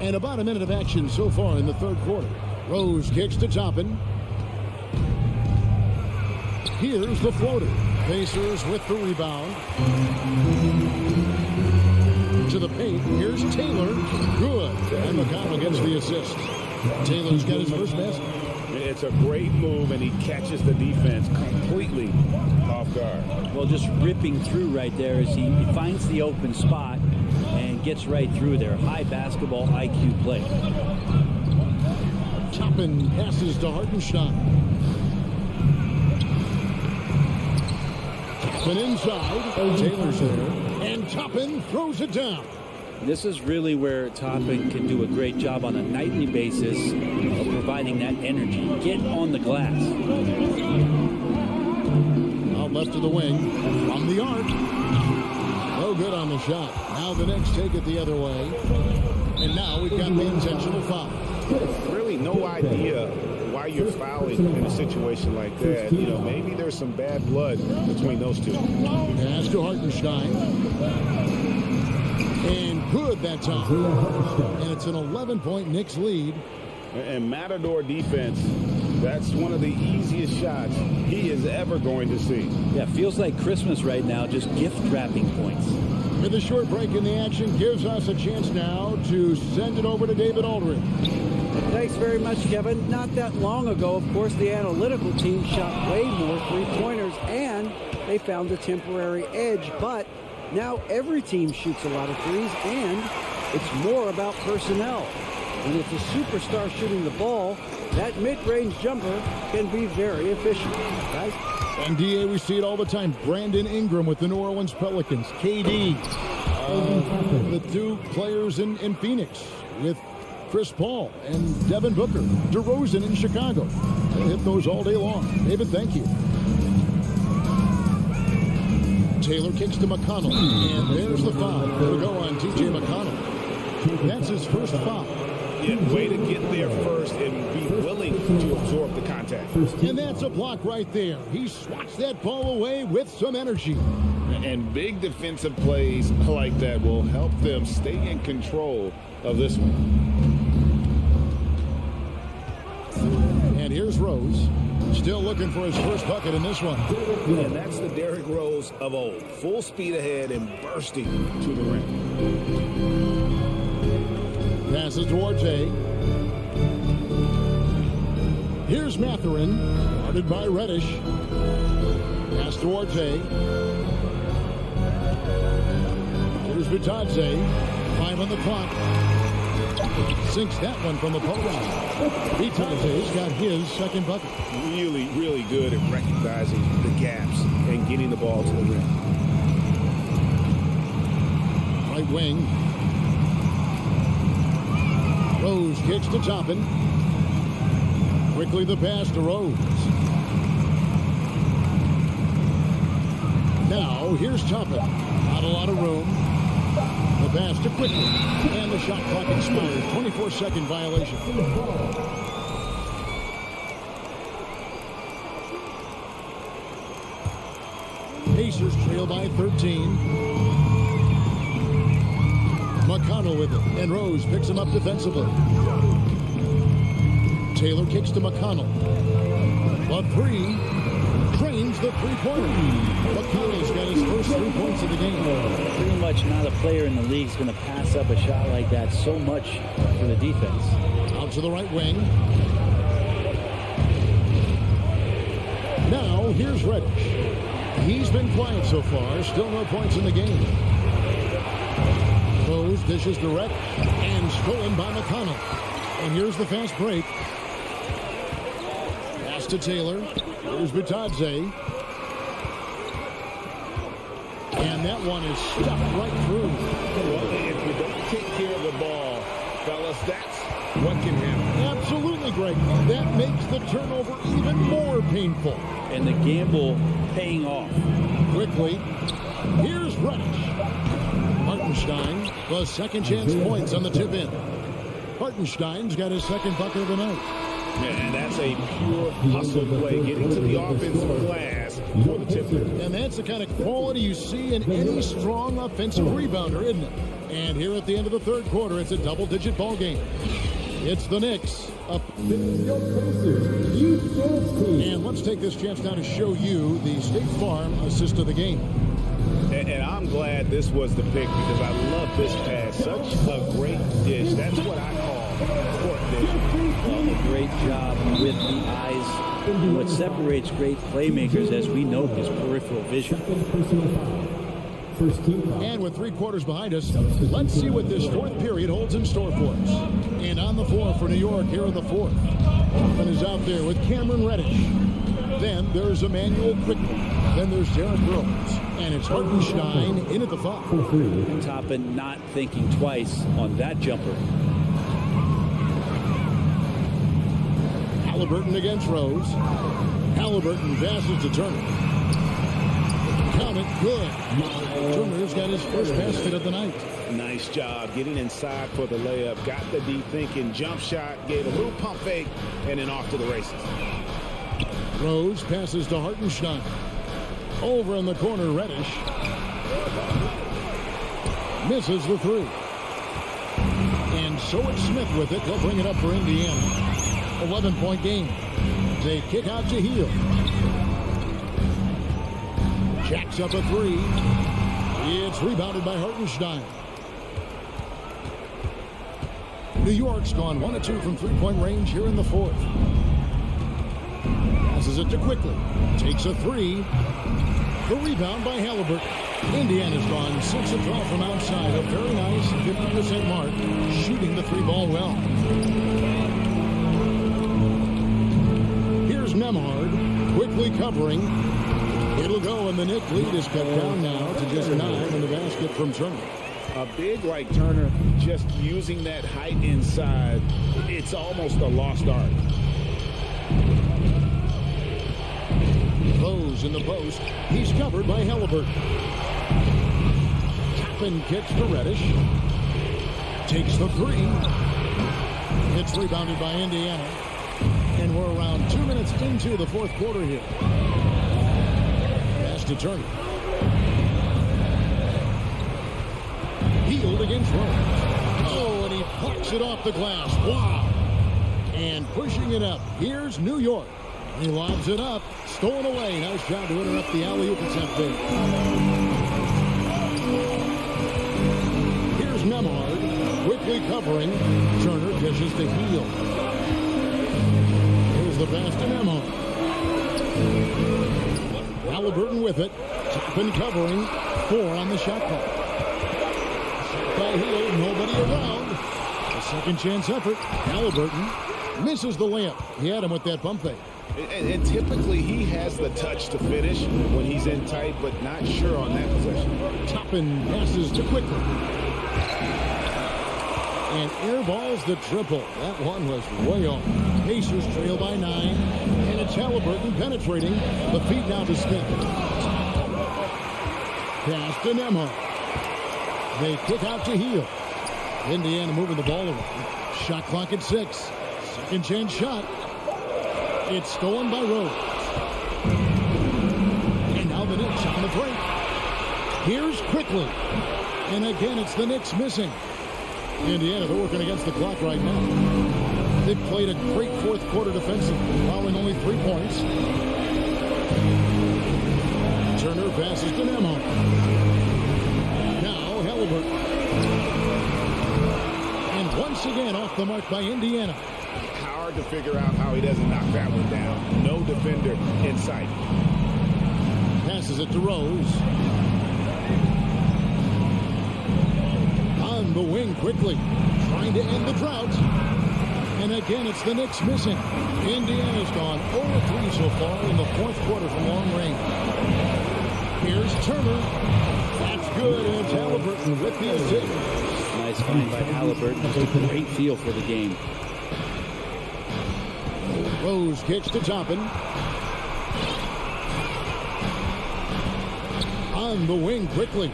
And about a minute of action so far in the third quarter. Rose kicks to Toppin. Here's the floater. Pacers with the rebound. To the paint. Here's Taylor. Good. And McConnell gets the assist. Taylor's got his first basket. It's a great move, and he catches the defense completely off guard. Well, just ripping through right there as he finds the open spot and gets right through there. High basketball IQ play. Toppin passes to Hartenstein. Toppin inside. Taylor's there. And Toppin throws it down. This is really where Toppin can do a great job on a nightly basis of providing that energy. Get on the glass. Now left of the wing. From the arc. No good on the shot. Now the Knicks take it the other way. And now we've got the intentional foul. Really no idea why you're fouling in a situation like that. You know, maybe there's some bad blood between those two. Pass to Hartenstein. And good that time. And it's an 11-point Knicks lead. And Matador defense, that's one of the easiest shots he is ever going to see. Yeah, feels like Christmas right now, just gift wrapping points. With a short break in the action, gives us a chance now to send it over to David Aldridge. Thanks very much, Kevin. Not that long ago, of course, the analytical team shot way more three-pointers, and they found a temporary edge. But now every team shoots a lot of threes, and it's more about personnel. When it's a superstar shooting the ball, that mid-range jumper can be very efficient. Guys? And DA, we see it all the time. Brandon Ingram with the New Orleans Pelicans. KD, the two players in Phoenix with Chris Paul and Devin Booker. DeRozan in Chicago. They hit those all day long. David, thank you. Taylor kicks to McConnell. And there's the foul. It'll go on TJ McConnell. That's his first foul. Yeah, way to get there first and be willing to absorb the contact. And that's a block right there. He swats that ball away with some energy. And big defensive plays like that will help them stay in control of this one. And here's Rose. Still looking for his first bucket in this one. And that's the Derrick Rose of old. Full speed ahead and bursting to the rim. Passes towards A. Here's Mathurin, guarded by Reddish. Pass towards A. Here's Vitadze. 5 on the clock. Sinks that one from the post. Vitadze's got his second bucket. Really, really good at recognizing the gaps and getting the ball to the rim. Right wing. Rose kicks to Toppin. Quickly the pass to Rose. Now here's Toppin. Not a lot of room. The pass to Quickly. And the shot clock expires. 24-second violation. Pacers trail by 13. McConnell with it, and Rose picks him up defensively. Taylor kicks to McConnell. A three, drains the three-pointer. McConnell's got his first 3 points of the game. Pretty much not a player in the league is going to pass up a shot like that so much for the defense. Out to the right wing. Now, here's Reddish. He's been quiet so far, still no points in the game. Rose dishes to Reddish, and stolen by McConnell. And here's the fast break. Pass to Taylor. Here's Vitadze. And that one is stuffed right through. Well, if you don't take care of the ball, fellas, that's what can happen. Absolutely, Greg. That makes the turnover even more painful. And the gamble paying off. Quickly, here's Reddish. Hartenstein, the second chance points on the tip in. Hartenstein's got his second bucket of the night. And that's a pure hustle play, getting to the offensive glass for the tip in. And that's the kind of quality you see in any strong offensive rebounder, isn't it? And here at the end of the third quarter, it's a double-digit ball game. It's the Knicks up. And let's take this chance now to show you the State Farm assist of the game. And I'm glad this was the pick because I love this pass. Such a great dish. That's what I call court vision. Well, a great job with the eyes. And what separates great playmakers, as we know, is peripheral vision. And with 3 quarters behind us, let's see what this fourth period holds in store for us. And on the floor for New York here in the fourth. Toppin is out there with Cameron Reddish. Then there's Emmanuel Quickly. Then there's Derrick Rose. And it's Hartenstein in at the foul. Toppin not thinking twice on that jumper. Halliburton against Rose. Halliburton passes to Turner. Count it. Good. Turner's got his first basket of the night. Nice job getting inside for the layup. Got the deep thinking jump shot. Gave a little pump fake. And then off to the races. Rose passes to Hartenstein. Over in the corner, Reddish. Misses the three. And so it's Smith with it. They'll bring it up for Indiana. 11-point game. They kick out to Heel. Jacks up a three. It's rebounded by Hartenstein. New York's gone 1 of 2 from three-point range here in the fourth. Passes it to Quickly. Takes a three. The rebound by Halliburton. Indiana's gone 6 of 12 from outside. A very nice 50% mark. Shooting the three ball well. Here's Nemhard. Quickly covering. It'll go, and the Knicks lead is cut down now to just 9 in the basket from Turner. A big like Turner, just using that height inside, it's almost a lost art. Rose in the post. He's covered by Halliburton. Toppin kicks to Reddish. Takes the three. It's rebounded by Indiana. And we're around 2 minutes into the fourth quarter here. Pass to Turner. Healed against Rose. Oh, and he plucks it off the glass. Wow. And pushing it up. Here's New York. He lobs it up. Stolen away. Nice job to interrupt the alley-oop attempt there. Here's Nemhard. Quickly covering. Turner dishes to Heel. Here's the pass to Nemhard. Halliburton with it. Toppin covering. 4 on the shot clock. By Heel, nobody around. A second chance effort. Halliburton misses the layup. He had him with that pump fake. And typically he has the touch to finish when he's in tight, but not sure on that possession. Toppin passes to Quickly. And airballs the triple. That one was way off. Pacers trail by 9. And it's Halliburton penetrating. The feed now to Smith. Pass to Nemhard. They kick out to Heel. Indiana moving the ball around. Shot clock at 6. Second chance shot. It's stolen by Rose. And now the Knicks on the break. Here's Quickly. And again, it's the Knicks missing. Indiana, they're working against the clock right now. They've played a great fourth quarter defensively, allowing only 3 points. Turner passes to Nemhard. Now Halliburton. And once again off the mark by Indiana. Hard to figure out how he doesn't knock that one down. No defender in sight. Passes it to Rose. On the wing quickly. Trying to end the drought. And again, it's the Knicks missing. Indiana's gone 0-3 so far in the fourth quarter from long range. Here's Turner. That's good. And it's Halliburton with the assist. Nice find by Halliburton. Just a great feel for the game. Rose kicks to Toppin. On the wing quickly.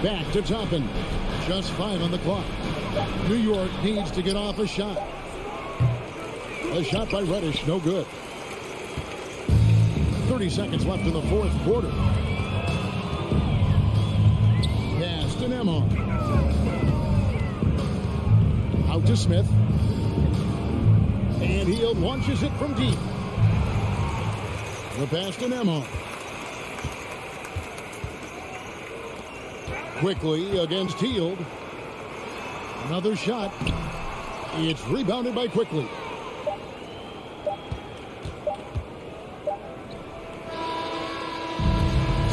Back to Toppin. Just 5 on the clock. New York needs to get off a shot. A shot by Reddish, no good. 30 seconds left in the fourth quarter. Pass to Nemhard. Out to Smith. And he launches it from deep. The pass to Nemhard. Quickly against Hield. Another shot. It's rebounded by Quickly.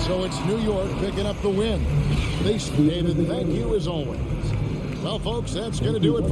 So it's New York picking up the win. David, thank you as always. Well, folks, that's going to do it.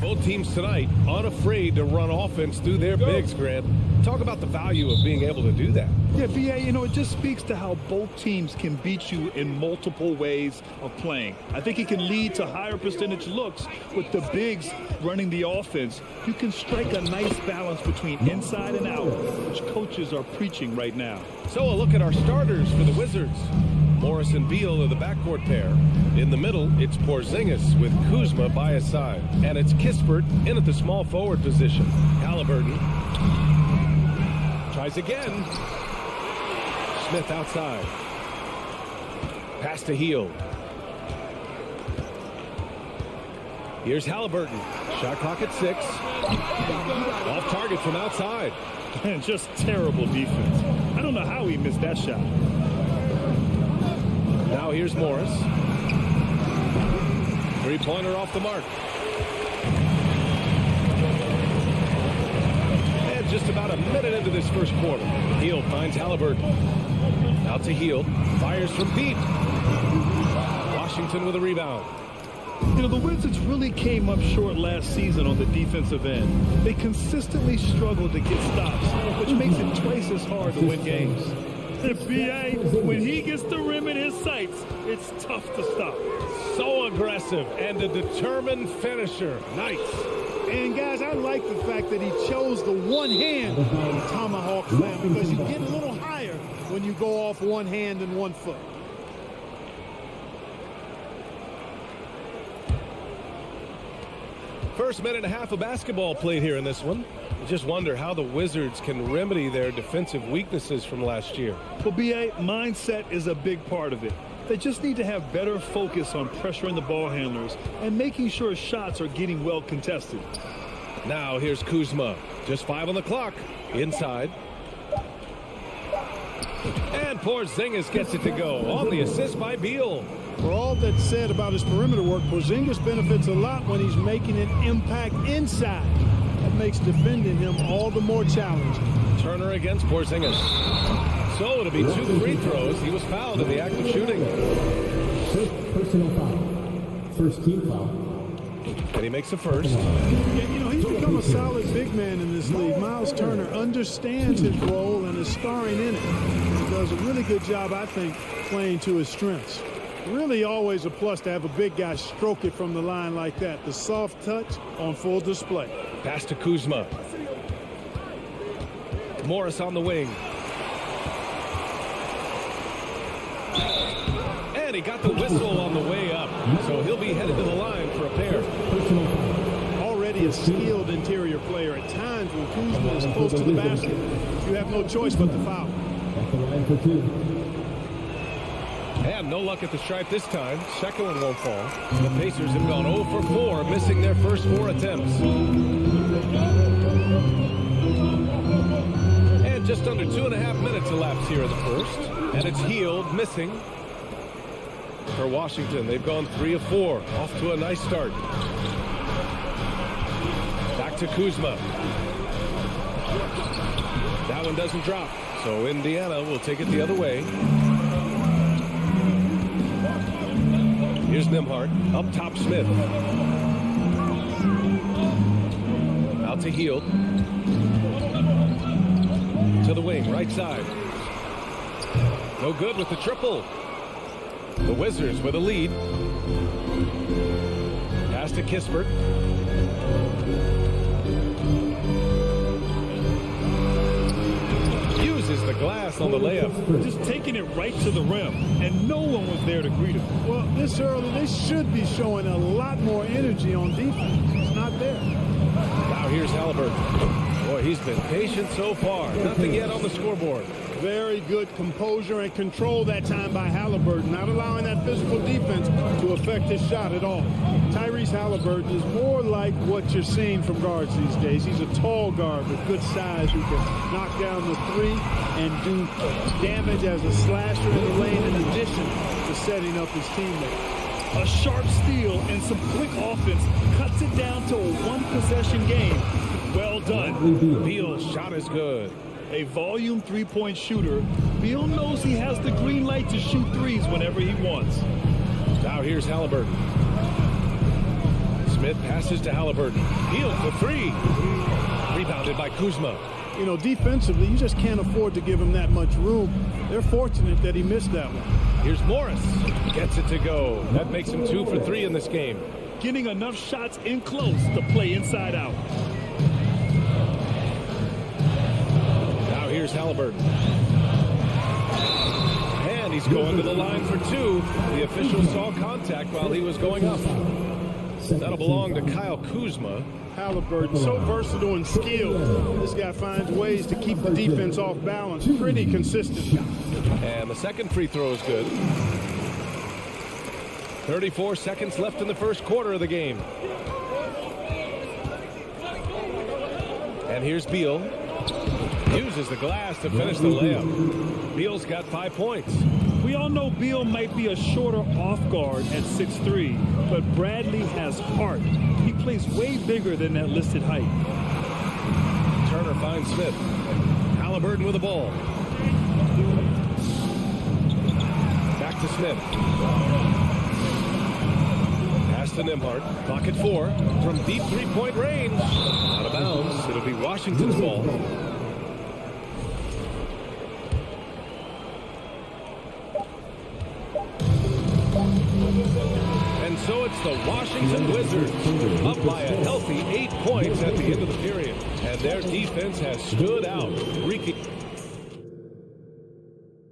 Both teams tonight unafraid to run offense through their bigs, Grant. Talk about the value of being able to do that. Yeah, B.A., it just speaks to how both teams can beat you in multiple ways of playing. I think it can lead to higher percentage looks with the bigs running the offense. You can strike a nice balance between inside and out, which coaches are preaching right now. So a look at our starters for the Wizards. Morris and Beal are the backcourt pair. In the middle, it's Porzingis with Kuzma by his side. And it's Kispert in at the small forward position. Halliburton tries again. Smith outside. Pass to Hield. Here's Halliburton. Shot clock at 6. Off target from outside. And just terrible defense. I don't know how he missed that shot. Now here's Morris. Three-pointer off the mark. And just about a minute into this first quarter, Hield finds Halliburton. Out to Hield. Fires from deep. Washington with a rebound. The Wizards really came up short last season on the defensive end. They consistently struggled to get stops, which makes it twice as hard to win games. B.A., when he gets the rim in his sights, it's tough to stop. So aggressive and a determined finisher. Nice. And, guys, I like the fact that he chose the one-hand tomahawk slam because you get a little higher when you go off one hand and 1 foot. First minute and a half of basketball played here in this one. I just wonder how the Wizards can remedy their defensive weaknesses from last year. Well, B.A., mindset is a big part of it. They just need to have better focus on pressuring the ball handlers and making sure shots are getting well contested. Now here's Kuzma. Just 5 on the clock. Inside. And Porzingis gets it to go on the assist by Beal. For all that's said about his perimeter work, Porzingis benefits a lot when he's making an impact inside. That makes defending him all the more challenging. Turner against Porzingis. So it'll be 2 free throws. He was fouled in the act of shooting. First personal foul. First team foul. And he makes the first. Yeah, he's become a solid big man in this league. Miles Turner understands his role and is starring in it. He does a really good job, I think, playing to his strengths. Really always a plus to have a big guy stroke it from the line like that. The soft touch on full display. Pass to Kuzma. Morris on the wing. And he got the whistle on the way up. So he'll be headed to the line for a pair. Already a skilled interior player. At times when Kuzma is close to the basket, you have no choice but to foul. At the line for 2. And no luck at the stripe this time. Second one won't fall. The Pacers have gone 0 for 4, missing their first 4 attempts. And just under 2.5 minutes elapsed here in the first. And it's Hield missing for Washington. They've gone 3 of 4. Off to a nice start. Back to Kuzma. That one doesn't drop. So Indiana will take it the other way. Here's Nembhard. Up top, Smith. Out to Hield. To the wing, right side. No good with the triple. The Wizards with a lead. Pass to Kispert. Uses the glass on the layup. Just taking it right to the rim, and no one was there to greet him. Well, this early, they should be showing a lot more energy on defense. It's not there. Now here's Halliburton. Boy, he's been patient so far. Nothing yet on the scoreboard. Very good composure and control that time by Halliburton, not allowing that physical defense to affect his shot at all. Tyrese Halliburton is more like what you're seeing from guards these days. He's a tall guard with good size who can knock down the 3 and do damage as a slasher in the lane in addition to setting up his teammates. A sharp steal and some quick offense cuts it down to a one-possession game. Well done. Beal's shot is good. A volume three-point shooter, Beal knows he has the green light to shoot threes whenever he wants. Now here's Halliburton. Smith passes to Halliburton. Beal for three. Rebounded by Kuzma. You know, defensively, you just can't afford to give him that much room. They're fortunate that he missed that one. Here's Morris. Gets it to go. That makes him 2 for 3 in this game. Getting enough shots in close to play inside out. Now here's Halliburton. And he's going to the line for 2. The official saw contact while he was going up. That'll belong to Kyle Kuzma. Halliburton, so versatile and skilled. This guy finds ways to keep the defense off balance pretty consistently. And the second free throw is good. 34 seconds left in the first quarter of the game. And here's Beal. Uses the glass to finish the layup. Beal's got 5 points. We all know Beal might be a shorter off guard at 6'3", but Bradley has heart. He plays way bigger than that listed height. Turner finds Smith. Halliburton with the ball. Back to Smith. Pass to Nembhard. Clock at 4. From deep three-point range. Out of bounds. It'll be Washington's ball. And so it's the Washington Wizards up by a healthy 8 points at the end of the period. And their defense has stood out. Ricky.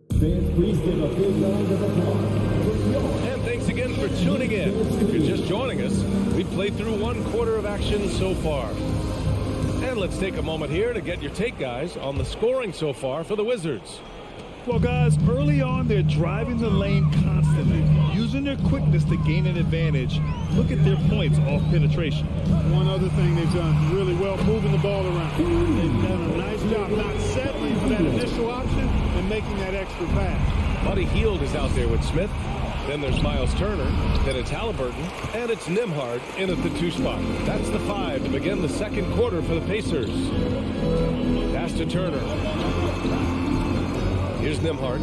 Please give a big round of applause. And thanks again for tuning in. If you're just joining us, we've played through 1 quarter of action so far. And let's take a moment here to get your take, guys, on the scoring so far for the Wizards. Well, guys, early on, they're driving the lane constantly, using their quickness to gain an advantage. Look at their points off penetration. One other thing they've done really well, moving the ball around. They've done a nice job not settling for that initial option and making that extra pass. Buddy Hield is out there with Smith. Then there's Miles Turner. Then it's Halliburton. And it's Nembhard in at the 2 spot. That's the 5 to begin the second quarter for the Pacers. Pass to Turner. Here's Nembhard.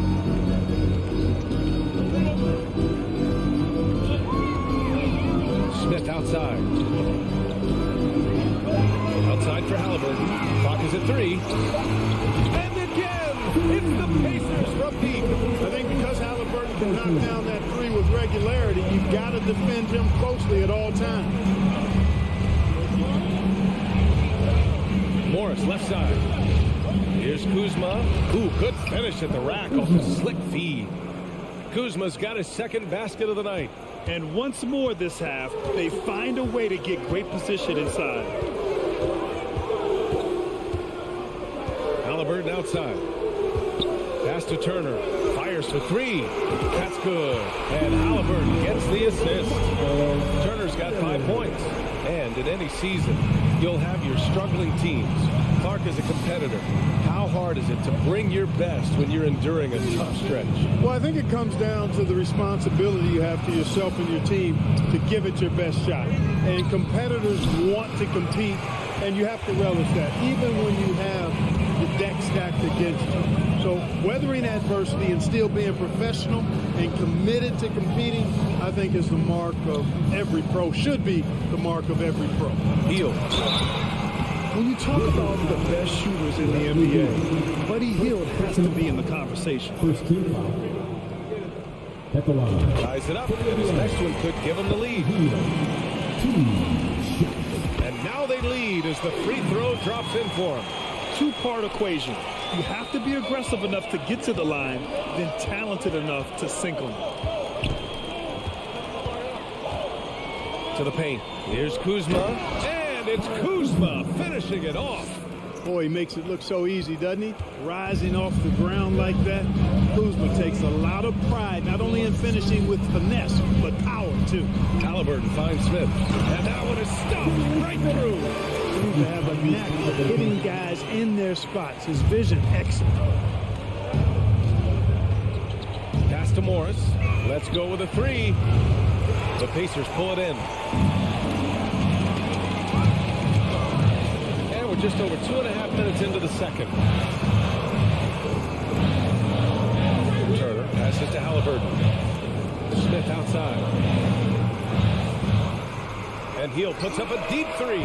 Smith outside. Outside for Halliburton. Clock is at 3. And again, it's the Pacers from deep. I think because Halliburton can knock down that 3 with regularity, you've got to defend him closely at all times. Morris left side. Here's Kuzma, who could finish at the rack off a slick feed. Kuzma's got his second basket of the night. And once more this half, they find a way to get great position inside. Halliburton outside. Pass to Turner. Fires for 3. That's good. And Halliburton gets the assist. Turner's got 5 points. And in any season, you'll have your struggling teams. Clark is a competitor. How hard is it to bring your best when you're enduring a tough stretch? Well, I think it comes down to the responsibility you have to yourself and your team to give it your best shot. And competitors want to compete, and you have to relish that, even when you have the deck stacked against you. So weathering adversity and still being professional and committed to competing, I think is the mark of every pro, should be the mark of every pro. Hield. When you talk about the best shooters in the NBA, Buddy Hield has to be in the conversation. First team foul. At the line. Ties it up, and his next one could give him the lead. 2 shots. And now they lead as the free throw drops in for him. 2-part equation. You have to be aggressive enough to get to the line, then talented enough to sink them. To the paint. Here's Kuzma. And it's Kuzma finishing it off. Boy, he makes it look so easy, doesn't he? Rising off the ground like that. Kuzma takes a lot of pride, not only in finishing with finesse, but power, too. Halliburton finds Smith. And that one is stuffed right through. Seems to have a knack for hitting guys in their spots. His vision, excellent. Pass to Morris. Let's go with a 3. The Pacers pull it in. And we're just over 2.5 minutes into the second. Turner passes to Halliburton. Smith outside. And Hield puts up a deep three.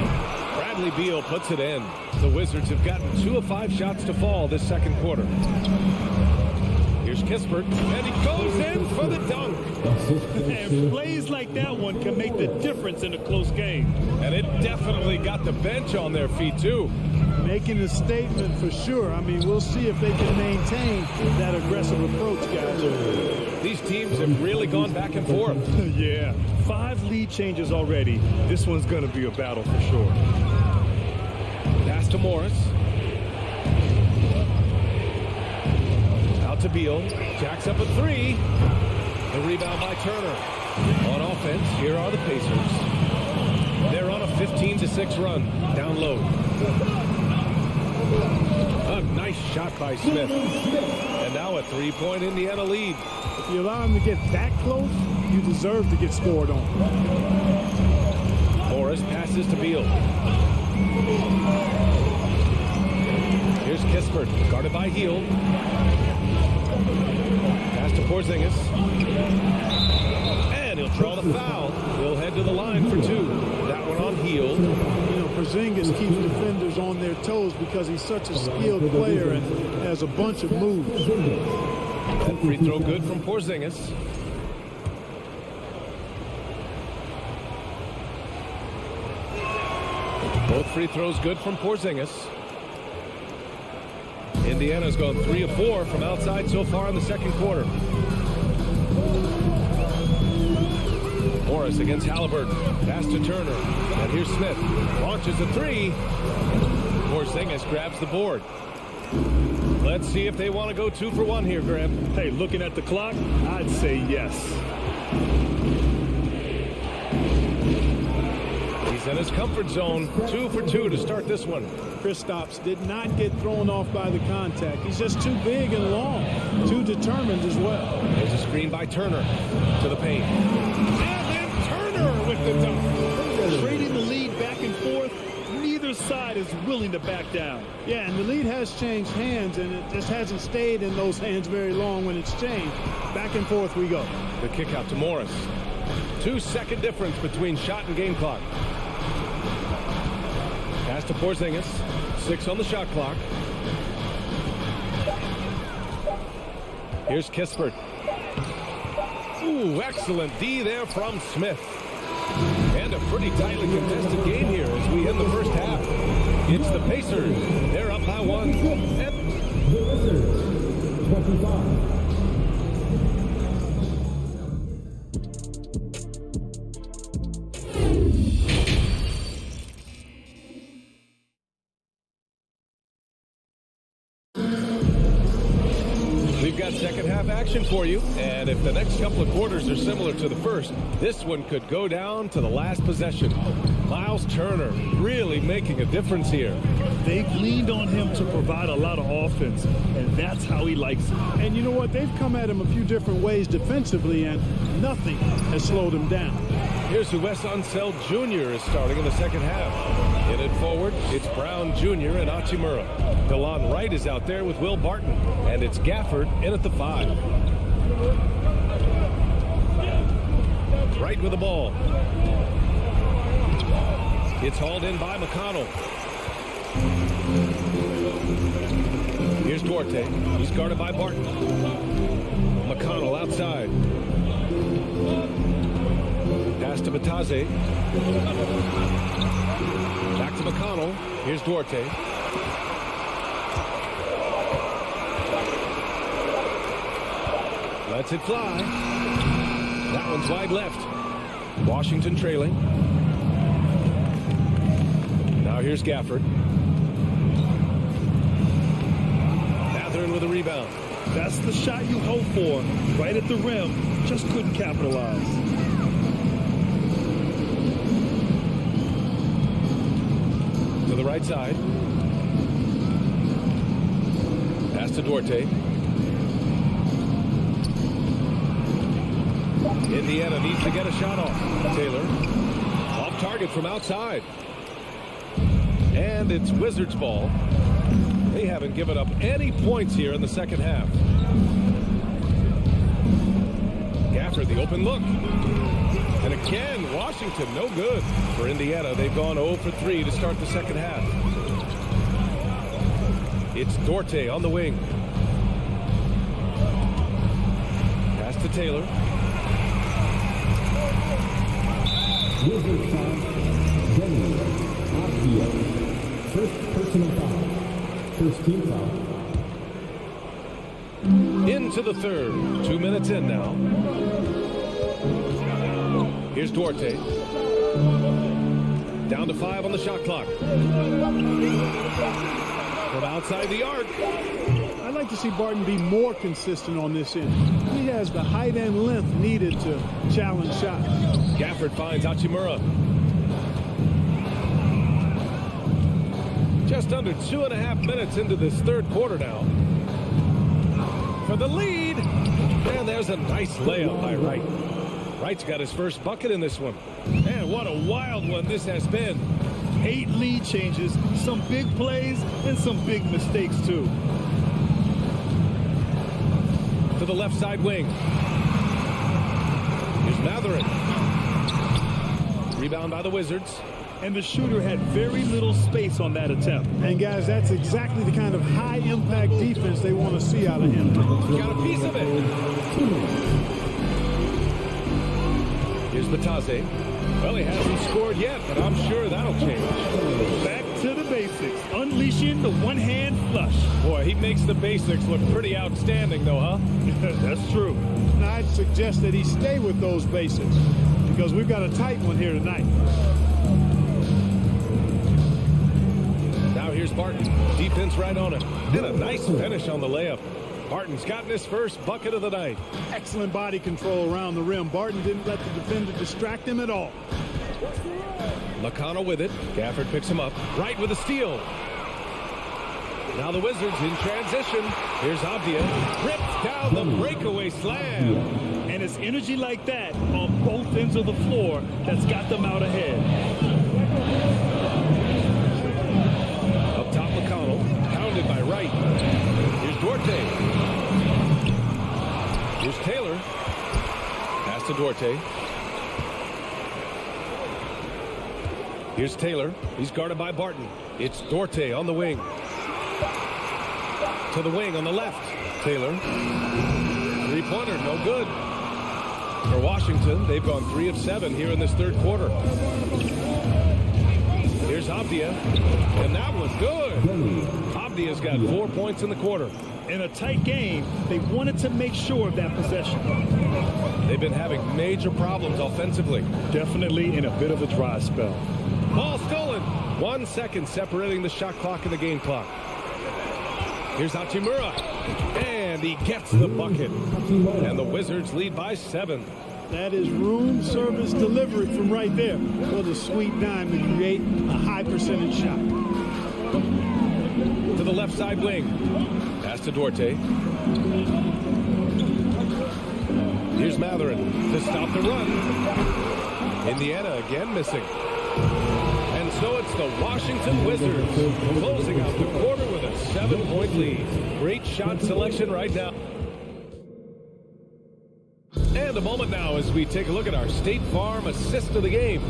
Bradley Beal puts it in. The Wizards have gotten 2 of 5 shots to fall this second quarter. Here's Kispert, and he goes in for the dunk. And plays like that one can make the difference in a close game. And it definitely got the bench on their feet, too. Making a statement for sure. I mean, we'll see if they can maintain that aggressive approach, guys. These teams have really gone back and forth. Yeah, 5 lead changes already. This one's going to be a battle for sure. Pass to Morris. Out to Beal. Jacks up a 3. The rebound by Turner. On offense, here are the Pacers. They're on a 15-6 run. Down low. A nice shot by Smith. And now a 3-point Indiana lead. If you allow him to get that close, you deserve to get scored on. Morris passes to Beal. Here's Kispert, guarded by Hield. Pass to Porzingis. And he'll draw the foul. He'll head to the line for 2. That one on Hield. You know, Porzingis keeps defenders on their toes because he's such a skilled player and has a bunch of moves. That free throw good from Porzingis. Both free throws good from Porzingis. Indiana's gone 3 of 4 from outside so far in the second quarter. Morris against Halliburton. Pass to Turner. And here's Smith. Launches a 3. Porzingis grabs the board. Let's see if they want to go 2 for 1 here, Graham. Hey, looking at the clock, I'd say yes. He's in his comfort zone. 2 for 2 to start this one. Kristaps did not get thrown off by the contact. He's just too big and long, too determined as well. There's a screen by Turner to the paint. And then Turner with the dunk. Trading the lead back and forth, neither side is willing to back down. Yeah, and the lead has changed hands, and it just hasn't stayed in those hands very long when it's changed. Back and forth we go. The kick out to Morris. 2-second difference between shot and game clock. Pass to Porzingis. 6 on the shot clock. Here's Kispert. Ooh, excellent D there from Smith. And a pretty tightly contested game here as we end the first half. It's the Pacers. They're up by 1. And The Wizards, 25. we've got second half action for you. And if the next couple of quarters are similar to the first, this one could go down to the last possession. Miles Turner really making a difference here. They've leaned on him to provide a lot of offense, and that's how he likes it. And you know what? They've come at him a few different ways defensively, and nothing has slowed him down. Here's who Wes Unseld Jr. is starting in the second half. In it forward, it's Brown Jr. and Hachimura. DeLon Wright is out there with Will Barton, and it's Gafford in at the 5. Wright with the ball. It's hauled in by McConnell. Here's Duarte. He's guarded by Barton. McConnell outside. Pass to Bataze. Back to McConnell. Here's Duarte. Lets it fly. That one's wide left. Washington trailing. Now here's Gafford. Mathurin with a rebound. That's the shot you hope for. Right at the rim. Just couldn't capitalize. To the right side. Pass to Duarte. Indiana needs to get a shot off. Taylor off target from outside. And it's Wizards ball. They haven't given up any points here in the second half. Gafford, the open look. And again, Washington, no good for Indiana. They've gone 0 for 3 to start the second half. It's Duarte on the wing. Pass to Taylor. Wizards foul. First personal foul. First team foul. Into the third. 2 minutes in now. Here's Duarte. Down to 5 on the shot clock. From outside the arc. I'd like to see Barton be more consistent on this end. He has the height and length needed to challenge shots. Gafford finds Hachimura. Just under 2.5 minutes into this third quarter now. For the lead. And there's a nice layup by Wright. Wright's got his first bucket in this one. And what a wild one this has been. 8 lead changes, some big plays, and some big mistakes, too. To the left side wing. Here's Matherin. Rebound by the Wizards. And the shooter had very little space on that attempt. And, guys, that's exactly the kind of high-impact defense they want to see out of him. Got a piece of it. Here's Batase. Well, he hasn't scored yet, but I'm sure that'll change. Back to the basics, unleashing the one-hand flush. Boy, he makes the basics look pretty outstanding, though, huh? That's true. And I'd suggest that he stay with those basics because we've got a tight one here tonight. Now here's Barton. Defense right on him. And a nice finish on the layup. Barton's gotten his first bucket of the night. Excellent body control around the rim. Barton didn't let the defender distract him at all. McConnell with it. Gafford picks him up. Wright with a steal. Now the Wizards in transition. Here's Abdia. Rips down the breakaway slam. And it's energy like that on both ends of the floor that's got them out ahead. Up top, McConnell. Pounded by Wright. Here's Duarte. Here's Taylor. Pass to Duarte. Here's Taylor. He's guarded by Barton. It's Duarte on the wing. To the wing on the left. Taylor. Three-pointer, no good. For Washington, they've gone 3 of 7 here in this third quarter. Here's Abdia. And that was good. Abdia's got 4 points in the quarter. In a tight game, they wanted to make sure of that possession. They've been having major problems offensively. Definitely in a bit of a dry spell. Ball stolen. 1 second separating the shot clock and the game clock. Here's Hachimura. And he gets the bucket. And the Wizards lead by 7. That is room service delivery from right there. What a sweet dime to create a high percentage shot. To the left side wing. Pass to Duarte. Here's Matherin to stop the run. Indiana again missing. And so it's the Washington Wizards closing out the quarter with a 7-point lead. Great shot selection right now. And a moment now as we take a look at our State Farm assist of the game.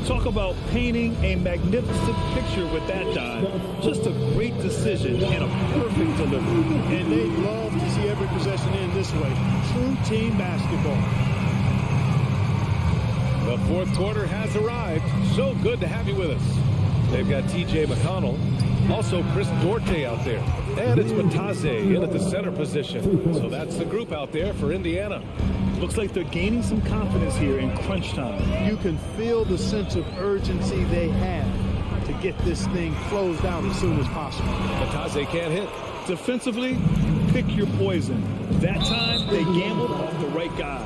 Talk about painting a magnificent picture with that dive. Just a great decision and a perfect delivery. And they love to see every possession end this way. True team basketball. The fourth quarter has arrived. So good to have you with us. They've got T.J. McConnell. Also Chris Duarte out there. And it's Batase in at the center position. So that's the group out there for Indiana. Looks like they're gaining some confidence here in crunch time. You can feel the sense of urgency they have to get this thing closed out as soon as possible. Batase can't hit. Defensively, you pick your poison. That time, they gambled off the right guy.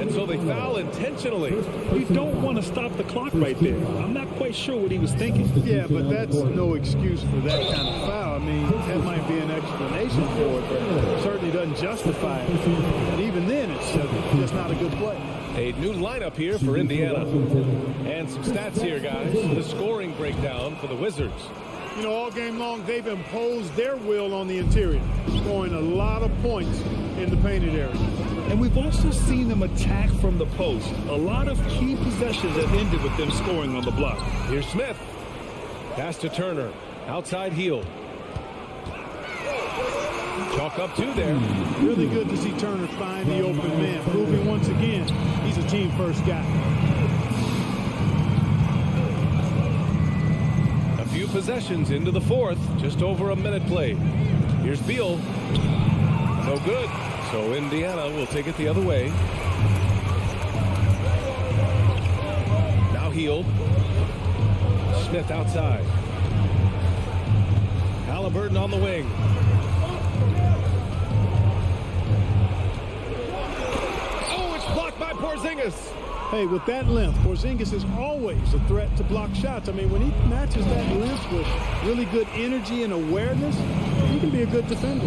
And so they foul intentionally. You don't want to stop the clock right there. I'm not quite sure what he was thinking. Yeah, but that's no excuse for that kind of foul. I mean, that might be an explanation for it, but it certainly doesn't justify it. And even then, it's just not a good play. A new lineup here for Indiana. And some stats here, guys. The scoring breakdown for the Wizards. You know, all game long, they've imposed their will on the interior, scoring a lot of points in the painted area. And we've also seen them attack from the post. A lot of key possessions have ended with them scoring on the block. Here's Smith. Pass to Turner. Outside heel. Chalk up two there. Really good to see Turner find the open man, proving once again he's a team-first guy. A few possessions into the fourth. Just over a minute played. Here's Beal. No good. So Indiana will take it the other way. Now Heel. Smith outside. Halliburton on the wing. Oh, it's blocked by Porzingis. Hey, with that length, Porzingis is always a threat to block shots. I mean, when he matches that length with really good energy and awareness, he can be a good defender.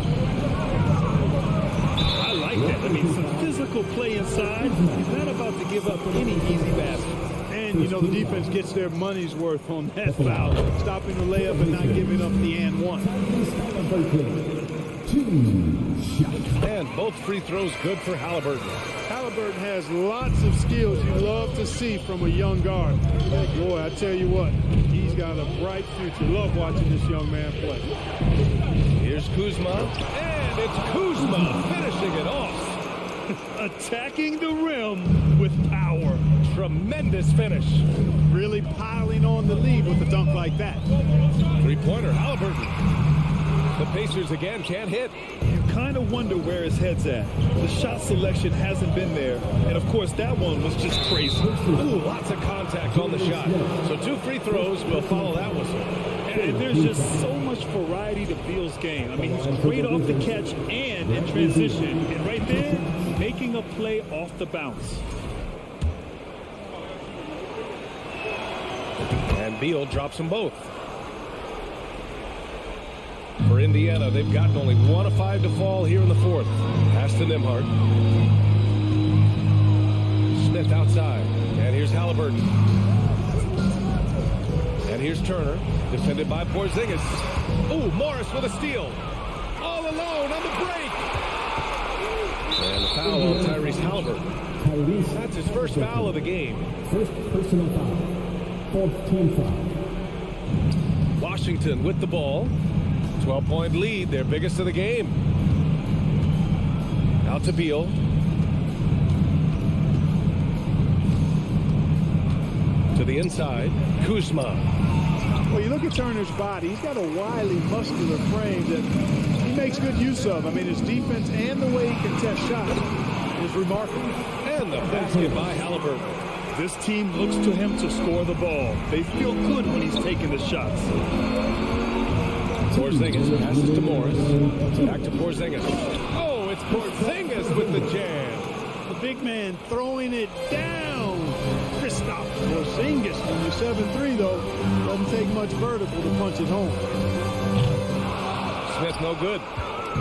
I like that. I mean, some physical play inside. He's not about to give up any easy basket. And, you know, the defense gets their money's worth on that foul, stopping the layup and not giving up the and one. And both free throws good for Halliburton. Halliburton has lots of skills you love to see from a young guard. Boy, I tell you what, he's got a bright future. Love watching this young man play. Here's Kuzma, and it's Kuzma finishing it off. Attacking the rim with power. Tremendous finish. Really piling on the lead with a dunk like that. Three-pointer, Halliburton. The Pacers again can't hit. You kind of wonder where his head's at. The shot selection hasn't been there. And, of course, that one was just crazy. Ooh, lots of contact on the shot. So 2 free throws will follow that whistle. And there's just so much variety to Beal's game. I mean, he's great off the catch and in transition. And right there, making a play off the bounce. And Beal drops them both. For Indiana, they've gotten only 1 of 5 to fall here in the fourth. Pass to Nembhard. Smith outside. And here's Halliburton. And here's Turner. Defended by Porzingis. Oh, Morris with a steal. All alone on the break. And the foul on Tyrese Halliburton. That's his first foul of the game. First personal foul. Fourth team foul. Washington with the ball. 12-point lead, their biggest of the game. Out to Beal. To the inside, Kuzma. Well, you look at Turner's body, he's got a wily, muscular frame that he makes good use of. I mean, his defense and the way he can test shots is remarkable. And the basket by Halliburton. This team looks to him to score the ball. They feel good when he's taking the shots. Porzingis passes to Morris. Back to Porzingis. Oh, it's Porzingis with the jam. The big man throwing it down. Kristaps Porzingis. When you're 7'3", though, doesn't take much vertical to punch it home. Smith no good.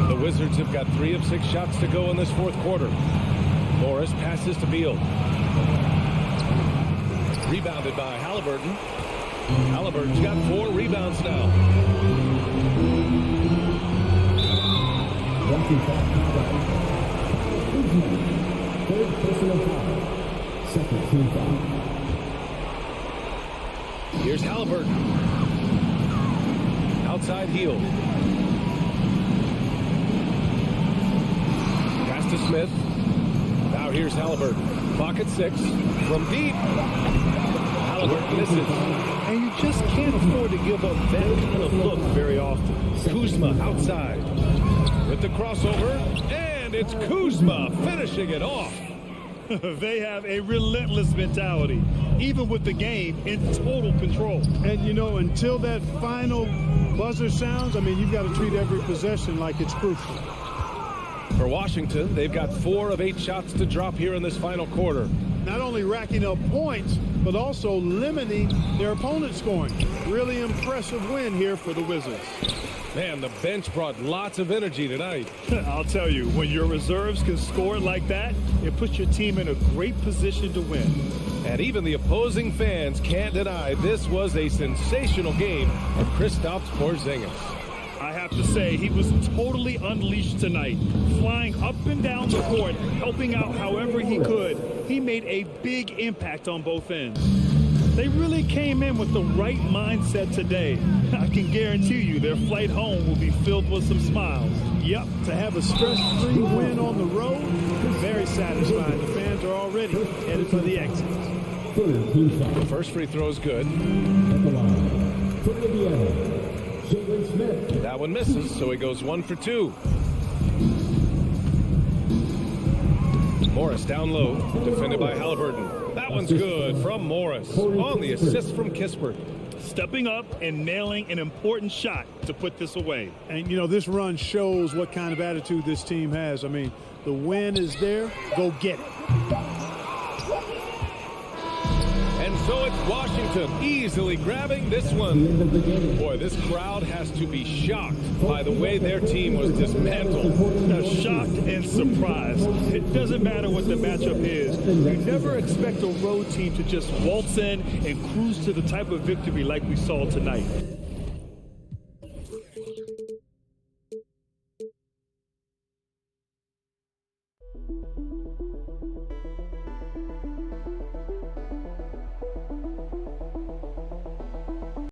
The Wizards have got 3 of 6 shots to go in this fourth quarter. Morris passes to Beal. Rebounded by Halliburton. Halliburton's got 4 rebounds now. Third personal foul. Second team foul. Here's Halliburton. Outside heel. Pass to Smith. Now here's Halliburton. Clock at 6. From deep. Halliburton misses. And you just can't afford to give up that kind of look very often. Kuzma outside. With the crossover. And it's Kuzma finishing it off. They have a relentless mentality, even with the game in total control. And, you know, until that final buzzer sounds, I mean, you've got to treat every possession like it's crucial. For Washington, they've got 4 of 8 shots to drop here in this final quarter. Not only racking up points, but also limiting their opponent's scoring. Really impressive win here for the Wizards. Man, the bench brought lots of energy tonight. I'll tell you, when your reserves can score like that, it puts your team in a great position to win. And even the opposing fans can't deny this was a sensational game for Kristaps Porzingis. I have to say, he was totally unleashed tonight, flying up and down the court, helping out however he could. He made a big impact on both ends. They really came in with the right mindset today. I can guarantee you their flight home will be filled with some smiles. Yep, to have a stress-free win on the road, very satisfying. The fans are already headed for the exits. The first free throw is good. That one misses, so he goes 1 for 2. Morris down low, defended by Halliburton. That one's good from Morris on the assist from Kispert. Stepping up and nailing an important shot to put this away. And, you know, this run shows what kind of attitude this team has. I mean, the win is there. Go get it. And so it's Washington easily grabbing this one. Boy, this crowd has to be shocked by the way their team was dismantled. Now, shocked and surprised. It doesn't matter what the matchup is. You never expect a road team to just waltz in and cruise to the type of victory like we saw tonight.